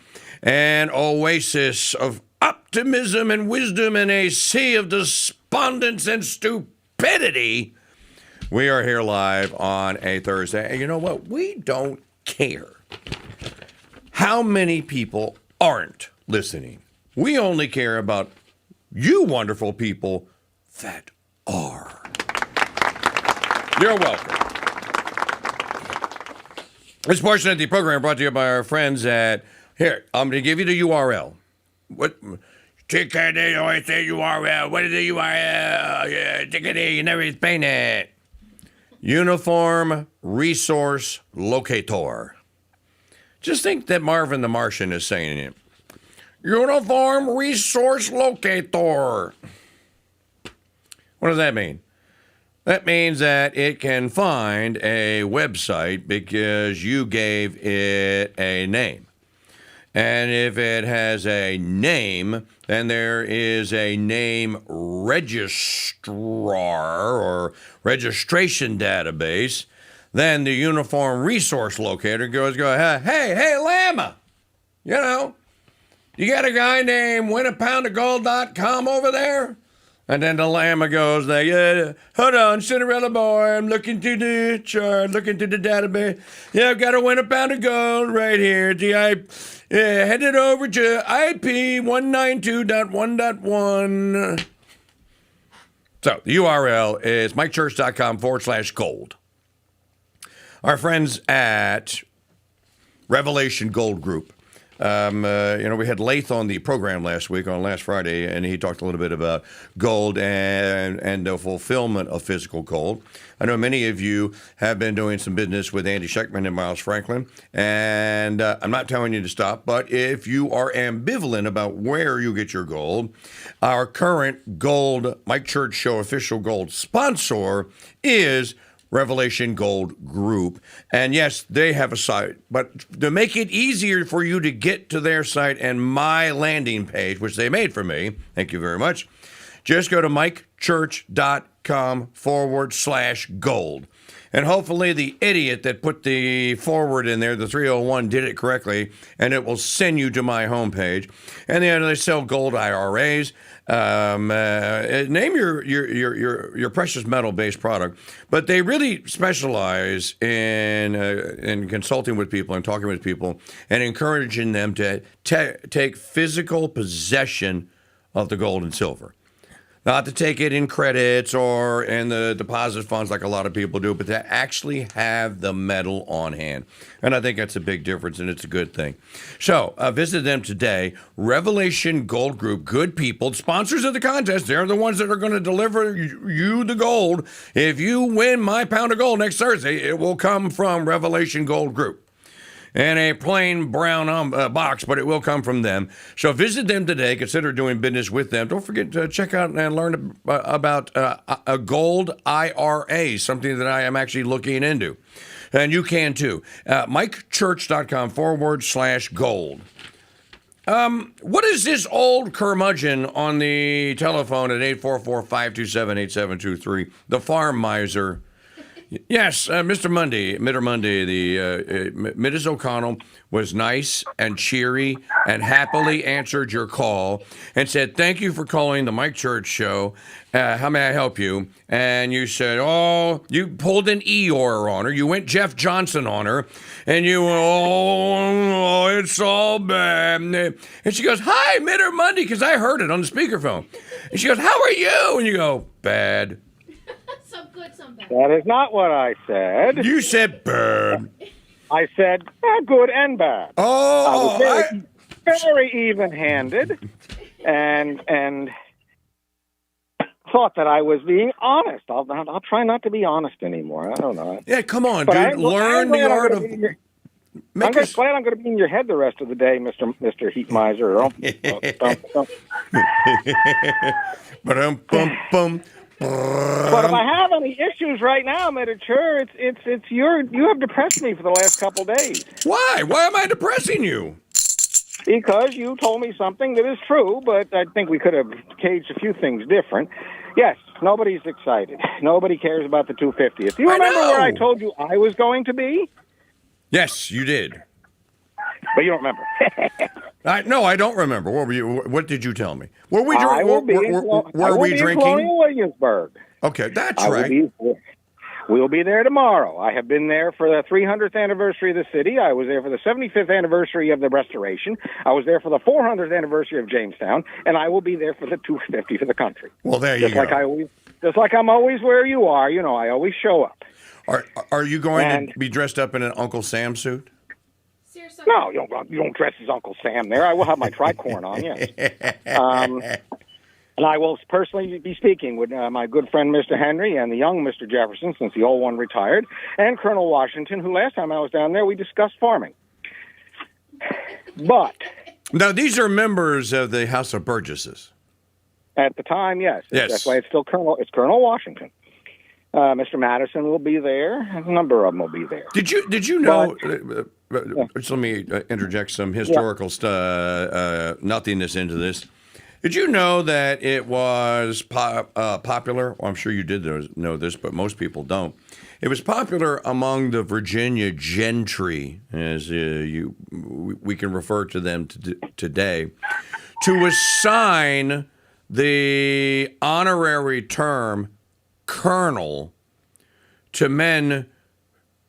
An oasis of optimism and wisdom in a sea of despondence and stupidity. We are here live on a Thursday. And you know what? We don't care how many people aren't listening. We only care about you wonderful people that are. You're welcome. This portion of the program brought to you by our friends at, here, I'm going to give you the URL. What? They always say URL. What is the URL? Yeah, you never explain it. Uniform Resource Locator. Just think that Marvin the Martian is saying it. Uniform Resource Locator. What does that mean? That means that it can find a website because you gave it a name. And if it has a name, then there is a name registrar or registration database. Then the Uniform Resource Locator goes, hey, Llama, You know, you got a guy named winapoundofgold.com over there? And then the llama goes like, hold on, Cinderella boy, I'm looking to the chart, looking to the database. Yeah, I've got to win a pound of gold right here. Head it over to IP 192.1.1. So the URL is mikechurch.com/gold. Our friends at Revelation Gold Group. We had Lath on the program last Friday, and he talked a little bit about gold and the fulfillment of physical gold. I know many of you have been doing some business with Andy Scheckman and Miles Franklin, and I'm not telling you to stop, but if you are ambivalent about where you get your gold, our current gold Mike Church Show official gold sponsor is Revelation Gold Group. And yes, they have a site, but to make it easier for you to get to their site and my landing page, which they made for me, thank you very much, just go to mikechurch.com/gold. And hopefully the idiot that put the forward in there, the 301, did it correctly, and it will send you to my homepage. And then they sell gold IRAs. Name your precious metal-based product, but they really specialize in consulting with people and talking with people and encouraging them to take physical possession of the gold and silver. Not to take it in credits or in the deposit funds like a lot of people do, but to actually have the metal on hand. And I think that's a big difference, and it's a good thing. So visit them today. Revelation Gold Group, good people, sponsors of the contest. They're the ones that are going to deliver you the gold. If you win my pound of gold next Thursday, it will come from Revelation Gold Group. And a plain brown box, but it will come from them. So visit them today. Consider doing business with them. Don't forget to check out and learn about a gold IRA, something that I am actually looking into. And you can too. MikeChurch.com/gold. What is this old curmudgeon on the telephone at 844-527-8723? The farm miser. Yes, Mr. Monday, Mrs. O'Connell was nice and cheery and happily answered your call and said, thank you for calling the Mike Church Show. How may I help you? And you said, you pulled an Eeyore on her. You went Jeff Johnson on her. And you went, it's all bad. And she goes, hi, Mr. Monday, because I heard it on the speakerphone. And she goes, how are you? And you go, bad. Some good, some bad. That is not what I said. You said bad. I said good and bad. Oh, I was very even-handed, and thought that I was being honest. I'll try not to be honest anymore. I don't know. Yeah, come on, dude. Learn the art of. I'm glad I'm going to be in your head the rest of the day, Mr. Heat Miser. But if I have any issues right now, Medicare, it's you have depressed me for the last couple days. Why? Why am I depressing you? Because you told me something that is true, but I think we could have caged a few things different. Yes, nobody's excited. Nobody cares about the 250th. Do you remember where I told you I was going to be? Yes, you did. But you don't remember. No, I don't remember. What did you tell me? Were we I will be in Colonial Williamsburg. Okay, that's right. We'll be there tomorrow. I have been there for the 300th anniversary of the city. I was there for the 75th anniversary of the restoration. I was there for the 400th anniversary of Jamestown, and I will be there for the 250 for the country. Well, there you go. Just like I'm always where you are. You know, I always show up. Are you going to be dressed up in an Uncle Sam suit? No, you don't dress as Uncle Sam there. I will have my tricorn on, yes. And I will personally be speaking with my good friend Mr. Henry and the young Mr. Jefferson, since the old one retired, and Colonel Washington, who last time I was down there, we discussed farming. But... Now, these are members of the House of Burgesses. At the time, yes. Yes. That's why it's still Colonel Washington. Mr. Madison will be there. A number of them will be there. Did you know... Let me interject some historical nothingness into this. Did you know that it was popular? Well, I'm sure you did know this, but most people don't. It was popular among the Virginia gentry, as we can refer to them today, to assign the honorary term colonel to men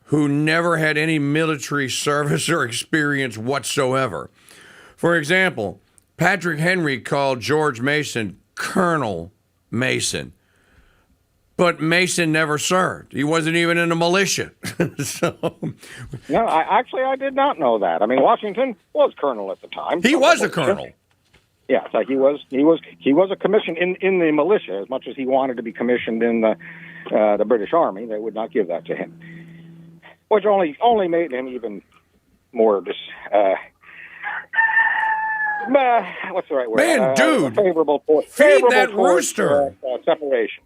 who never had any military service or experience whatsoever. For example, Patrick Henry called George Mason Colonel Mason. But Mason never served. He wasn't even in the militia. No, I did not know that. I mean, Washington was colonel at the time. He was a colonel. Yeah, so he was a commission in the militia. As much as he wanted to be commissioned in the British Army, they would not give that to him, which only made him even more what's the right word? Man, dude, favorable that rooster. Separation.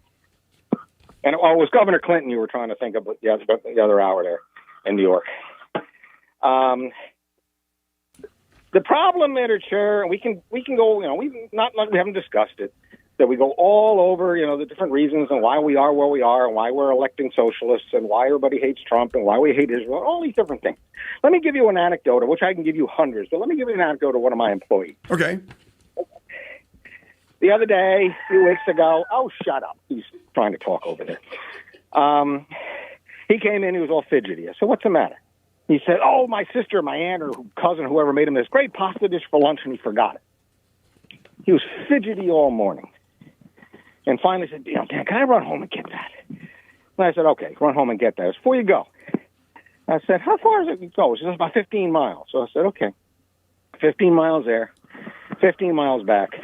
And it was Governor Clinton you were trying to think of the other hour there in New York. The problem, literature, and we can go, we haven't discussed it, that we go all over, the different reasons and why we are where we are and why we're electing socialists and why everybody hates Trump and why we hate Israel, all these different things. Let me give you an anecdote, of which I can give you hundreds, but let me give you an anecdote of one of my employees. Okay. The other day, a few weeks ago, oh, shut up. He's trying to talk over there. He came in, he was all fidgety. I said, what's the matter? He said, oh, my sister, my aunt, or cousin, whoever made him this great pasta dish for lunch, and he forgot it. He was fidgety all morning. And finally said, Dan, can I run home and get that? And I said, okay, run home and get that. Before you go. I said, how far does it go? She said, about 15 miles. So I said, okay, 15 miles there, 15 miles back.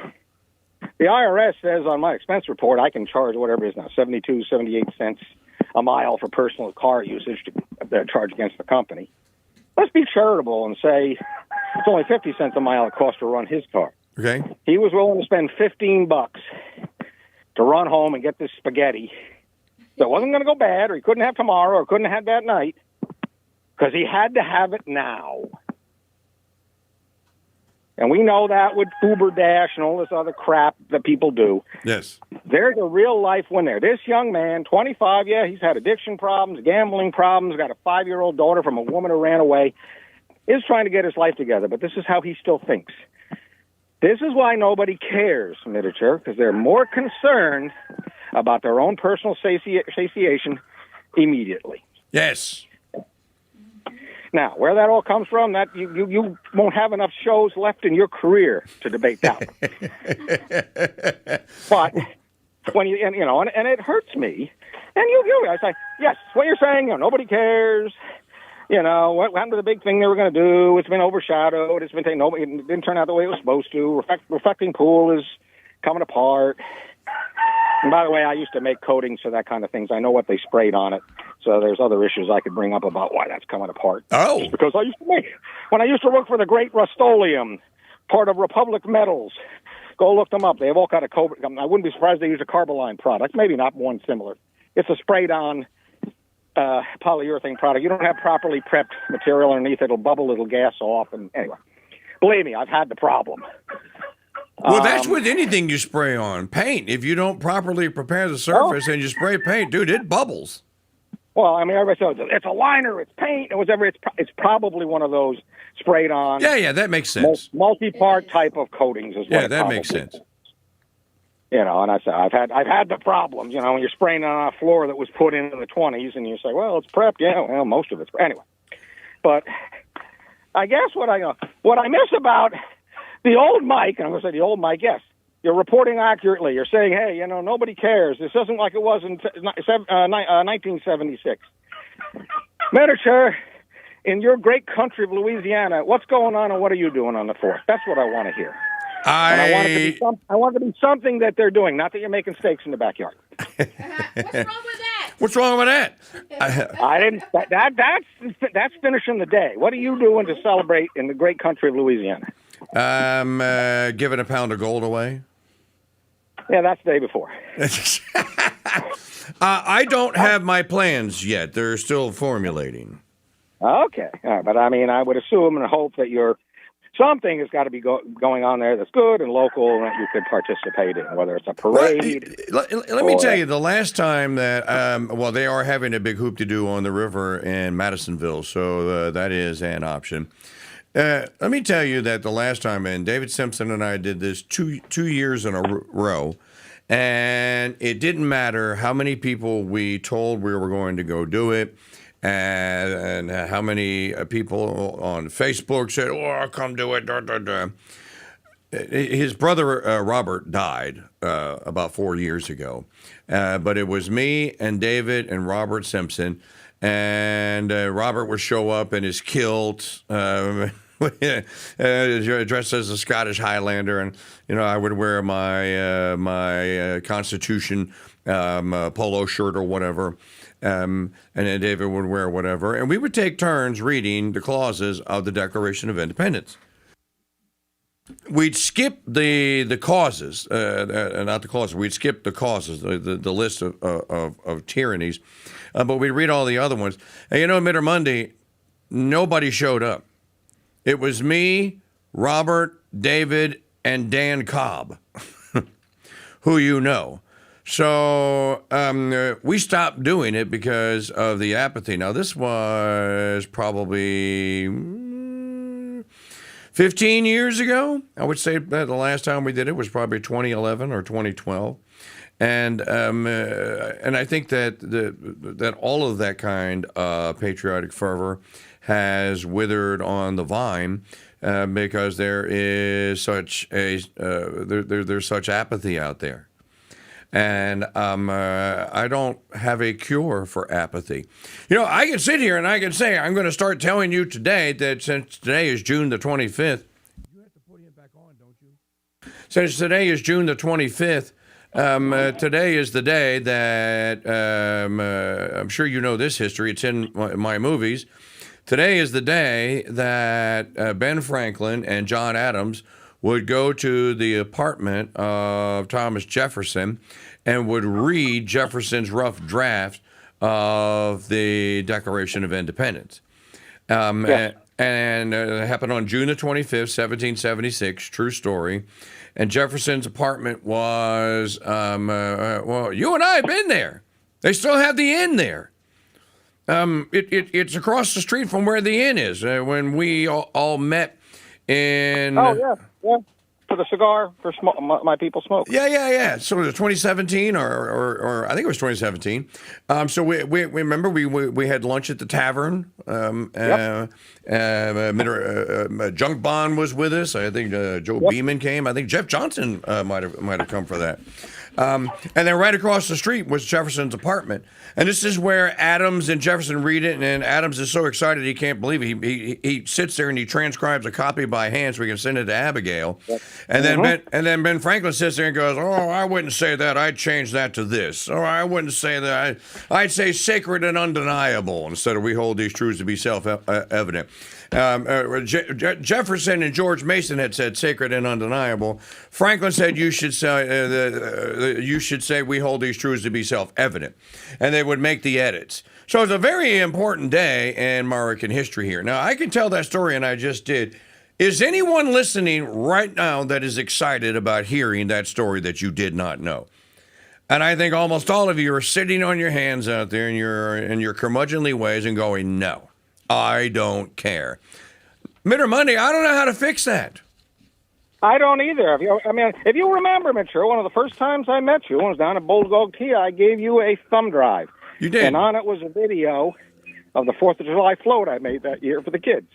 The IRS says on my expense report I can charge whatever it is now, 72, 78 cents a mile for personal car usage to charge against the company. Let's be charitable and say it's only 50 cents a mile it costs to run his car. Okay. He was willing to spend $15 to run home and get this spaghetti. So it wasn't going to go bad, or he couldn't have tomorrow, or couldn't have had that night, because he had to have it now. And we know that with Uber Dash and all this other crap that people do. Yes. There's a real life one there. This young man, 25, he's had addiction problems, gambling problems, got a 5-year-old daughter from a woman who ran away, is trying to get his life together, but this is how he still thinks. This is why nobody cares, literature, because they're more concerned about their own personal satiation immediately. Yes. Now, where that all comes from, that you won't have enough shows left in your career to debate that. But when and it hurts me, and you realize, yes, what you're saying, nobody cares. What happened to the big thing they were going to do? It's been overshadowed. It didn't turn out the way it was supposed to. Reflecting pool is coming apart. And by the way, I used to make coatings for that kind of things. I know what they sprayed on it. So there's other issues I could bring up about why that's coming apart. Oh. Just because when I used to work for the Great Rust-Oleum, part of Republic Metals. Go look them up. They have all kind of I wouldn't be surprised they use a Carboline product. Maybe not one similar. It's a sprayed-on polyurethane product. You don't have properly prepped material underneath. It'll bubble. It'll gas off. And anyway, believe me, I've had the problem. Well, that's with anything you spray on. Paint. If you don't properly prepare the surface and you spray paint, dude, it bubbles. Well, I mean, everybody says it's a liner, it's paint, it's probably one of those sprayed on. Yeah, that makes sense. Multi-part type of coatings is what. Yeah, that makes sense. And I say I've had the problems. When you're spraying on a floor that was put in the 20s, and you say, well, it's prepped. Yeah, well, most of it's anyway. But I guess what I miss about the old Mike, and I'm going to say the old Mike, yes. You're reporting accurately. You're saying, hey, nobody cares. This isn't like it was in 1976. Literature, in your great country of Louisiana, what's going on and what are you doing on the 4th? That's what I want to hear. I want it to be something that they're doing, not that you're making steaks in the backyard. What's wrong with that? I didn't. That's finishing the day. What are you doing to celebrate in the great country of Louisiana? Giving a pound of gold away. Yeah, that's the day before. I don't have my plans yet. They're still formulating. Okay. All right. But I mean, I would assume and hope that you're something has got to be going on there that's good and local and that you could participate in, whether it's a parade. Let me tell you, the last time that, well, they are having a big hoop-de-doo on the river in Madisonville, so that is an option. Let me tell you that the last time, and David Simpson and I did this two years in a row, and it didn't matter how many people we told we were going to go do it, and how many people on Facebook said, "Oh, come do it." Da, da, da. His brother Robert died about 4 years ago, but it was me and David and Robert Simpson, and Robert would show up in his kilt, dressed as a Scottish Highlander, and I would wear my Constitution polo shirt or whatever. And then David would wear whatever, and we would take turns reading the clauses of the Declaration of Independence. We'd skip the causes, not the clauses. We'd skip the causes, the list of tyrannies, but we'd read all the other ones. And Mitter Monday, nobody showed up. It was me, Robert, David, and Dan Cobb, who you know. So we stopped doing it because of the apathy. Now, this was probably 15 years ago. I would say that the last time we did it was probably 2011 or 2012. And I think that all of that kind of patriotic fervor has withered on the vine because there is such there's such apathy out there. And I don't have a cure for apathy. I can sit here and I can say, I'm going to start telling you today that since today is June the 25th. You have to put him back on, don't you? Since today is June the 25th, today is the day that, I'm sure you know this history. It's in my movies. Today is the day that Ben Franklin and John Adams would go to the apartment of Thomas Jefferson and would read Jefferson's rough draft of the Declaration of Independence. And it happened on June the 25th, 1776, true story. And Jefferson's apartment was, well, you and I have been there. They still have the inn there. It's across the street from where the inn is. When we all met in... Oh, yeah. For the cigar, for my people smoke. Yeah. So it was 2017, or I think it was 2017. So we remember we had lunch at the tavern. Junk Bond was with us. I think Joe Beeman came. I think Jeff Johnson might have come for that. And then right across the street was Jefferson's apartment. And this is where Adams and Jefferson read it, and Adams is so excited he can't believe it. He sits there and he transcribes a copy by hand so he can send it to Abigail. And then Ben Franklin sits there and goes, "Oh, I wouldn't say that. I'd change that to this. Or I wouldn't say that. I'd say sacred and undeniable instead of we hold these truths to be self-evident." Jefferson and George Mason had said sacred and undeniable. Franklin said you should say we hold these truths to be self-evident, and they would make the edits. So it's a very important day in American history here. Now I can tell that story, and I just did. Is anyone listening right now that is excited about hearing that story that you did not know? And I think almost all of you are sitting on your hands out there in your curmudgeonly ways and going, "No, I don't care." Mitter Monday, I don't know how to fix that. I don't either. If you remember, Mitchell, one of the first times I met you, it was down at Bulldog Tea, I gave you a thumb drive. You did. And on it was a video of the 4th of July float I made that year for the kids.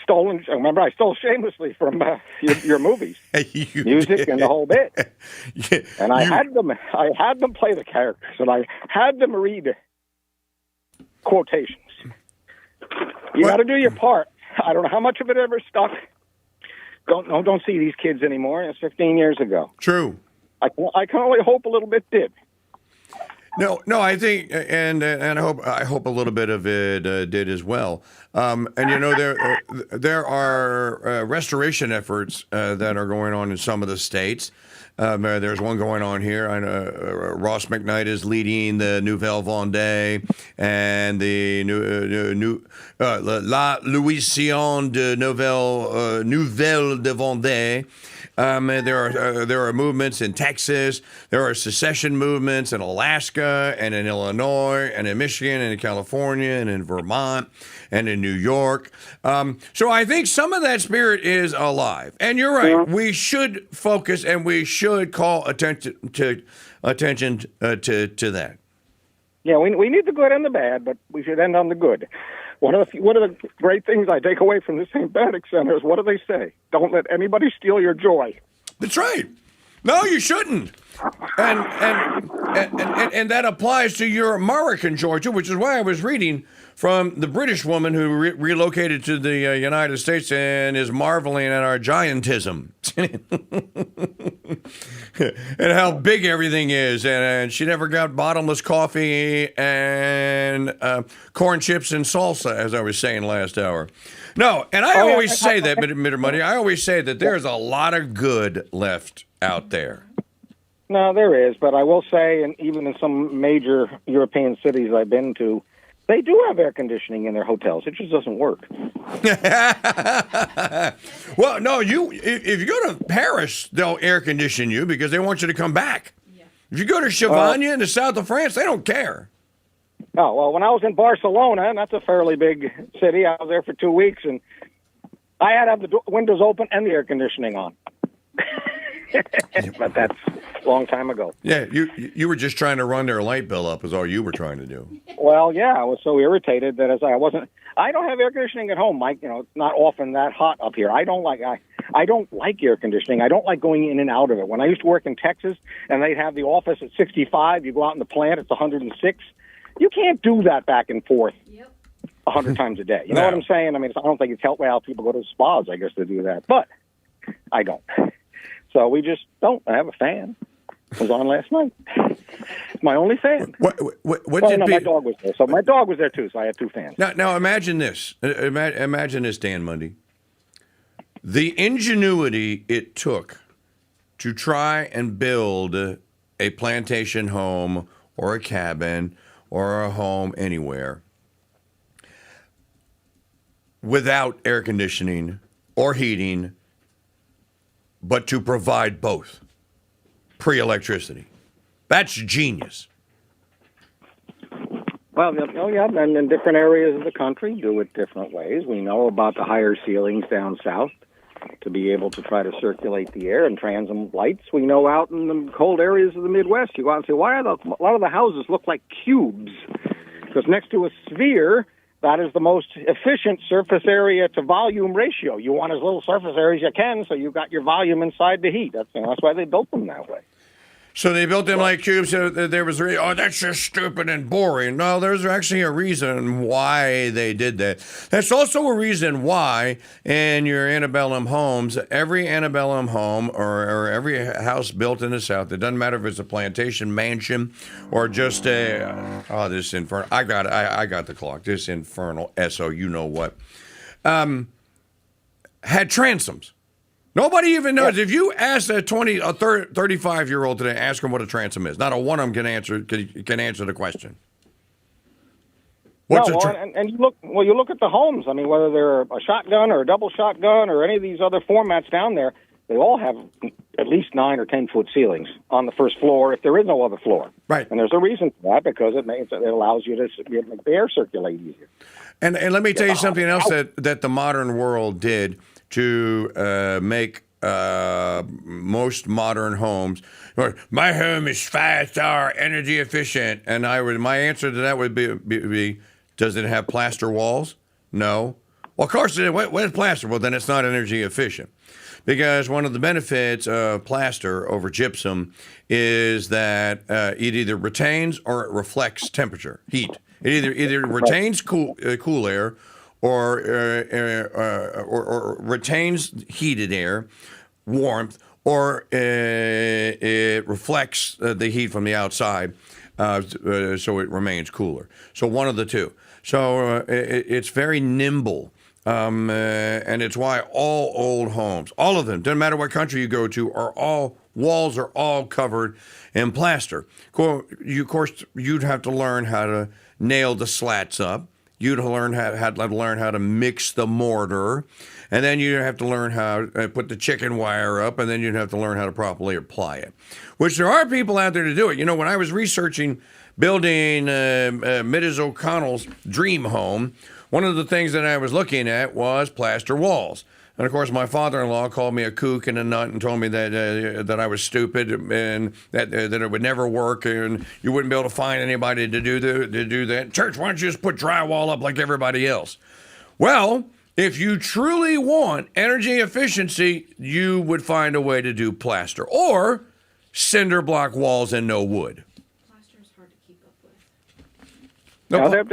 Remember, I stole shamelessly from your movies, music, and the whole bit. And I had them play the characters, and I had them read quotations. You got to do your part. I don't know how much of it ever stuck. Don't see these kids anymore. It's 15 years ago. True. I can only hope a little bit did. No, I think, and I hope a little bit of it did as well. And there are restoration efforts that are going on in some of the states. There's one going on here. I know, Ross McKnight is leading the Nouvelle Vendée and the La Louisiane de Nouvelle de Vendée. There are movements in Texas. There are secession movements in Alaska and in Illinois and in Michigan and in California and in Vermont and in New York. So I think some of that spirit is alive. And you're right. We should focus and we should call attention to that. Yeah, we need the good and the bad, but we should end on the good. One of the great things I take away from the St. Benedict Center is, what do they say? Don't let anybody steal your joy. That's right. No, you shouldn't. And that applies to your American joy, too, which is why I was reading from the British woman who relocated to the United States and is marveling at our giantism. And how big everything is. And she never got bottomless coffee and corn chips and salsa, as I was saying last hour. No, and I always say that, Mr. Money, I always say that there's a lot of good left out there. No, there is, but I will say, and even in some major European cities I've been to, they do have air conditioning in their hotels. It just doesn't work. Well, no, if you go to Paris, they'll air condition you because they want you to come back. Yeah. If you go to Chavagne in the south of France, they don't care. Oh, well, when I was in Barcelona, and that's a fairly big city, I was there for 2 weeks, and I had to have the windows open and the air conditioning on. But that's a long time ago. Yeah, you were just trying to run their light bill up is all you were trying to do. Well, yeah, I was so irritated that I don't have air conditioning at home, Mike. You know, it's not often that hot up here. I don't like air conditioning. I don't like going in and out of it. When I used to work in Texas and they'd have the office at 65, you go out in the plant, it's 106. You can't do that back and forth 100 times a day. You know what I'm saying? I mean, I don't think it's helped. Well, people go to spas, I guess, to do that. But I don't. So we just don't. I have a fan. It was on last night. It's my only fan. My dog was there. So my dog was there, too, so I had two fans. Now imagine this. Imagine this, Dan Mundy. The ingenuity it took to try and build a plantation home or a cabin or a home anywhere without air conditioning or heating, but to provide both pre-electricity. That's genius. Well, and in different areas of the country do it different ways. We know about the higher ceilings down south to be able to try to circulate the air and transom lights. We know out in the cold areas of the Midwest, you go out and say, why are a lot of the houses look like cubes? Because next to a sphere, that is the most efficient surface area to volume ratio. You want as little surface area as you can, so you've got your volume inside the heat. That's why they built them that way. So they built them like cubes. So there was, that's just stupid and boring. No, there's actually a reason why they did that. That's also a reason why in your antebellum homes, every antebellum home or every house built in the South, it doesn't matter if it's a plantation mansion or just this infernal. I got the clock. This infernal SO, you know what, had transoms. Nobody even knows. If you ask a 35-year-old today, ask them what a transom is. Not a one of them can answer the question. And you look at the homes. I mean, whether they're a shotgun or a double shotgun or any of these other formats down there, they all have at least 9 or 10 foot ceilings on the first floor if there is no other floor. Right. And there's a reason for that, because it allows you to make the air circulate easier. And let me tell you something else that the modern world did to make most modern homes. My home is 5-star energy efficient, and my answer to that would be, does it have plaster walls? No. Well, of course, what's plaster? Well, then it's not energy efficient. Because one of the benefits of plaster over gypsum is that it either retains or it reflects temperature, heat. It either retains cool air or retains heated air, warmth, or it reflects the heat from the outside, so it remains cooler. So one of the two. So it's very nimble And it's why all old homes, all of them, doesn't matter what country you go to, walls are all covered in plaster. Of course, you'd have to learn how to nail the slats up. You'd learn how to mix the mortar, and then you'd have to learn how to put the chicken wire up, and then you'd have to learn how to properly apply it. Which there are people out there to do it. You know, when I was researching building Mrs. O'Connell's dream home, one of the things that I was looking at was plaster walls. And of course, my father-in-law called me a kook and a nut and told me that I was stupid and that it would never work and you wouldn't be able to find anybody to do that. Church, why don't you just put drywall up like everybody else? Well, if you truly want energy efficiency, you would find a way to do plaster or cinder block walls and no wood. No, they're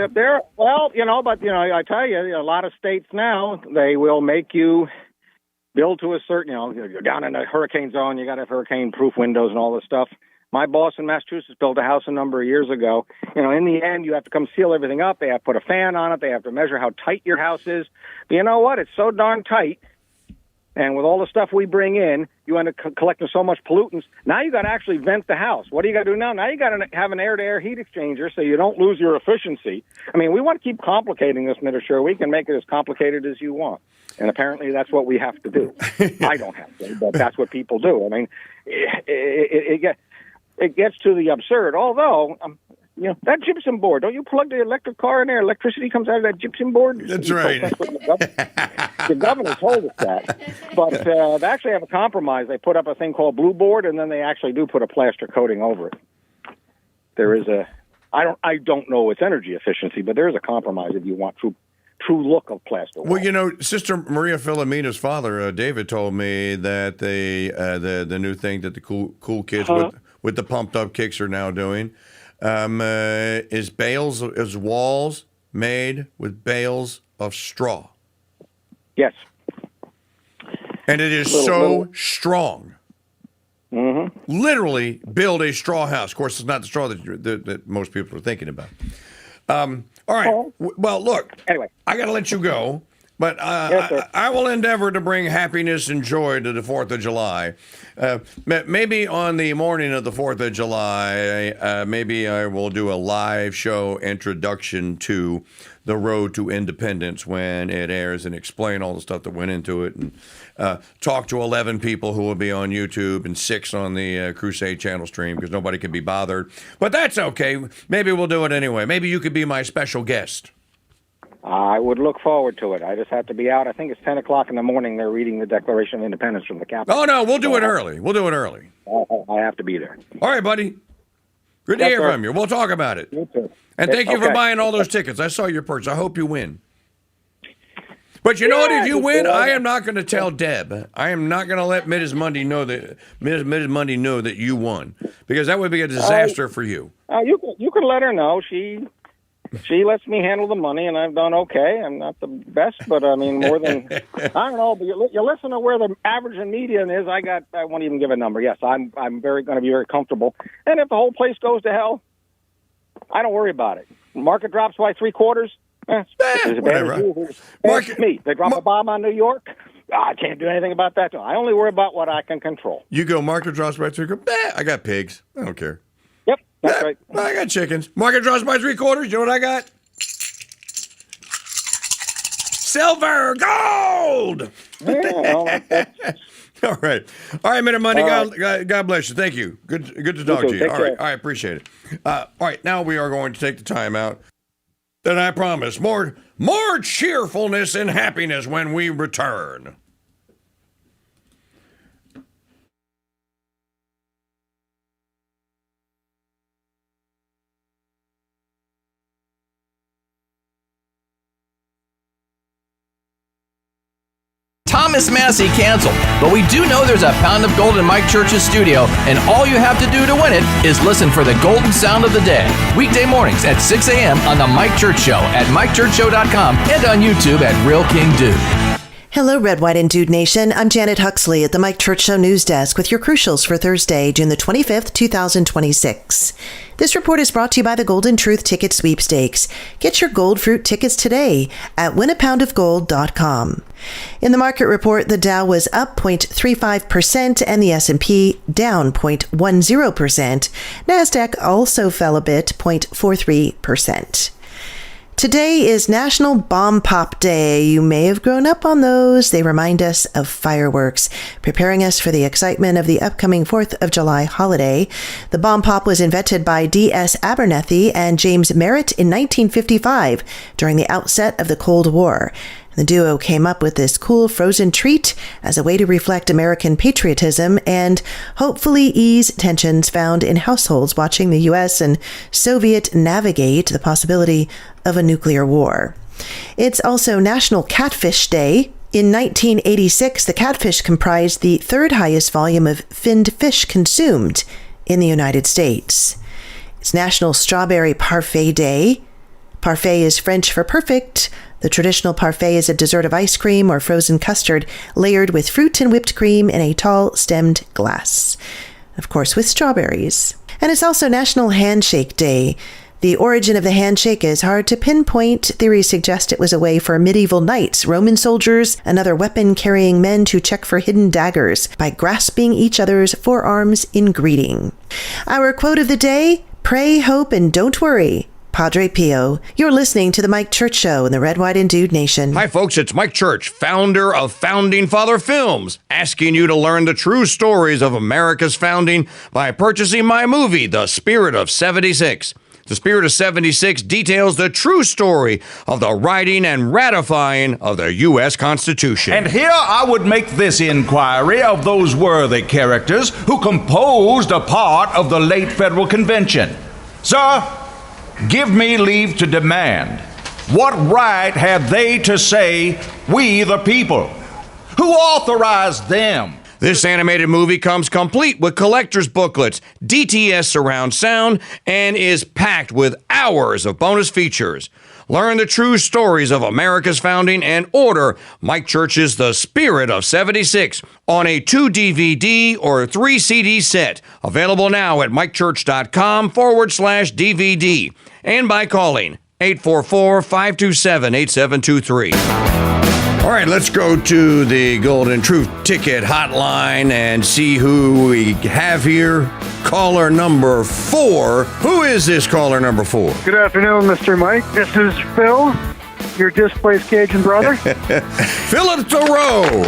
well, but I tell you, a lot of states now, they will make you build to a certain, you're down in a hurricane zone, you got to have hurricane-proof windows and all this stuff. My boss in Massachusetts built a house a number of years ago. In the end, you have to come seal everything up. They have to put a fan on it. They have to measure how tight your house is. But you know what? It's so darn tight. And with all the stuff we bring in, you end up collecting so much pollutants. Now you got to actually vent the house. What do you got to do now? Now you got to have an air-to-air heat exchanger so you don't lose your efficiency. I mean, we want to keep complicating this, Mr. Sure. We can make it as complicated as you want. And apparently that's what we have to do. I don't have to, but that's what people do. I mean, it gets to the absurd. Although, that gypsum board, don't you plug the electric car in there? Electricity comes out of that gypsum board? That's right. The governor told us that. But they actually have a compromise. They put up a thing called blue board, and then they actually do put a plaster coating over it. There is I don't know its energy efficiency, but there is a compromise if you want true look of plaster wall. Well, Sister Maria Filomena's father, David, told me that the new thing that the cool kids with the pumped up kicks are now doing is walls made with bales of straw. Yes. And it is strong. Mm-hmm. Literally build a straw house. Of course, it's not the straw that most people are thinking about. All right. Well, look. Anyway, I got to let you go. But yes, I will endeavor to bring happiness and joy to the 4th of July. Maybe on the morning of the 4th of July, maybe I will do a live show introduction to The Road to Independence when it airs and explain all the stuff that went into it and talk to 11 people who will be on YouTube and 6 on the Crusade channel stream because nobody can be bothered. But that's okay. Maybe we'll do it anyway. Maybe you could be my special guest. I would look forward to it. I just have to be out. I think it's 10 o'clock in the morning. They're reading the Declaration of Independence from the Capitol. Oh, no, we'll do it early. We'll do it early. I have to be there. All right, buddy. Good to hear from you. We'll talk about it. You too. And thank you for buying all those tickets. I saw your purse. I hope you win. But you know what? If you win, I am not going to tell Deb. I am not going to let Mrs. Monday know that you won because that would be a disaster for you. You can let her know. She lets me handle the money, and I've done okay. I'm not the best, but I mean more than I don't know. But you listen to where the average and median is. I won't even give a number. Yes, I'm going to be very comfortable. And if the whole place goes to hell, I don't worry about it. Market drops by 3/4. Whatever. Me. They drop a bomb on New York. I can't do anything about that. I only worry about what I can control. You go market drops by 3/4. I got pigs. I don't care. Yep, that's right. I got chickens. Market drops by 3/4. You know what I got? Silver, gold. All right, Minute Monday. God bless you. Thank you. Good to talk to you. All right, I appreciate it. All right, now we are going to take the time out. Then I promise more cheerfulness and happiness when we return. Thomas Massey canceled, but we do know there's a pound of gold in Mike Church's studio, and all you have to do to win it is listen for the golden sound of the day. Weekday mornings at 6 a.m. on The Mike Church Show at MikeChurchShow.com and on YouTube at Real King Dude. Hello, Red, White, and Dude Nation. I'm Janet Huxley at the Mike Church Show News Desk with your crucials for Thursday, June the 25th, 2026. This report is brought to you by the Golden Truth Ticket Sweepstakes. Get your Gold Fruit tickets today at winapoundofgold.com. In the market report, the Dow was up 0.35% and the S&P down 0.10%. NASDAQ also fell a bit, 0.43%. Today is National Bomb Pop Day. You may have grown up on those. They remind us of fireworks, preparing us for the excitement of the upcoming 4th of July holiday. The bomb pop was invented by D.S. Abernethy and James Merritt in 1955 during the outset of the Cold War. The duo came up with this cool frozen treat as a way to reflect American patriotism and hopefully ease tensions found in households watching the U.S. and Soviet navigate the possibility of a nuclear war. It's also National Catfish Day. In 1986, the catfish comprised the third highest volume of finned fish consumed in the United States. It's National Strawberry Parfait Day. Parfait is French for perfect. The traditional parfait is a dessert of ice cream or frozen custard layered with fruit and whipped cream in a tall stemmed glass, of course with strawberries. And it's also National Handshake Day. The origin of the handshake is hard to pinpoint. Theories suggest it was a way for medieval knights, Roman soldiers, and other weapon-carrying men to check for hidden daggers by grasping each other's forearms in greeting. Our quote of the day, pray, hope, and don't worry. Padre Pio. You're listening to The Mike Church Show in the Red, White, and Dude Nation. Hi, folks. It's Mike Church, founder of Founding Father Films, asking you to learn the true stories of America's founding by purchasing my movie, The Spirit of 76. The Spirit of 76 details the true story of the writing and ratifying of the U.S. Constitution. And here I would make this inquiry of those worthy characters who composed a part of the late Federal Convention. Sir, give me leave to demand, what right have they to say, we the people? Who authorized them? This animated movie comes complete with collector's booklets, DTS surround sound, and is packed with hours of bonus features. Learn the true stories of America's founding and order Mike Church's The Spirit of 76 on a 2-DVD or 3-CD set. Available now at mikechurch.com/DVD and by calling 844-527-8723. All right, let's go to the Golden Truth Ticket Hotline and see who we have here. Caller number 4. Who is this caller number 4? Good afternoon, Mr. Mike. This is Phil, your displaced Cajun brother. Philip Thoreau.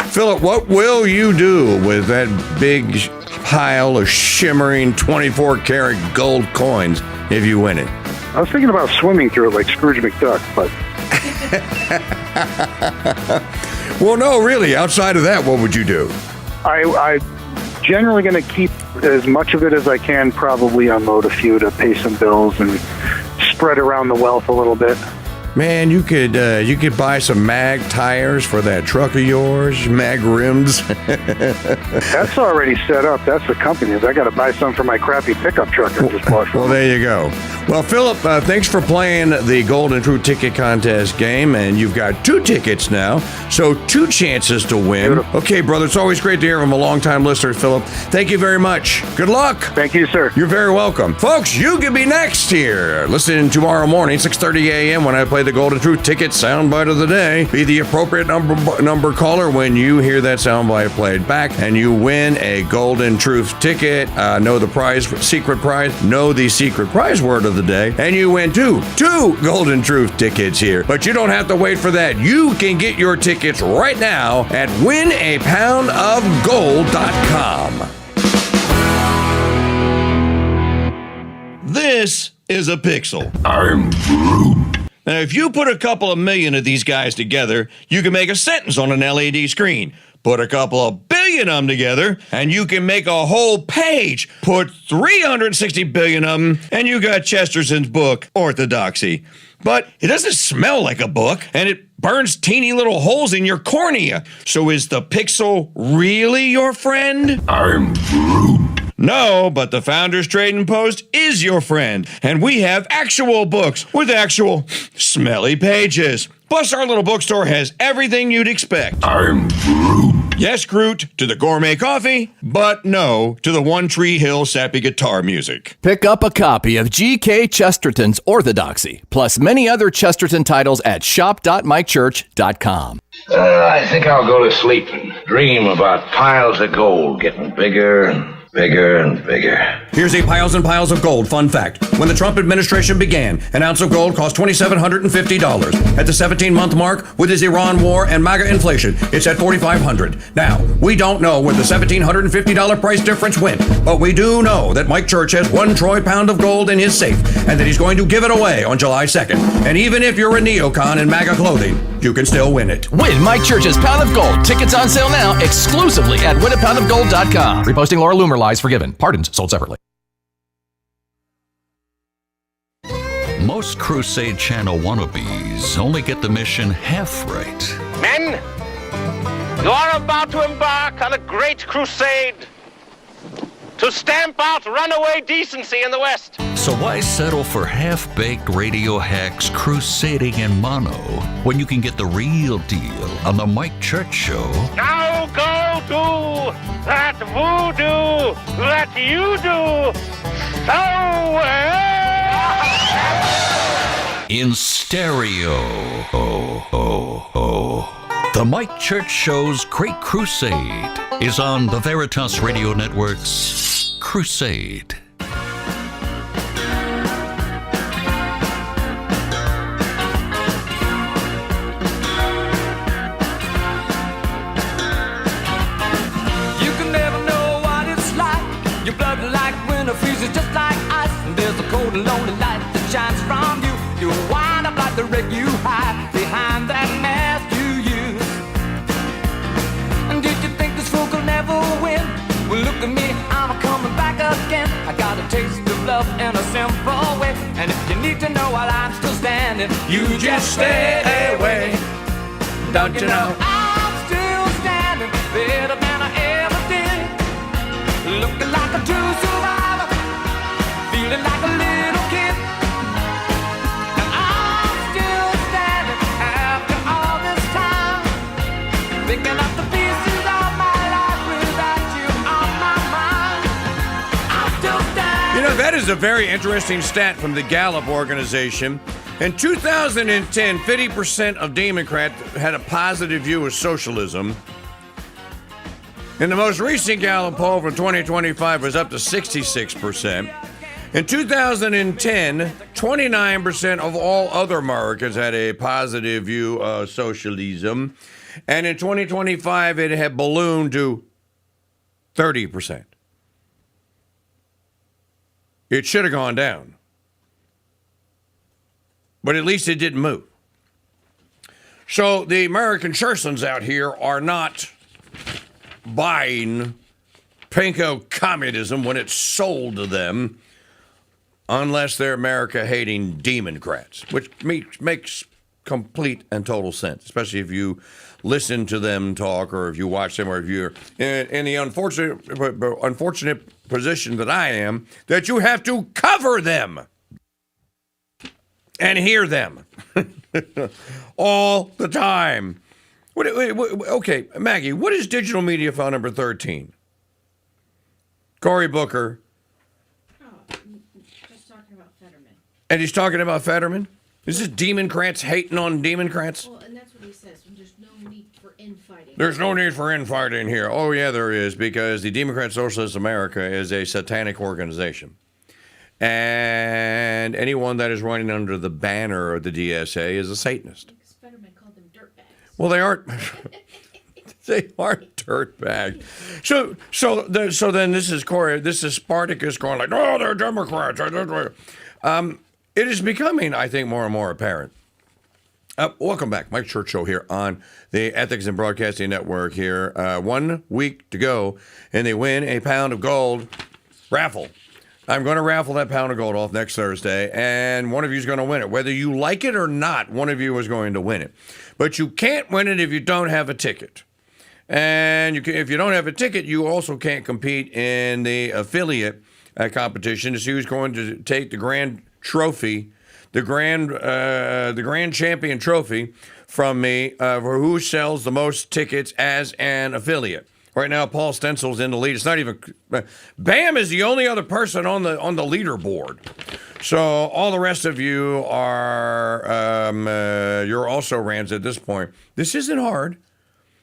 Philip, what will you do with that big pile of shimmering 24-karat gold coins if you win it? I was thinking about swimming through it like Scrooge McDuck, but... Well, no, really. Outside of that, what would you do? I'm generally going to keep as much of it as I can, probably unload a few to pay some bills and spread around the wealth a little bit. Man, you could buy some mag tires for that truck of yours, mag rims. That's already set up. That's the company's. I got to buy some for my crappy pickup truck I just bought. Well, there you go. Well, Philip, thanks for playing the Golden True Ticket Contest game, and you've got 2 tickets now, so 2 chances to win. Beautiful. Okay, brother, it's always great to hear from a long-time listener, Philip. Thank you very much. Good luck. Thank you, sir. You're very welcome. Folks, you can be next here. Listen tomorrow morning, 6:30 a.m. when I play the Golden Truth Ticket soundbite of the day. Be the appropriate number caller when you hear that soundbite played back, and you win a Golden Truth Ticket. Know the prize, secret prize. Know the secret prize word of the day, and you win two Golden Truth Tickets here. But you don't have to wait for that. You can get your tickets right now at winapoundofgold.com. This is a pixel. I'm Groot. Now, if you put a couple of million of these guys together, you can make a sentence on an LED screen. Put a couple of billion of them together, and you can make a whole page. Put 360 billion of them, and you got Chesterson's book, Orthodoxy. But it doesn't smell like a book, and it burns teeny little holes in your cornea. So is the pixel really your friend? I'm Groot. No, but the Founders Trading Post is your friend, and we have actual books with actual smelly pages. Plus, our little bookstore has everything you'd expect. I'm Groot. Yes, Groot, to the gourmet coffee, but no to the One Tree Hill sappy guitar music. Pick up a copy of G.K. Chesterton's Orthodoxy, plus many other Chesterton titles at shop.mikechurch.com. I think I'll go to sleep and dream about piles of gold getting bigger and bigger and bigger. Here's a piles and piles of gold fun fact. When the Trump administration began, an ounce of gold cost $2,750. At the 17-month mark, with his Iran war and MAGA inflation, it's at $4,500. Now, we don't know where the $1,750 price difference went, but we do know that Mike Church has 1 troy pound of gold in his safe, and that he's going to give it away on July 2nd. And even if you're a neocon in MAGA clothing, you can still win it. Win Mike Church's Pound of Gold. Tickets on sale now exclusively at winapoundofgold.com. Reposting Laura Loomer lies forgiven. Pardons sold separately. Most Crusade Channel wannabes only get the mission half right. Men, you are about to embark on a great crusade to stamp out runaway decency in the West. So why settle for half-baked radio hacks crusading in mono when you can get the real deal on the Mike Church Show? Now go do that voodoo that you do so well. In stereo. The Mike Church Show's Great Crusade is on the Veritas Radio Network's Crusade. You can never know what it's like. Your blood like winter freezes just like ice. And there's a cold and lonely light that shines from you. You wind up like the wreck you hide behind that mask you use. And did you think this fool could never win? Well, look at me, I'm coming back again. I got a taste of love in a simple way. And if you need to know while I'm still standing, you just stay away. Don't you know? I'm still standing better than I ever did. Looking like a true survivor, feeling like a little kid. And I'm still standing after all this time, picking up the pieces of my life without you on my mind. I'm still standing. You know, that is a very interesting stat from the Gallup organization. In 2010, 50% of Democrats had a positive view of socialism. In the most recent Gallup poll for 2025 was up to 66%. In 2010, 29% of all other Americans had a positive view of socialism. And in 2025, it had ballooned to 30%. It should have gone down. But at least it didn't move. So the American Sherslins out here are not buying pinko communism when it's sold to them, unless they're America-hating Democrats, which makes complete and total sense, especially if you listen to them talk or if you watch them or if you're in the unfortunate position that I am, that you have to cover them and hear them all the time. Okay, Maggie, what is digital media file number 13? Cory Booker. Just talking about Fetterman. And he's talking about Fetterman? Is this Democrats hating on Democrats? Well, and that's what he says. There's no need for infighting. There's no need for infighting here. Oh, yeah, there is, because the Democrat Socialist America is a satanic organization. And anyone that is running under the banner of the DSA is a Satanist. Fetterman called them dirtbags. Well, they aren't. They are dirtbags. So then this is Cory. This is Spartacus going like, no, they're Democrats. It is becoming, I think, more and more apparent. Welcome back, Mike Church Show here on the Ethics and Broadcasting Network. Here, 1 week to go, and they win a pound of gold raffle. I'm going to raffle that pound of gold off next Thursday, and one of you is going to win it. Whether you like it or not, one of you is going to win it. But you can't win it if you don't have a ticket. And if you don't have a ticket, you also can't compete in the affiliate competition to see who's going to take the grand trophy, the grand champion trophy from me for who sells the most tickets as an affiliate. Right now, Paul Stenzel's in the lead. It's not even Bam is the only other person on the leaderboard. So all the rest of you are you're also Rans at this point. This isn't hard.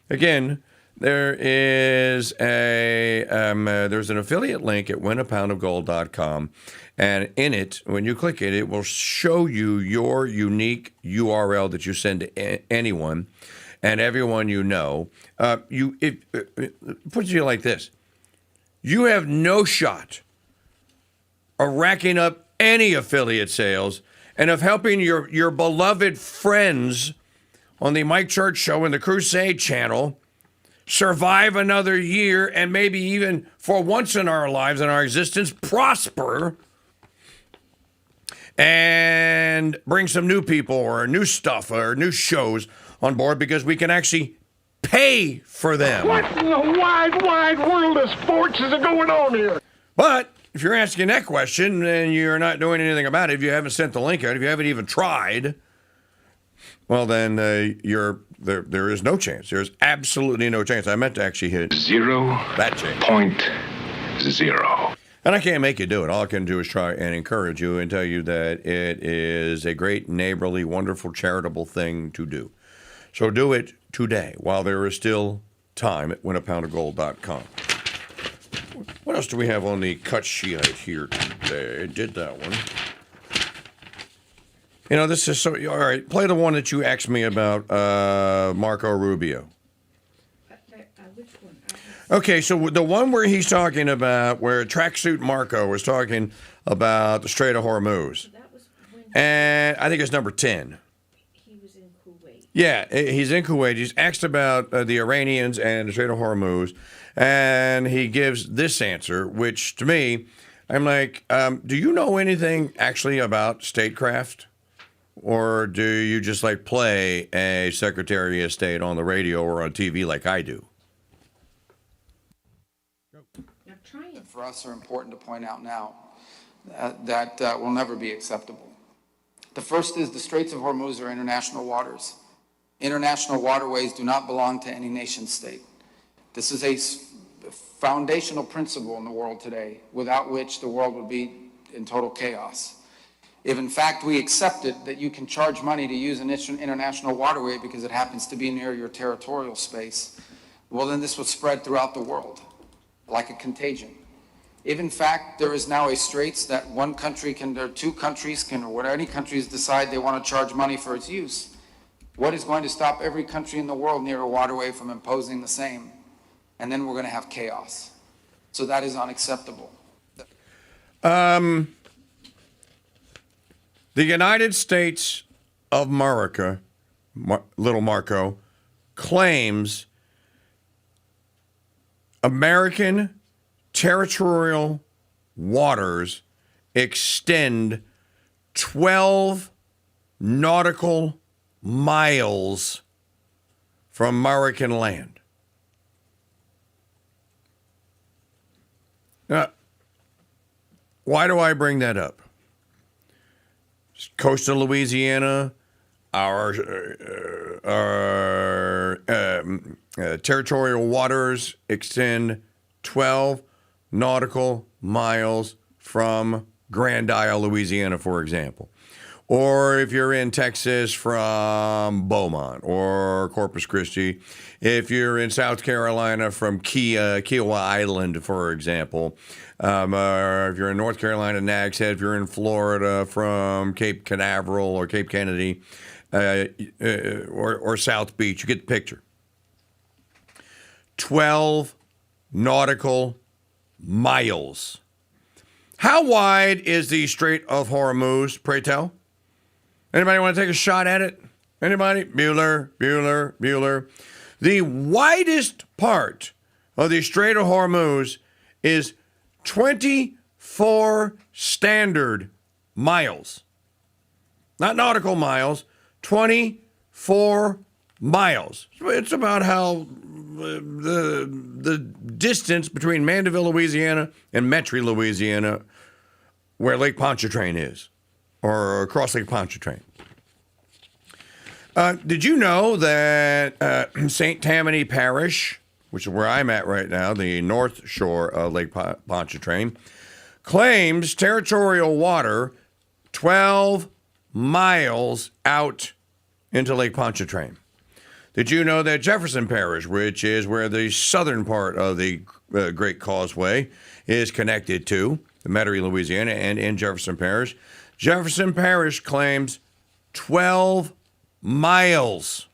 Again, there is there's an affiliate link at winapoundofgold.com, and in it, when you click it, it will show you your unique URL that you send to anyone and everyone you know. It puts you like this: you have no shot of racking up any affiliate sales and of helping your beloved friends on the Mike Church Show and the Crusade channel survive another year and maybe even for once in our lives and our existence prosper and bring some new people or new stuff or new shows on board because we can actually pay for them. What in the wide world of sports is going on here? But if you're asking that question and you're not doing anything about it, if you haven't sent the link out, if you haven't even tried, well, then there is no chance. There's absolutely no chance. I meant to actually hit 0.0. And I can't make you do it. All I can do is try and encourage you and tell you that it is a great, neighborly, wonderful, charitable thing to do. So do it today while there is still time at winapoundofgold.com. What else do we have on the cut sheet here today? Did that one. You know, this is so... All right, play the one that you asked me about, Marco Rubio. Which one? Okay, so the one where he's talking about, where Tracksuit Marco was talking about the Strait of Hormuz. And I think it's number 10. He was in Kuwait. Yeah, he's in Kuwait. He's asked about the Iranians and the Strait of Hormuz. And he gives this answer, which to me, I'm like, do you know anything actually about statecraft? Or do you just like play a Secretary of State on the radio or on TV like I do? For us are important to point out now that will never be acceptable. The first is the Straits of Hormuz are international waters. International waterways do not belong to any nation state. This is a foundational principle in the world today, without which the world would be in total chaos. If in fact we accepted that you can charge money to use an international waterway because it happens to be near your territorial space, well then this would spread throughout the world like a contagion. If in fact there is now a straits that one country can, or two countries can, or whatever any countries decide they want to charge money for its use, what is going to stop every country in the world near a waterway from imposing the same? And then we're going to have chaos. So that is unacceptable. The United States of America, little Marco, claims American territorial waters extend 12 nautical miles from American land. Now, why do I bring that up? Coastal Louisiana, our territorial waters extend 12 nautical miles from Grand Isle, Louisiana, for example. Or if you're in Texas, from Beaumont or Corpus Christi. If you're in South Carolina, from Kiowa Island, for example. Or if you're in North Carolina, Nags Head. If you're in Florida, from Cape Canaveral or Cape Kennedy or South Beach. You get the picture. 12 nautical miles. How wide is the Strait of Hormuz, pray tell? Anybody want to take a shot at it? Anybody? Bueller. The widest part of the Strait of Hormuz is 24 standard miles. Not nautical miles, 24 miles. It's about how the distance between Mandeville, Louisiana, and Metairie, Louisiana, where Lake Pontchartrain is, or across Lake Pontchartrain. Did you know that St. Tammany Parish, which is where I'm at right now, the north shore of Lake Pontchartrain, claims territorial water 12 miles out into Lake Pontchartrain? Did you know that Jefferson Parish, which is where the southern part of the Great Causeway is connected to, the Metairie, Louisiana, and in Jefferson Parish claims 12 miles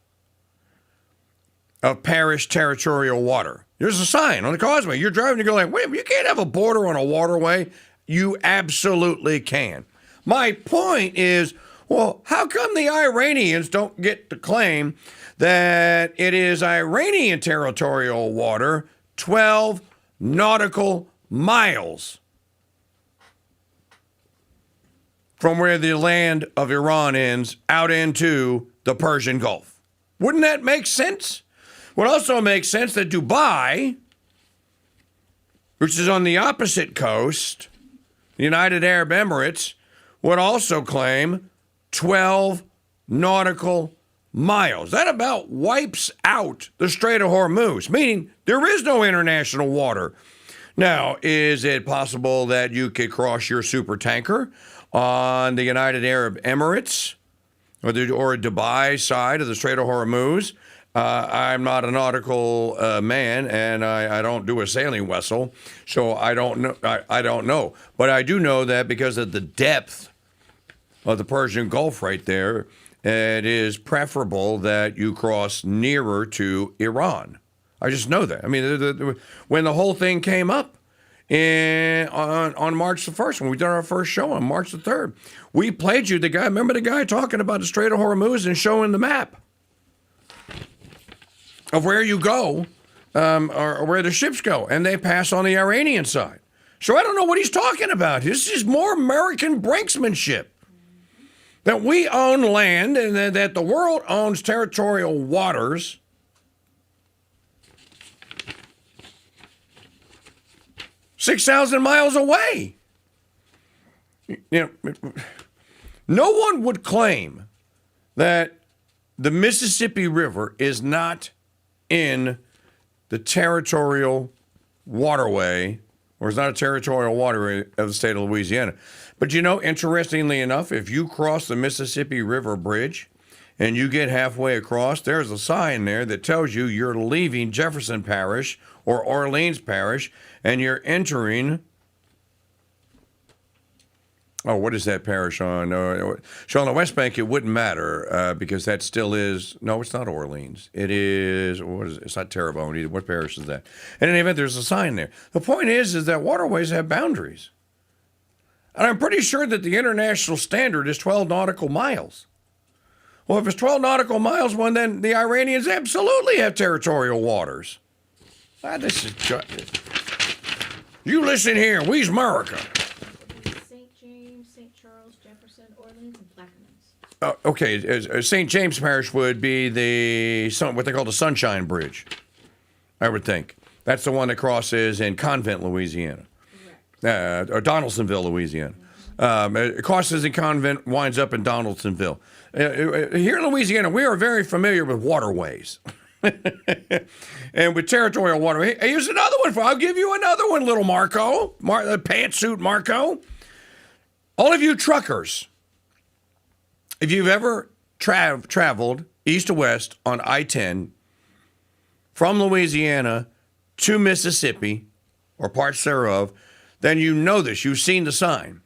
of parish territorial water. There's a sign on the causeway. You're driving, you go like, wait, you can't have a border on a waterway. You absolutely can. My point is, well, how come the Iranians don't get to claim that it is Iranian territorial water 12 nautical miles from where the land of Iran ends out into the Persian Gulf? Wouldn't that make sense? Would also make sense that Dubai, which is on the opposite coast, the United Arab Emirates, would also claim 12 nautical miles. That about wipes out the Strait of Hormuz, meaning there is no international water. Now, is it possible that you could cross your super tanker on the United Arab Emirates or Dubai side of the Strait of Hormuz? I'm not a nautical man, and I don't do a sailing vessel, so I don't know. I don't know, but I do know that because of the depth of the Persian Gulf right there, it is preferable that you cross nearer to Iran. I just know that. I mean, when the whole thing came up on March the 1st, when we did our first show on March the 3rd, we played you the guy. Remember the guy talking about the Strait of Hormuz and showing the map of where you go, or where the ships go, and they pass on the Iranian side. So I don't know what he's talking about. This is more American brinksmanship. That we own land and that the world owns territorial waters. "6,000 miles away." You know, no one would claim that the Mississippi River is not in the territorial waterway, or is not a territorial waterway of the state of Louisiana. But you know, interestingly enough, if you cross the Mississippi River Bridge and you get halfway across, there's a sign there that tells you you're leaving Jefferson Parish or Orleans Parish and you're entering, what is that parish on? So on the West Bank, it wouldn't matter because that still is, no, it's not Orleans. It is, what is it? It's not Terrebonne either. What parish is that? In any event, there's a sign there. The point is that waterways have boundaries. And I'm pretty sure that the international standard is 12 nautical miles. Well, if it's 12 nautical miles, well, then the Iranians absolutely have territorial waters. This is you listen here, we's America. St. James, St. Charles, Jefferson, Orleans, and Plaquemines. Okay, St. James Parish would be what they call the Sunshine Bridge, I would think. That's the one that crosses in Convent, Louisiana. Or Donaldsonville, Louisiana. It crosses in Convent, winds up in Donaldsonville. Here in Louisiana, we are very familiar with waterways. And with territorial waterway. Hey, here's another one. I'll give you another one, little Marco. Pantsuit Marco. All of you truckers, if you've ever traveled east to west on I-10 from Louisiana to Mississippi, or parts thereof, then you know this. You've seen the sign.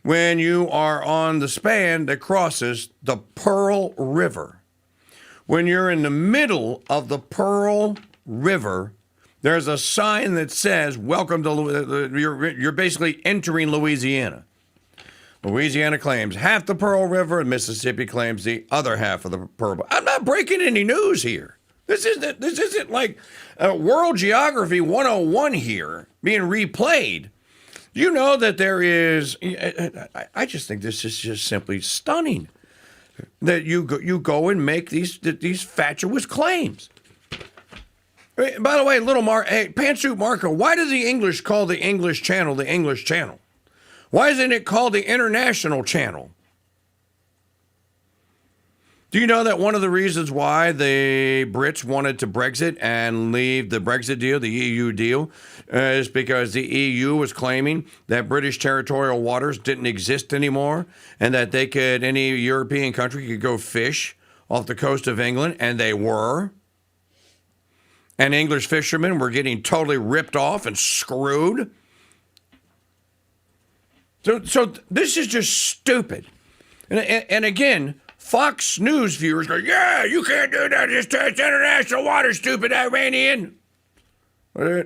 When you are on the span that crosses the Pearl River, when you're in the middle of the Pearl River, there's a sign that says, welcome to, you're basically entering Louisiana. Louisiana claims half the Pearl River, and Mississippi claims the other half of the Pearl. I'm not breaking any news here. This isn't like World Geography 101 here being replayed. You know that there is, I just think this is just simply stunning that you go and make these fatuous claims. By the way, hey, Pantsuit Marco, why does the English call the English Channel the English Channel? Why isn't it called the International Channel? Do you know that one of the reasons why the Brits wanted to Brexit and leave the Brexit deal, the EU deal, is because the EU was claiming that British territorial waters didn't exist anymore and that any European country could go fish off the coast of England, and they were. And English fishermen were getting totally ripped off and screwed. So this is just stupid. And again, Fox News viewers go, yeah, you can't do that. It's international water, stupid Iranian.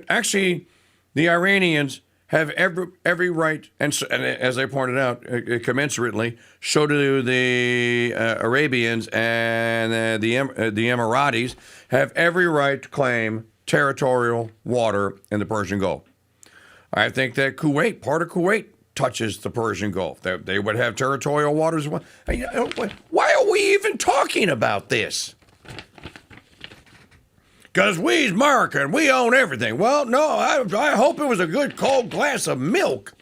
Actually, the Iranians have every right, and as I pointed out, commensurately, so do the Arabians and the Emiratis have every right to claim territorial water in the Persian Gulf. I think that part of Kuwait, touches the Persian Gulf. They would have territorial waters. Why are we even talking about this? Because we's American, we own everything. Well, no, I hope it was a good cold glass of milk.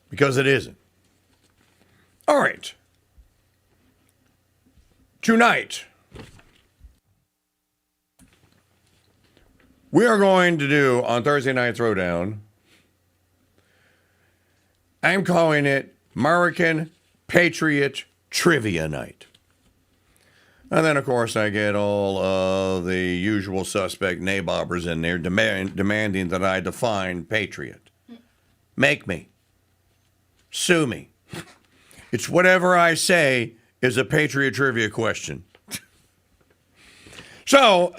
Because it isn't. All right. Tonight, we are going to do, on Thursday Night Throwdown, I'm calling it American Patriot Trivia Night. And then, of course, I get all of the usual suspect nabobbers in there demanding that I define patriot. Make me. Sue me. It's whatever I say is a patriot trivia question. So,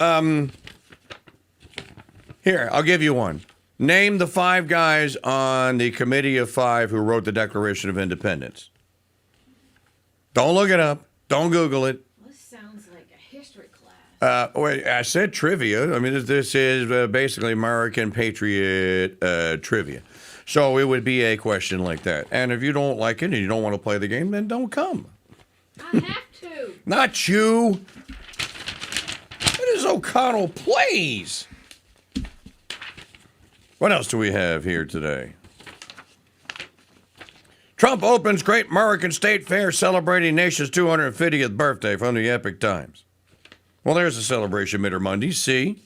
here, I'll give you one. Name the 5 guys on the Committee of 5 who wrote the Declaration of Independence. Don't look it up. Don't Google it. This sounds like a history class. Wait, I said trivia. I mean, this is basically American Patriot trivia. So it would be a question like that. And if you don't like it and you don't want to play the game, then don't come. I have to. Not you. What is O'Connell plays? What else do we have here today? Trump opens Great American State Fair celebrating nation's 250th birthday from the Epic Times. Well, there's a celebration Monday. See?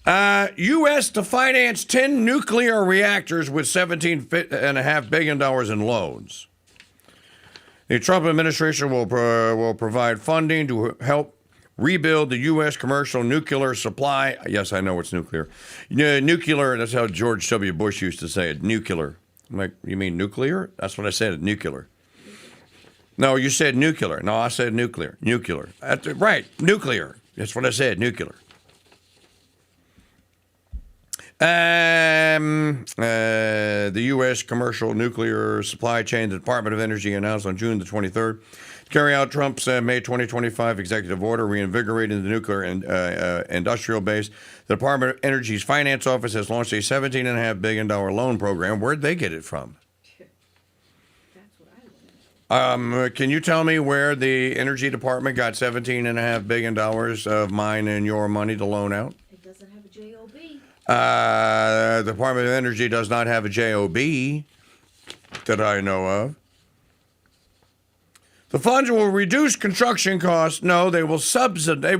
U.S. to finance 10 nuclear reactors with $17.5 billion in loans. The Trump administration will provide funding to help rebuild the U.S. commercial nuclear supply. Yes, I know it's nuclear. Nuclear, that's how George W. Bush used to say it, nuclear. I'm like, you mean nuclear? That's what I said, nuclear. No, you said nuclear. No, I said nuclear. Nuclear. Right, nuclear. That's what I said, nuclear. The U.S. commercial nuclear supply chain, the Department of Energy announced on June the 23rd, to carry out Trump's May 2025 executive order reinvigorating the nuclear industrial base. The Department of Energy's Finance Office has launched a $17.5 billion loan program. Where'd they get it from? Can you tell me where the Energy Department got $17.5 billion of mine and your money to loan out? It doesn't have a J-O-B. The Department of Energy does not have a J-O-B that I know of. The funds will reduce construction costs. No, they will subsidize.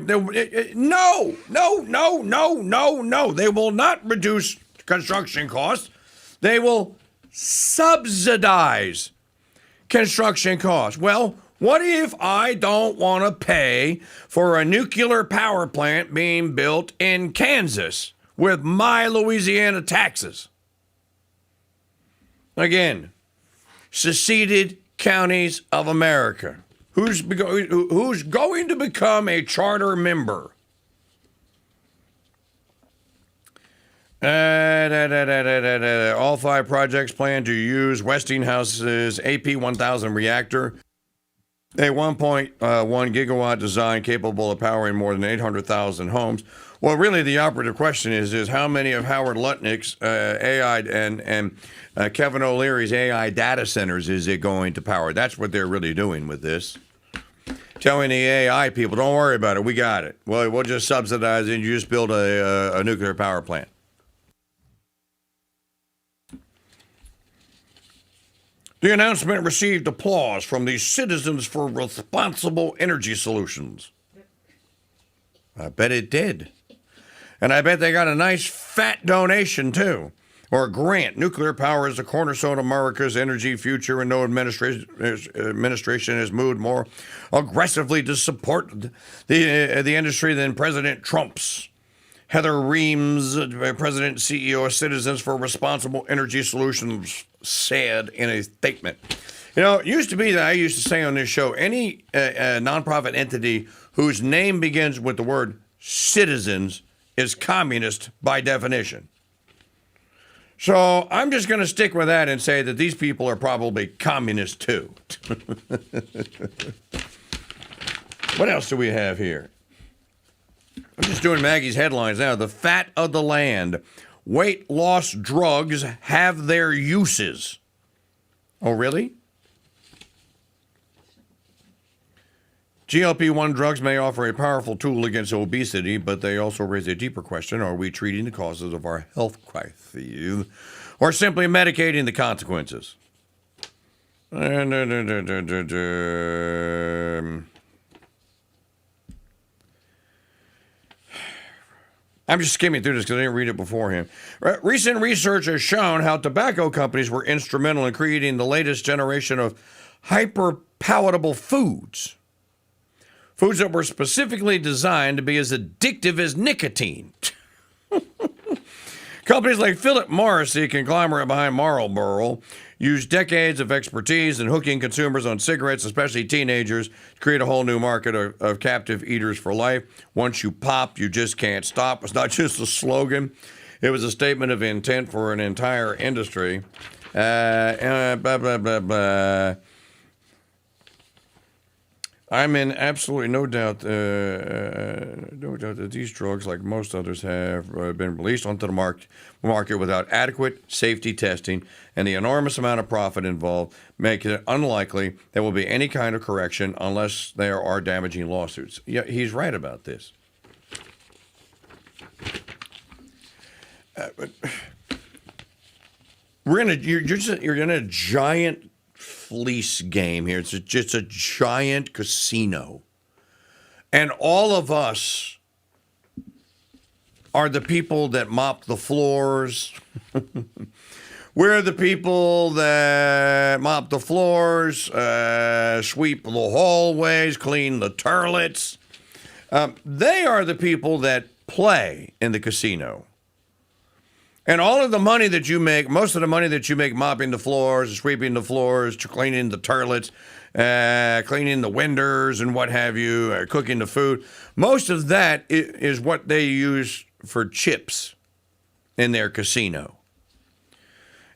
No. They will not reduce construction costs. They will subsidize construction costs. Well, what if I don't want to pay for a nuclear power plant being built in Kansas with my Louisiana taxes? Again, seceded counties of America. Who's going to become a charter member? All 5 projects plan to use Westinghouse's AP1000 reactor, a 1.1 gigawatt design capable of powering more than 800,000 homes. Well, really, the operative question is how many of Howard Lutnick's AI and Kevin O'Leary's AI data centers is it going to power? That's what they're really doing with this. telling the AI people, don't worry about it, we got it. Well, we'll just subsidize it and you just build a nuclear power plant. The announcement received applause from the Citizens for Responsible Energy Solutions. I bet it did. And I bet they got a nice fat donation, too. Or a grant. Nuclear power is the cornerstone of America's energy future, and no administration has moved more aggressively to support the industry than President Trump's. Heather Reams, President and CEO of Citizens for Responsible Energy Solutions, said in a statement. You know, it used to be that I used to say on this show, any nonprofit entity whose name begins with the word citizens is communist by definition. So I'm just going to stick with that and say that these people are probably communist too. What else do we have here? I'm just doing Maggie's headlines now. The fat of the land. Weight loss drugs have their uses. Oh, really? GLP-1 drugs may offer a powerful tool against obesity, but they also raise a deeper question. Are we treating the causes of our health crises or simply medicating the consequences? I'm just skimming through this because I didn't read it beforehand. Recent research has shown how tobacco companies were instrumental in creating the latest generation of hyper-palatable foods. Foods that were specifically designed to be as addictive as nicotine. Companies like Philip Morris, the conglomerate behind Marlboro, used decades of expertise in hooking consumers on cigarettes, especially teenagers, to create a whole new market of captive eaters for life. Once you pop, you just can't stop. It's not just a slogan. It was a statement of intent for an entire industry. I'm in absolutely no doubt that these drugs, like most others, have been released onto the market without adequate safety testing, and the enormous amount of profit involved make it unlikely there will be any kind of correction unless there are damaging lawsuits. Yeah, he's right about this. You're in a giant fleece game here. It's just a giant casino. And all of us are the people that mop the floors. We're the people that mop the floors, sweep the hallways, clean the toilets. They are the people that play in the casino. And all of the money that you make, most of the money that you make mopping the floors, sweeping the floors, cleaning the toilets, cleaning the windows and what have you, cooking the food, most of that is what they use for chips in their casino.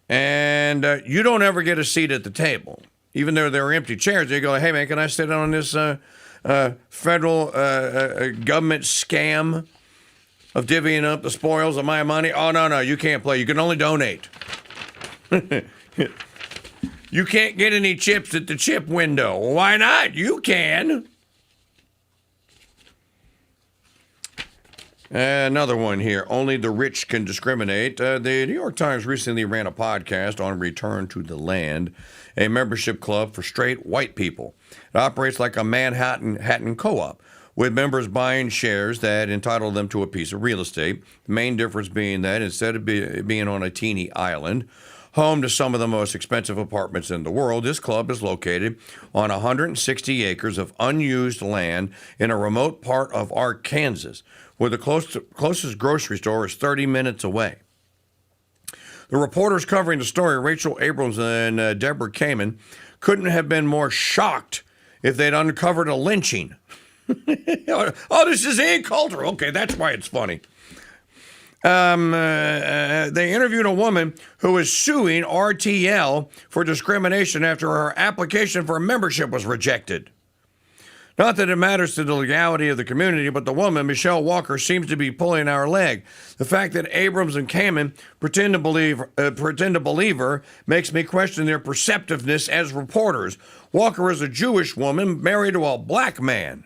And you don't ever get a seat at the table. Even though there are empty chairs, they go, hey, man, can I sit on this federal government scam of divvying up the spoils of my money? Oh, no, you can't play. You can only donate. You can't get any chips at the chip window. Why not? You can. Another one here. Only the rich can discriminate. The New York Times recently ran a podcast on Return to the Land, a membership club for straight white people. It operates like a Manhattan co-op, with members buying shares that entitle them to a piece of real estate. The main difference being that instead of being on a teeny island, home to some of the most expensive apartments in the world, this club is located on 160 acres of unused land in a remote part of Arkansas, where the closest grocery store is 30 minutes away. The reporters covering the story, Rachel Abrams and Deborah Kamen, couldn't have been more shocked if they'd uncovered a lynching. Oh, this is cultural. Okay, that's why it's funny. They interviewed a woman who is suing RTL for discrimination after her application for membership was rejected. Not that it matters to the legality of the community, but the woman, Michelle Walker, seems to be pulling our leg. The fact that Abrams and Kamen pretend to believe her makes me question their perceptiveness as reporters. Walker is a Jewish woman married to a black man,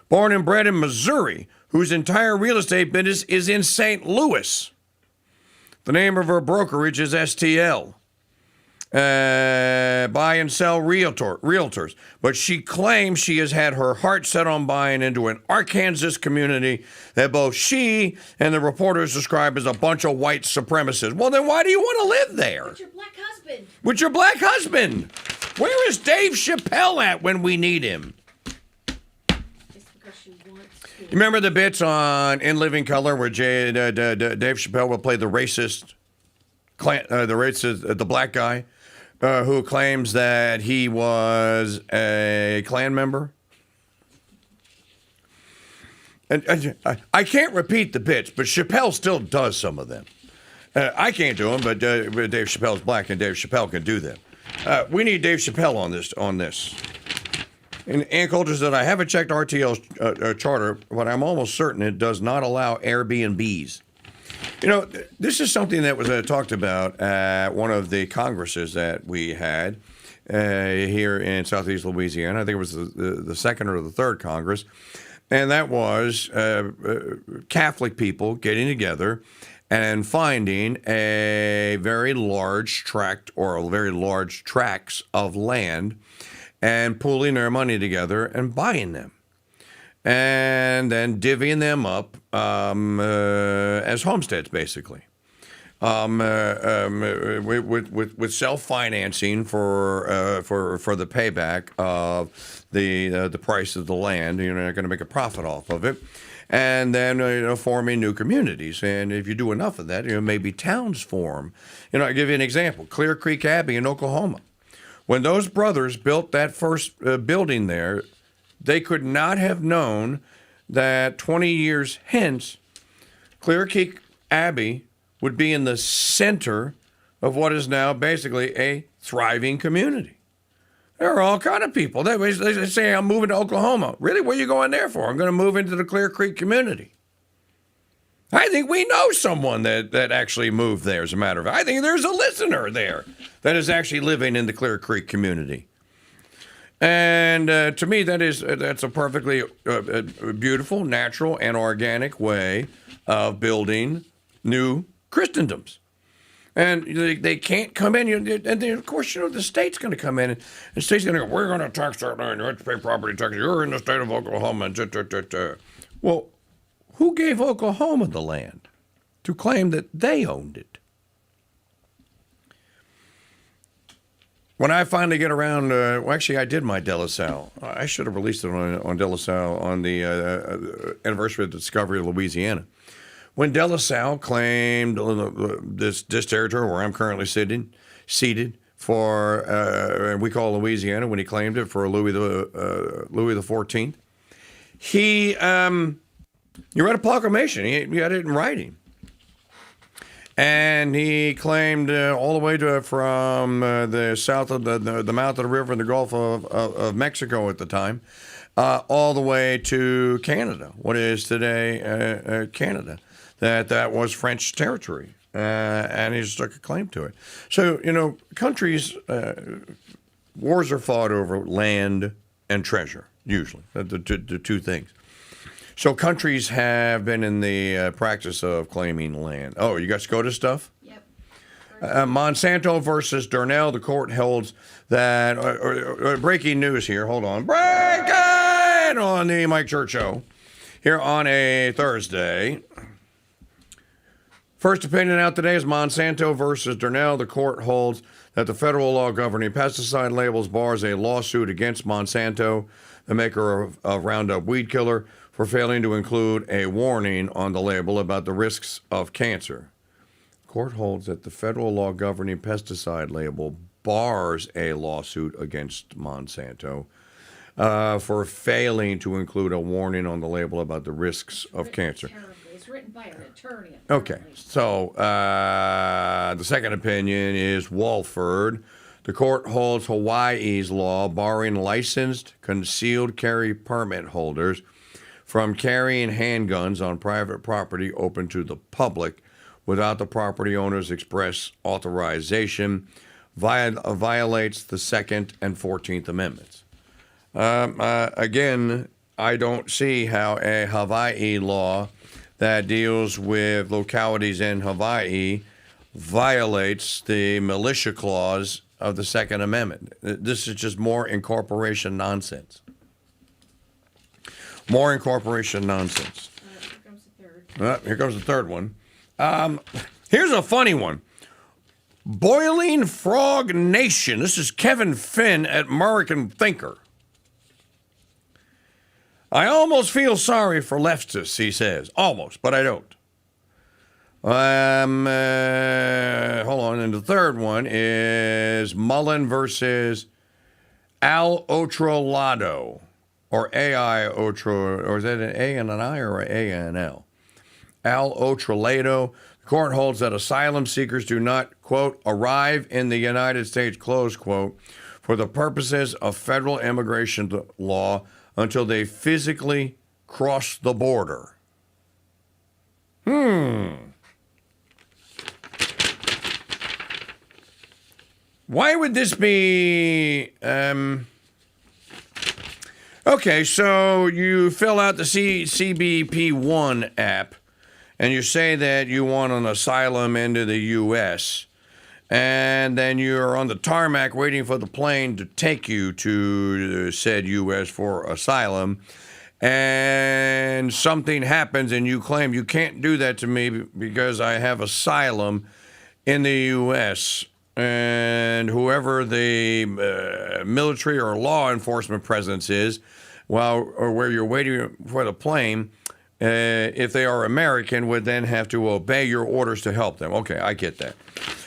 born and bred in Missouri, whose entire real estate business is in St. Louis. The name of her brokerage is STL. Buy and sell realtors. But she claims she has had her heart set on buying into an Arkansas community that both she and the reporters describe as a bunch of white supremacists. Well, then why do you want to live there? With your black husband. With your black husband. Where is Dave Chappelle at when we need him? You remember the bits In Living Color where Dave Chappelle will play the racist, the black guy who claims that he was a Klan member? And I can't repeat the bits, but Chappelle still does some of them. I can't do them, but Dave Chappelle's black, and Dave Chappelle can do them. We need Dave Chappelle on this. In cultures that I haven't checked RTL's charter, but I'm almost certain it does not allow Airbnbs. You know, this is something that was talked about at one of the congresses that we had here in Southeast Louisiana. I think it was the second or the third Congress. And that was Catholic people getting together and finding a very large tract or very large tracts of land and pooling their money together and buying them. And then divvying them up as homesteads, basically, with self-financing for the payback of the price of the land. You're not going to make a profit off of it, and then forming new communities. And if you do enough of that, maybe towns form. I'll give you an example: Clear Creek Abbey in Oklahoma. When those brothers built that first building there, they could not have known that 20 years hence, Clear Creek Abbey would be in the center of what is now basically a thriving community. There are all kind of people. They say, I'm moving to Oklahoma. Really? What are you going there for? I'm going to move into the Clear Creek community. I think we know someone that actually moved there, as a matter of fact. I think there's a listener there that is actually living in the Clear Creek community. And to me, that's a perfectly beautiful, natural, and organic way of building new Christendoms. And they can't come in, and then, of course, the state's going to come in, and the state's going to go, we're going to tax that land, you have to pay property tax, you're in the state of Oklahoma. Well, who gave Oklahoma the land to claim that they owned it? When I finally get around, actually, I did my De La Salle. I should have released it on De La Salle on the anniversary of the discovery of Louisiana. When De La Salle claimed this territory where I'm currently seated for, and we call Louisiana, when he claimed it for Louis the 14th, he read a proclamation. He had it in writing. And he claimed all the way from the south of the mouth of the river in the Gulf of Mexico at the time, all the way to Canada, what is today Canada, that was French territory. And he just took a claim to it. So, countries, wars are fought over land and treasure, usually, the two things. So countries have been in the practice of claiming land. Oh, you got SCOTUS stuff? Yep. Monsanto versus Darnell. The court holds that, breaking news here, hold on. Breaking on the Mike Church Show here on a Thursday. First opinion out today is Monsanto versus Darnell. The court holds that the federal law governing pesticide labels bars a lawsuit against Monsanto, the maker of Roundup weed killer, for failing to include a warning on the label about the risks of cancer. The court holds that the federal law governing pesticide label bars a lawsuit against Monsanto for failing to include a warning on the label about the risks of cancer. It's written by an attorney. Okay, so the second opinion is Walford The court holds Hawaii's law barring licensed concealed carry permit holders from carrying handguns on private property open to the public without the property owner's express authorization violates the Second and 14th Amendments. Again, I don't see how a Hawaii law that deals with localities in Hawaii violates the militia clause of the Second Amendment. This is just more incorporation nonsense. More incorporation nonsense. Here comes the third. Here comes the third one. Here's a funny one. Boiling Frog Nation. This is Kevin Finn at American Thinker. I almost feel sorry for leftists, he says. Almost, but I don't. Hold on. And the third one is Mullen versus Al Otrolado, or AI Otro, or is that an A and an I or an A and an L? Al Otrolado. The court holds that asylum seekers do not, quote, arrive in the United States, close quote, for the purposes of federal immigration law until they physically cross the border. Why would this be... Okay, so you fill out the CBP-1 app, and you say that you want an asylum into the U.S., and then you're on the tarmac waiting for the plane to take you to said U.S. for asylum, and something happens and you claim you can't do that to me because I have asylum in the U.S., and whoever the military or law enforcement presence is, or where you're waiting for the plane, if they are American, would then have to obey your orders to help them. Okay, I get that.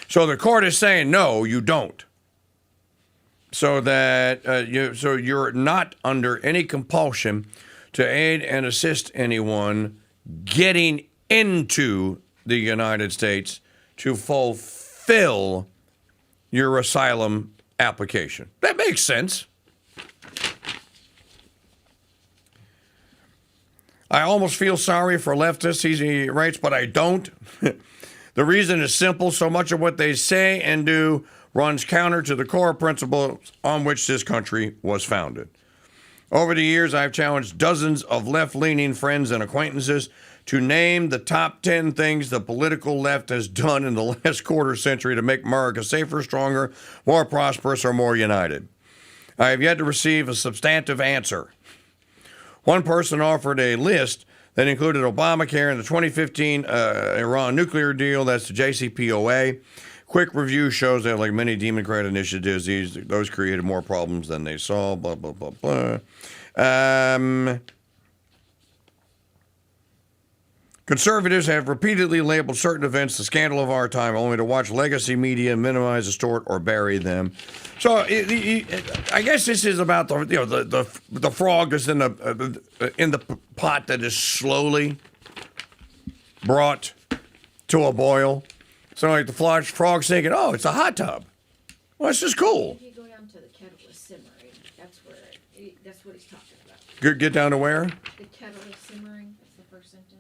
So the court is saying, no, you don't. So that you're not under any compulsion to aid and assist anyone getting into the United States to fulfill your asylum application. That makes sense. I almost feel sorry for leftists, he writes, but I don't. The reason is simple. So much of what they say and do runs counter to the core principles on which this country was founded. Over the years, I've challenged dozens of left-leaning friends and acquaintances to name the top 10 things the political left has done in the last quarter century to make America safer, stronger, more prosperous, or more united. I have yet to receive a substantive answer. One person offered a list that included Obamacare and the 2015 Iran nuclear deal. That's the JCPOA. Quick review shows that, like many Democrat initiatives, those created more problems than they solved, blah, blah, blah, blah. Conservatives have repeatedly labeled certain events the scandal of our time, only to watch legacy media minimize, distort, or bury them. So I guess this is about the frog that's in the pot that is slowly brought to a boil. So like the frog's thinking, oh, it's a hot tub. Well, this is cool. If you go down to the kettle is simmering, that's what he's talking about. Get down to where? The kettle is simmering. That's the first sentence.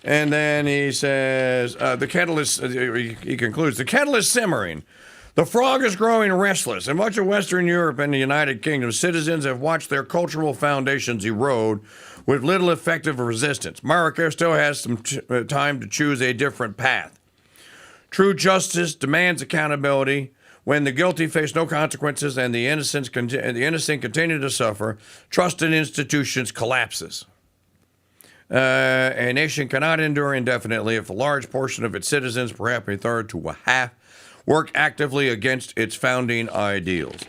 And then he says, the kettle is, he concludes, the kettle is simmering. The frog is growing restless. In much of Western Europe and the United Kingdom, citizens have watched their cultural foundations erode with little effective resistance. America still has some time to choose a different path. True justice demands accountability. When the guilty face no consequences and the innocent continue to suffer, trust in institutions collapses. A nation cannot endure indefinitely if a large portion of its citizens, perhaps a third to a half, work actively against its founding ideals.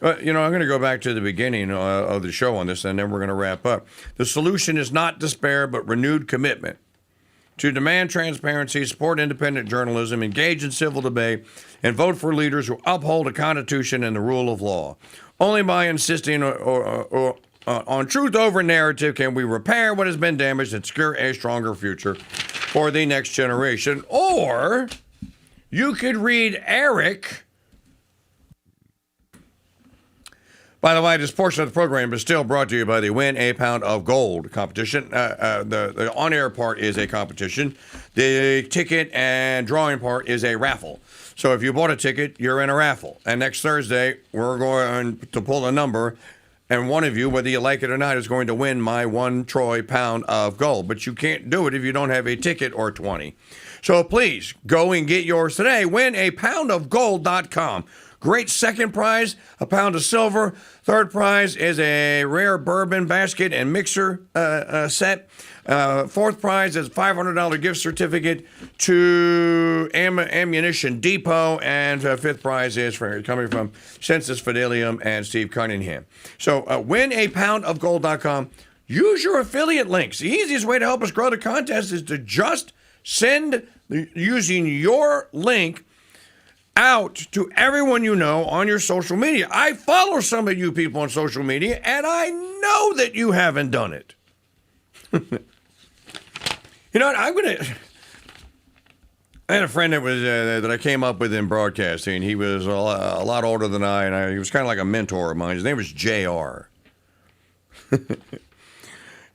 I'm going to go back to the beginning of the show on this, and then we're going to wrap up. The solution is not despair, but renewed commitment to demand transparency, support independent journalism, engage in civil debate, and vote for leaders who uphold the Constitution and the rule of law. Only by insisting on truth over narrative can we repair what has been damaged and secure a stronger future for the next generation. Or you could read Eric By the way, this portion of the program is still brought to you by the Win a Pound of Gold competition. The on-air part is a competition. The ticket and drawing part is a raffle. So if you bought a ticket, you're in a raffle. And next Thursday, we're going to pull a number, and one of you, whether you like it or not, is going to win my 1 troy pound of gold. But you can't do it if you don't have a ticket or 20. So please, go and get yours today. WinAPoundOfGold.com. Great second prize, a pound of silver. Third prize is a rare bourbon basket and mixer set. Fourth prize is a $500 gift certificate to Ammunition Depot. And fifth prize is coming from Census Fidelium and Steve Cunningham. So WinAPoundOfGold.com. Use your affiliate links. The easiest way to help us grow the contest is to just send using your link out to everyone you know on your social media. I follow some of you people on social media, and I know that you haven't done it. You know what? I had a friend that I came up with in broadcasting. He was a lot older than I, and he was kind of like a mentor of mine. His name was JR.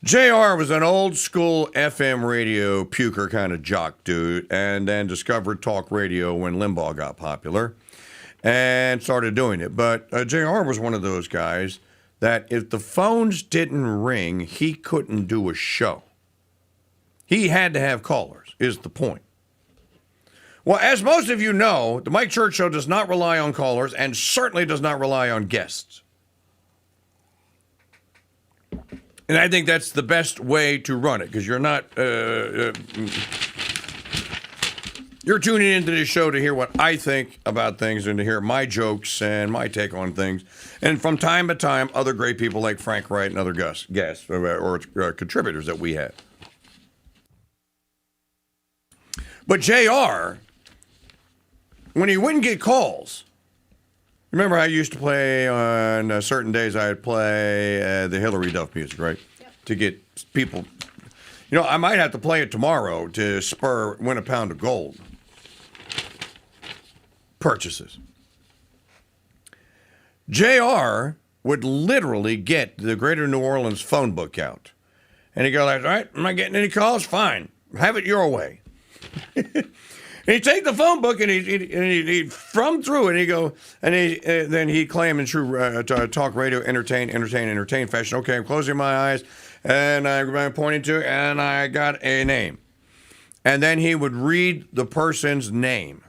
JR was an old school FM radio puker kind of jock dude, and then discovered talk radio when Limbaugh got popular and started doing it. But JR was one of those guys that if the phones didn't ring, he couldn't do a show. He had to have callers, is the point. Well, as most of you know, the Mike Church Show does not rely on callers and certainly does not rely on guests. And I think that's the best way to run it, because you're not, you're tuning into this show to hear what I think about things and to hear my jokes and my take on things. And from time to time, other great people like Frank Wright and other guests or contributors that we have. But JR, when he wouldn't get calls, remember how I used to play on certain days, I'd play the Hillary Duff music, right? Yep. To get people. You know, I might have to play it tomorrow to spur Win a Pound of Gold purchases. JR would literally get the Greater New Orleans phone book out. And he'd go like, all right, am I getting any calls? Fine. Have it your way. And he'd take the phone book and he'd thumb through it and he'd go, and then he'd claim in true talk radio, entertain fashion. Okay, I'm closing my eyes and I'm pointing to, and I got a name. And then he would read the person's name.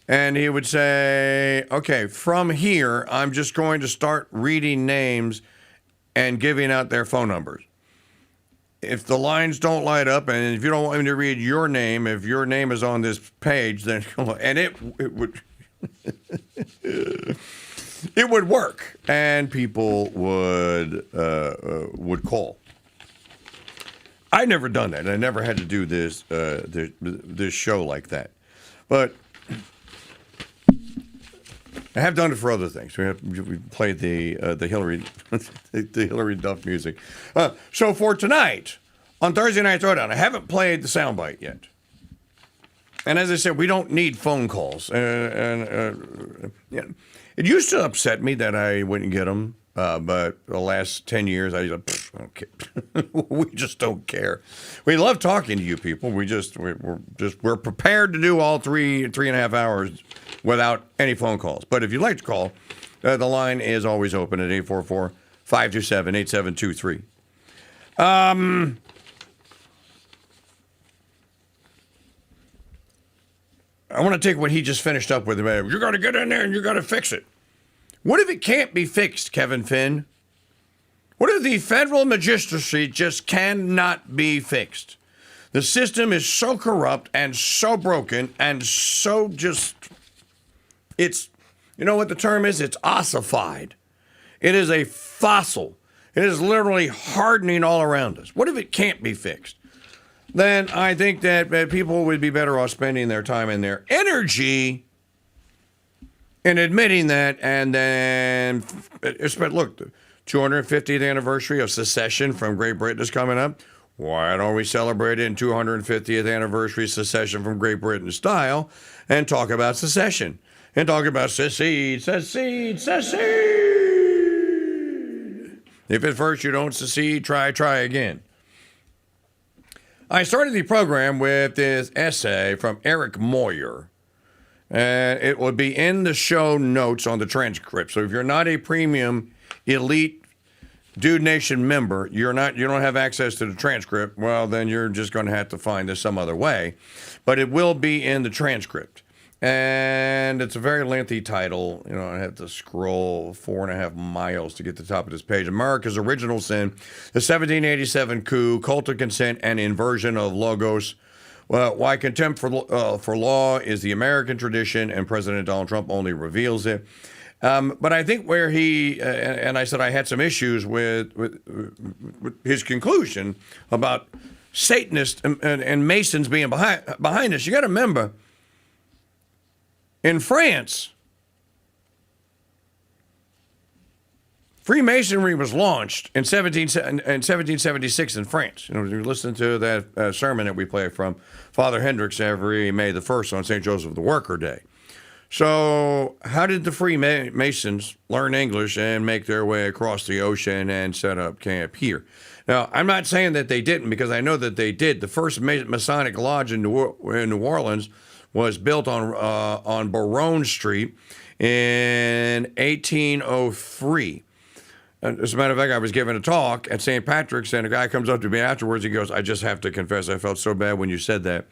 And he would say, okay, from here, I'm just going to start reading names and giving out their phone numbers. If the lines don't light up, and if you don't want me to read your name, if your name is on this page, then and it would it would work, and people would call. I've never done that. I never had to do this this show like that, but I have done it for other things. We played the Hillary the Hillary Duff music. So for tonight, on Thursday Night Throwdown, I haven't played the soundbite yet. And as I said, we don't need phone calls. Yeah. It used to upset me that I wouldn't get them, but the last 10 years, I just don't care. We just don't care. We love talking to you people. We're prepared to do all three and a half hours without any phone calls. But if you'd like to call, the line is always open at 844-527-8723. I want to take what he just finished up with. You're going to get in there and you're going to fix it. What if it can't be fixed, Kevin Finn? What if the federal magistracy just cannot be fixed? The system is so corrupt and so broken and so just... It's, you know what the term is? It's ossified. It is a fossil. It is literally hardening all around us. What if it can't be fixed? Then I think that people would be better off spending their time and their energy in admitting that. And then, look, the 250th anniversary of secession from Great Britain is coming up. Why don't we celebrate it in 250th anniversary of secession from Great Britain style and talk about secession? And talk about secede. If at first you don't succeed, try again. I started the program with this essay from Eric Moyer, and it will be in the show notes on the transcript. So if you're not a premium elite Dude Nation member, you don't have access to the transcript, well, then you're just going to have to find this some other way. But it will be in the transcript. And it's a very lengthy title. You know, I have to scroll 4.5 miles to get to the top of this page. America's Original Sin, the 1787 coup, cult of consent, and inversion of logos. Well, why contempt for law is the American tradition, and President Donald Trump only reveals it. But I think where he, and I said I had some issues with his conclusion about Satanists and Masons being behind this. You got to remember, in France, Freemasonry was launched in 1776 in France. You know, you listen to that sermon that we play from Father Hendricks every May the 1st on St. Joseph the Worker Day. So how did the Freemasons learn English and make their way across the ocean and set up camp here? Now, I'm not saying that they didn't, because I know that they did. The first Masonic lodge in New Orleans was built on Baronne Street in 1803. As a matter of fact, I was giving a talk at St. Patrick's, and a guy comes up to me afterwards. He goes, "I just have to confess, I felt so bad when you said that."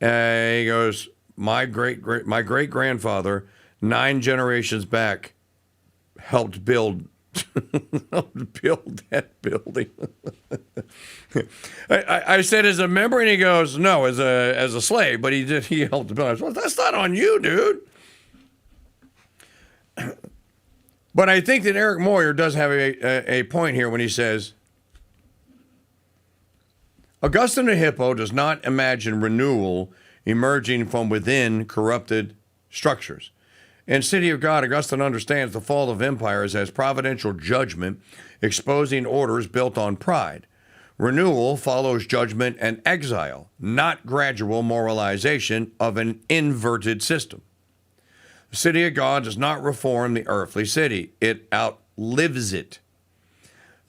He goes, my great grandfather, 9 generations back, helped build that building." I said, as a member, and he goes, "No, as a slave," but he helped to build. I said, "Well, that's not on you, dude." But I think that Eric Moyer does have a point here when he says, Augustine the Hippo does not imagine renewal emerging from within corrupted structures. In City of God, Augustine understands the fall of empires as providential judgment, exposing orders built on pride. Renewal follows judgment and exile, not gradual moralization of an inverted system. The City of God does not reform the earthly city. It outlives it.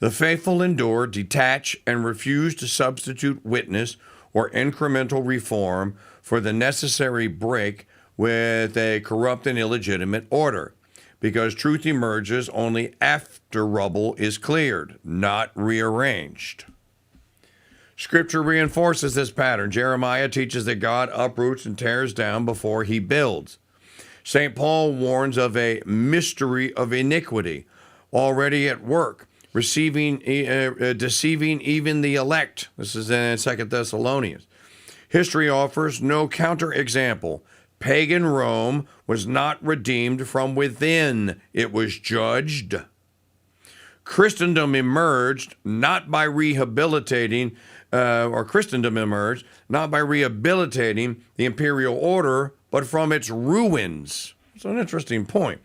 The faithful endure, detach, and refuse to substitute witness or incremental reform for the necessary break with a corrupt and illegitimate order, because truth emerges only after rubble is cleared, not rearranged. Scripture reinforces this pattern. Jeremiah teaches that God uproots and tears down before he builds. St. Paul warns of a mystery of iniquity already at work, deceiving even the elect. This is in 2 Thessalonians. History offers no counterexample. Pagan Rome was not redeemed from within. It was judged. Christendom emerged not by rehabilitating the imperial order, but from its ruins. It's an interesting point.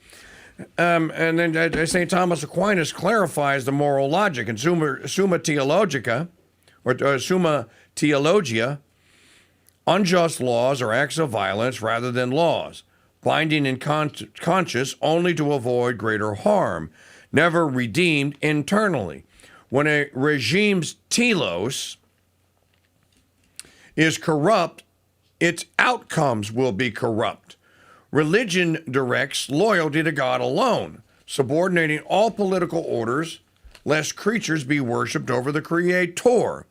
And then St. Thomas Aquinas clarifies the moral logic in Summa Theologica, or Summa Theologia. Unjust laws are acts of violence rather than laws, binding in conscience only to avoid greater harm, never redeemed internally. When a regime's telos is corrupt, its outcomes will be corrupt. Religion directs loyalty to God alone, subordinating all political orders, lest creatures be worshipped over the Creator.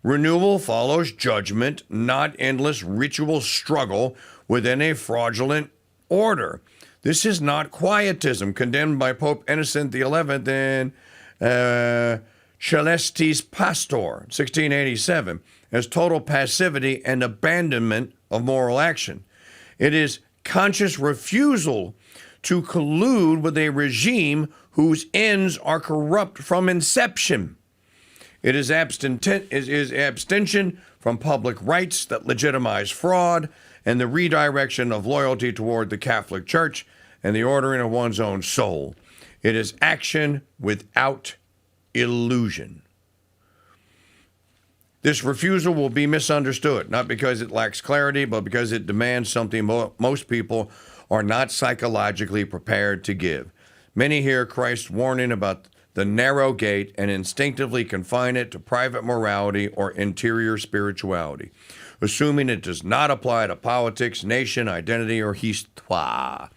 Renewal follows judgment, not endless ritual struggle within a fraudulent order. This is not quietism, condemned by Pope Innocent XI in Celestis Pastor, 1687, as total passivity and abandonment of moral action. It is conscious refusal to collude with a regime whose ends are corrupt from inception. It is abstention from public rights that legitimize fraud and the redirection of loyalty toward the Catholic Church and the ordering of one's own soul. It is action without illusion. This refusal will be misunderstood, not because it lacks clarity, but because it demands something most people are not psychologically prepared to give. Many hear Christ's warning about the narrow gate and instinctively confine it to private morality or interior spirituality, assuming it does not apply to politics, nation, identity, or histoire.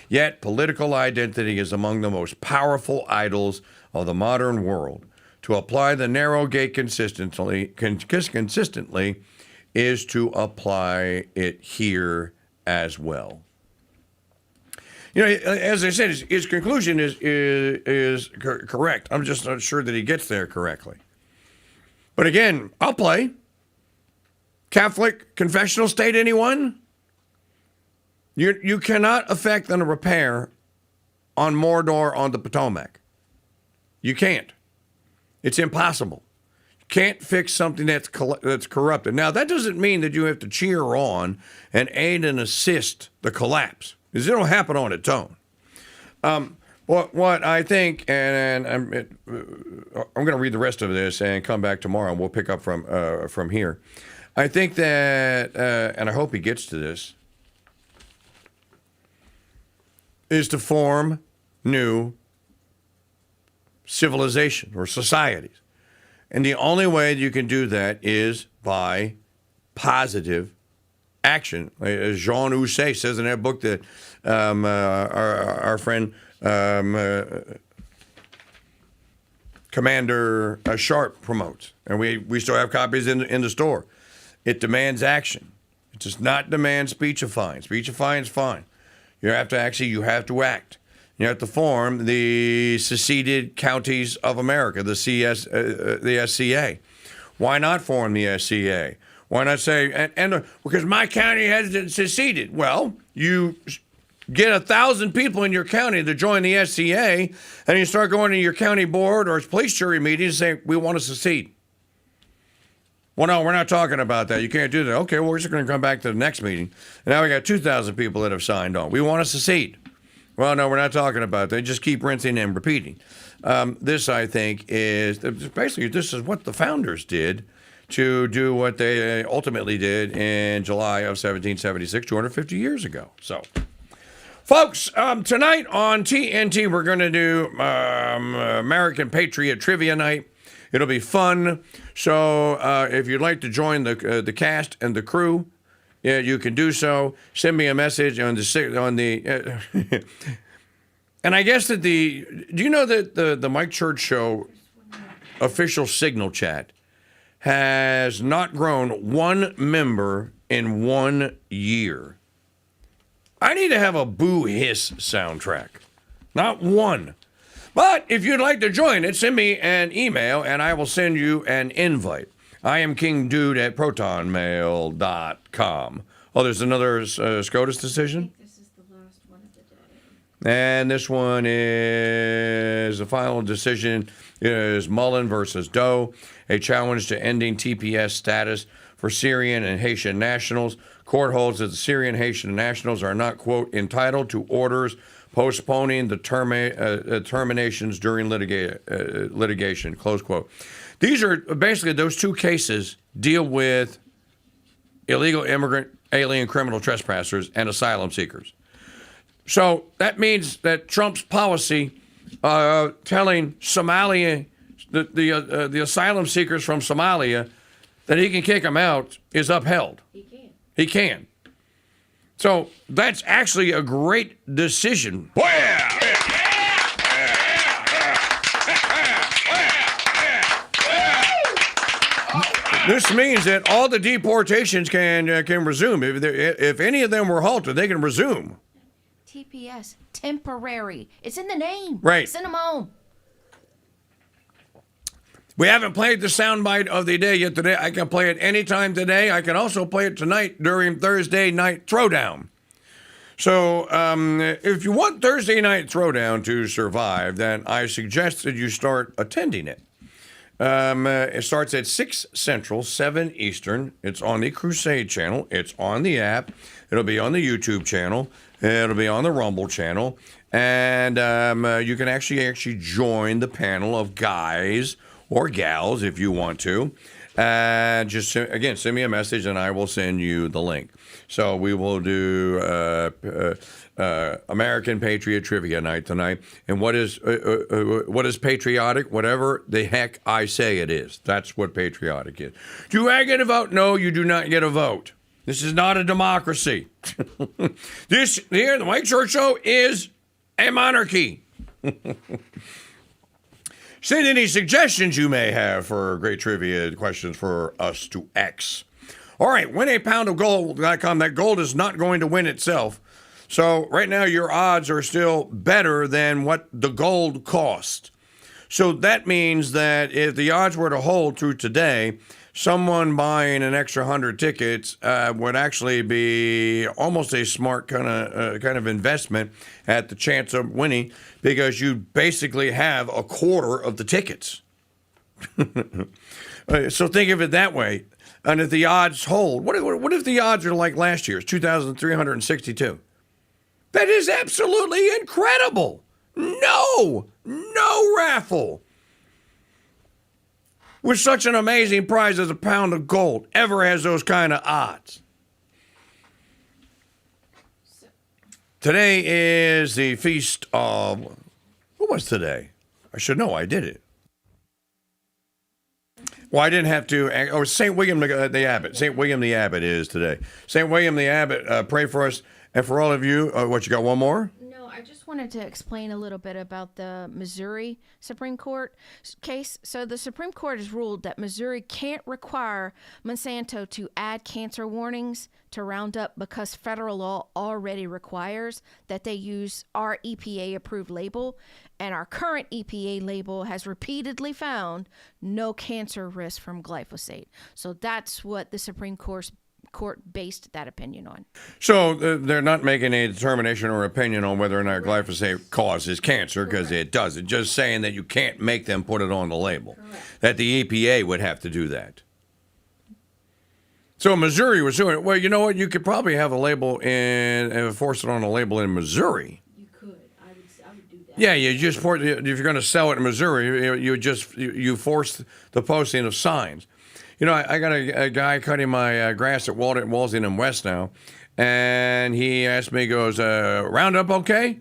Yet, political identity is among the most powerful idols of the modern world. To apply the narrow gate consistently is to apply it here as well. You know, as I said, his conclusion is correct. I'm just not sure that he gets there correctly. But again, I'll play. Catholic confessional state, anyone? You cannot effect a repair on Mordor on the Potomac. You can't. It's impossible. You can't fix something that's corrupted. Now, that doesn't mean that you have to cheer on and aid and assist the collapse, because it don't happen on its own. What I think, and I'm going to read the rest of this and come back tomorrow, and we'll pick up from here. I think that, and I hope he gets to this, is to form new civilization or societies. And the only way you can do that is by positive action. As Jean Housset says in that book that our friend Commander Sharp promotes, and we still have copies in the store. It demands action. It does not demand speechifying. Speechifying is fine. You have to act. You have to form the seceded counties of America, the SCA. Why not form the SCA? Why not say, because my county hasn't seceded? Well, you get 1,000 people in your county to join the SCA, and you start going to your county board or police jury meetings and say, we want to secede. Well, no, we're not talking about that. You can't do that. Okay, well, we're just going to come back to the next meeting. And now we got 2,000 people that have signed on. We want to secede. Well, no, we're not talking about that. Just keep rinsing and repeating. This, I think, is basically this is what the founders did to do what they ultimately did in July of 1776, 250 years ago. So, folks, tonight on TNT, we're going to do American Patriot Trivia Night. It'll be fun. So if you'd like to join the cast and the crew, yeah, you can do so. Send me a message on the and I guess that do you know that the Mike Church Show official signal chat has not grown one member in 1 year? I need to have a boo hiss soundtrack. Not one. But if you'd like to join it, send me an email and I will send you an invite. I am KingDude at protonmail.com. Oh, there's another SCOTUS decision? This is the last one of the day. And this one is the final decision is Mullen versus Doe, a challenge to ending TPS status for Syrian and Haitian nationals. Court holds that the Syrian Haitian nationals are not, quote, entitled to orders postponing the terminations during litigation, close quote. These are basically those two cases deal with illegal immigrant, alien, criminal trespassers, and asylum seekers. So that means that Trump's policy telling Somalia, the asylum seekers from Somalia, that he can kick them out is upheld. He can. So that's actually a great decision. This means that all the deportations can resume. If any of them were halted, they can resume. TPS, temporary. It's in the name. Right. Send them home. We haven't played the soundbite of the day yet today. I can play it anytime today. I can also play it tonight during Thursday Night Throwdown. So if you want Thursday Night Throwdown to survive, then I suggest that you start attending it. It starts at 6 Central, 7 Eastern. It's on the Crusade channel. It's on the app. It'll be on the YouTube channel. It'll be on the Rumble channel. And you can actually join the panel of guys or gals if you want to. Just again, send me a message and I will send you the link. So we will do American Patriot Trivia Night tonight. And what is patriotic? Whatever the heck I say it is. That's what patriotic is. Do I get a vote? No, you do not get a vote. This is not a democracy. This here, the Mike Church Show, is a monarchy. Send any suggestions you may have for great trivia questions for us to X. All right, win a pound of gold.com. That gold is not going to win itself. So right now your odds are still better than what the gold cost. So that means that if the odds were to hold through today, someone buying an extra 100 tickets would actually be almost a smart kind of investment at the chance of winning, because you basically have a quarter of the tickets. So think of it that way. And if the odds hold, what if the odds are like last year's, 2,362? That is absolutely incredible. No raffle with such an amazing prize as a pound of gold ever has those kind of odds. Today is the feast of... What was today? I should know. I did it. Well, I didn't have to... Oh, St. William the Abbot. St. William the Abbot is today. St. William the Abbot, pray for us. And for all of you, what, you got one more? No, I just wanted to explain a little bit about the Missouri Supreme Court case. So the Supreme Court has ruled that Missouri can't require Monsanto to add cancer warnings to Roundup because federal law already requires that they use our EPA-approved label, and our current EPA label has repeatedly found no cancer risk from glyphosate. So that's what the Supreme Court based that opinion on. So they're not making a determination or opinion on whether or not glyphosate causes cancer, because it does. It's just saying that you can't make them put it on the label. Correct. That the EPA would have to do that. So Missouri was doing it. Well, you know what? You could probably have a label and force it on a label in Missouri. You could. I would do that. Yeah, you just if you're going to sell it in Missouri, you force the posting of signs. You know, I got a guy cutting my grass at Walden and West now, and he asked me, he goes, Roundup okay?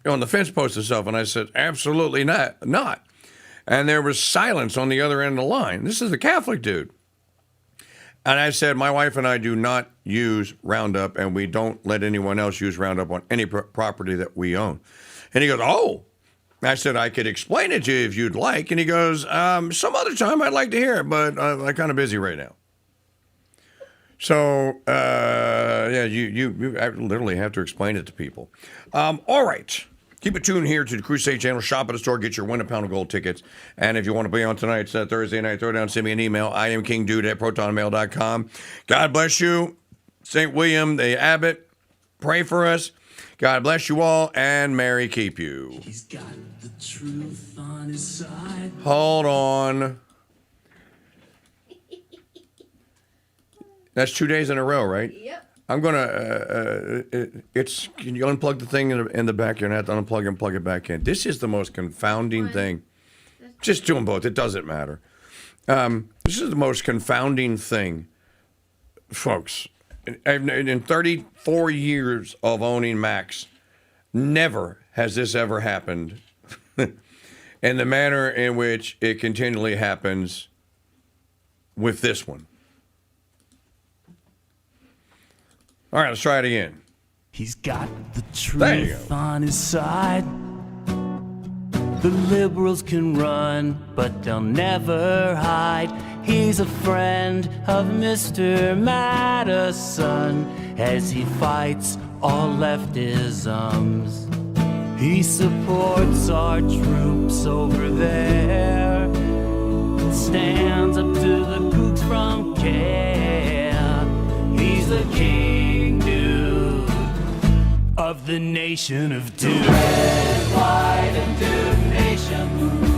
On the fence post itself, and I said, absolutely not. And there was silence on the other end of the line. This is a Catholic dude. And I said, my wife and I do not use Roundup, and we don't let anyone else use Roundup on any property that we own. And he goes, oh. I said, I could explain it to you if you'd like. And he goes, some other time I'd like to hear it, but I'm kind of busy right now. So, yeah, you literally have to explain it to people. All right. Keep it tuned here to the Crusade channel. Shop at the store. Get your Win a Pound of Gold tickets. And if you want to be on tonight's Thursday night throwdown, send me an email. I am KingDude at protonmail.com. God bless you. St. William the Abbot, pray for us. God bless you all, and Mary keep you. He's got the truth on his side. Hold on. That's 2 days in a row, right? Yep. I'm going to, can you unplug the thing in the back? You're going to have to unplug and plug it back in. This is the most confounding thing. Just do them both. It doesn't matter. This is the most confounding thing, folks. In 34 years of owning Macs, never has this ever happened in the manner in which it continually happens with this one. All right, let's try it again. He's got the truth on his side. The liberals can run, but they'll never hide. He's a friend of Mr. Madison as he fights all leftisms. He supports our troops over there, stands up to the kooks from care. He's the KingDude of the nation of Dude. The red, white, and Dude Nation.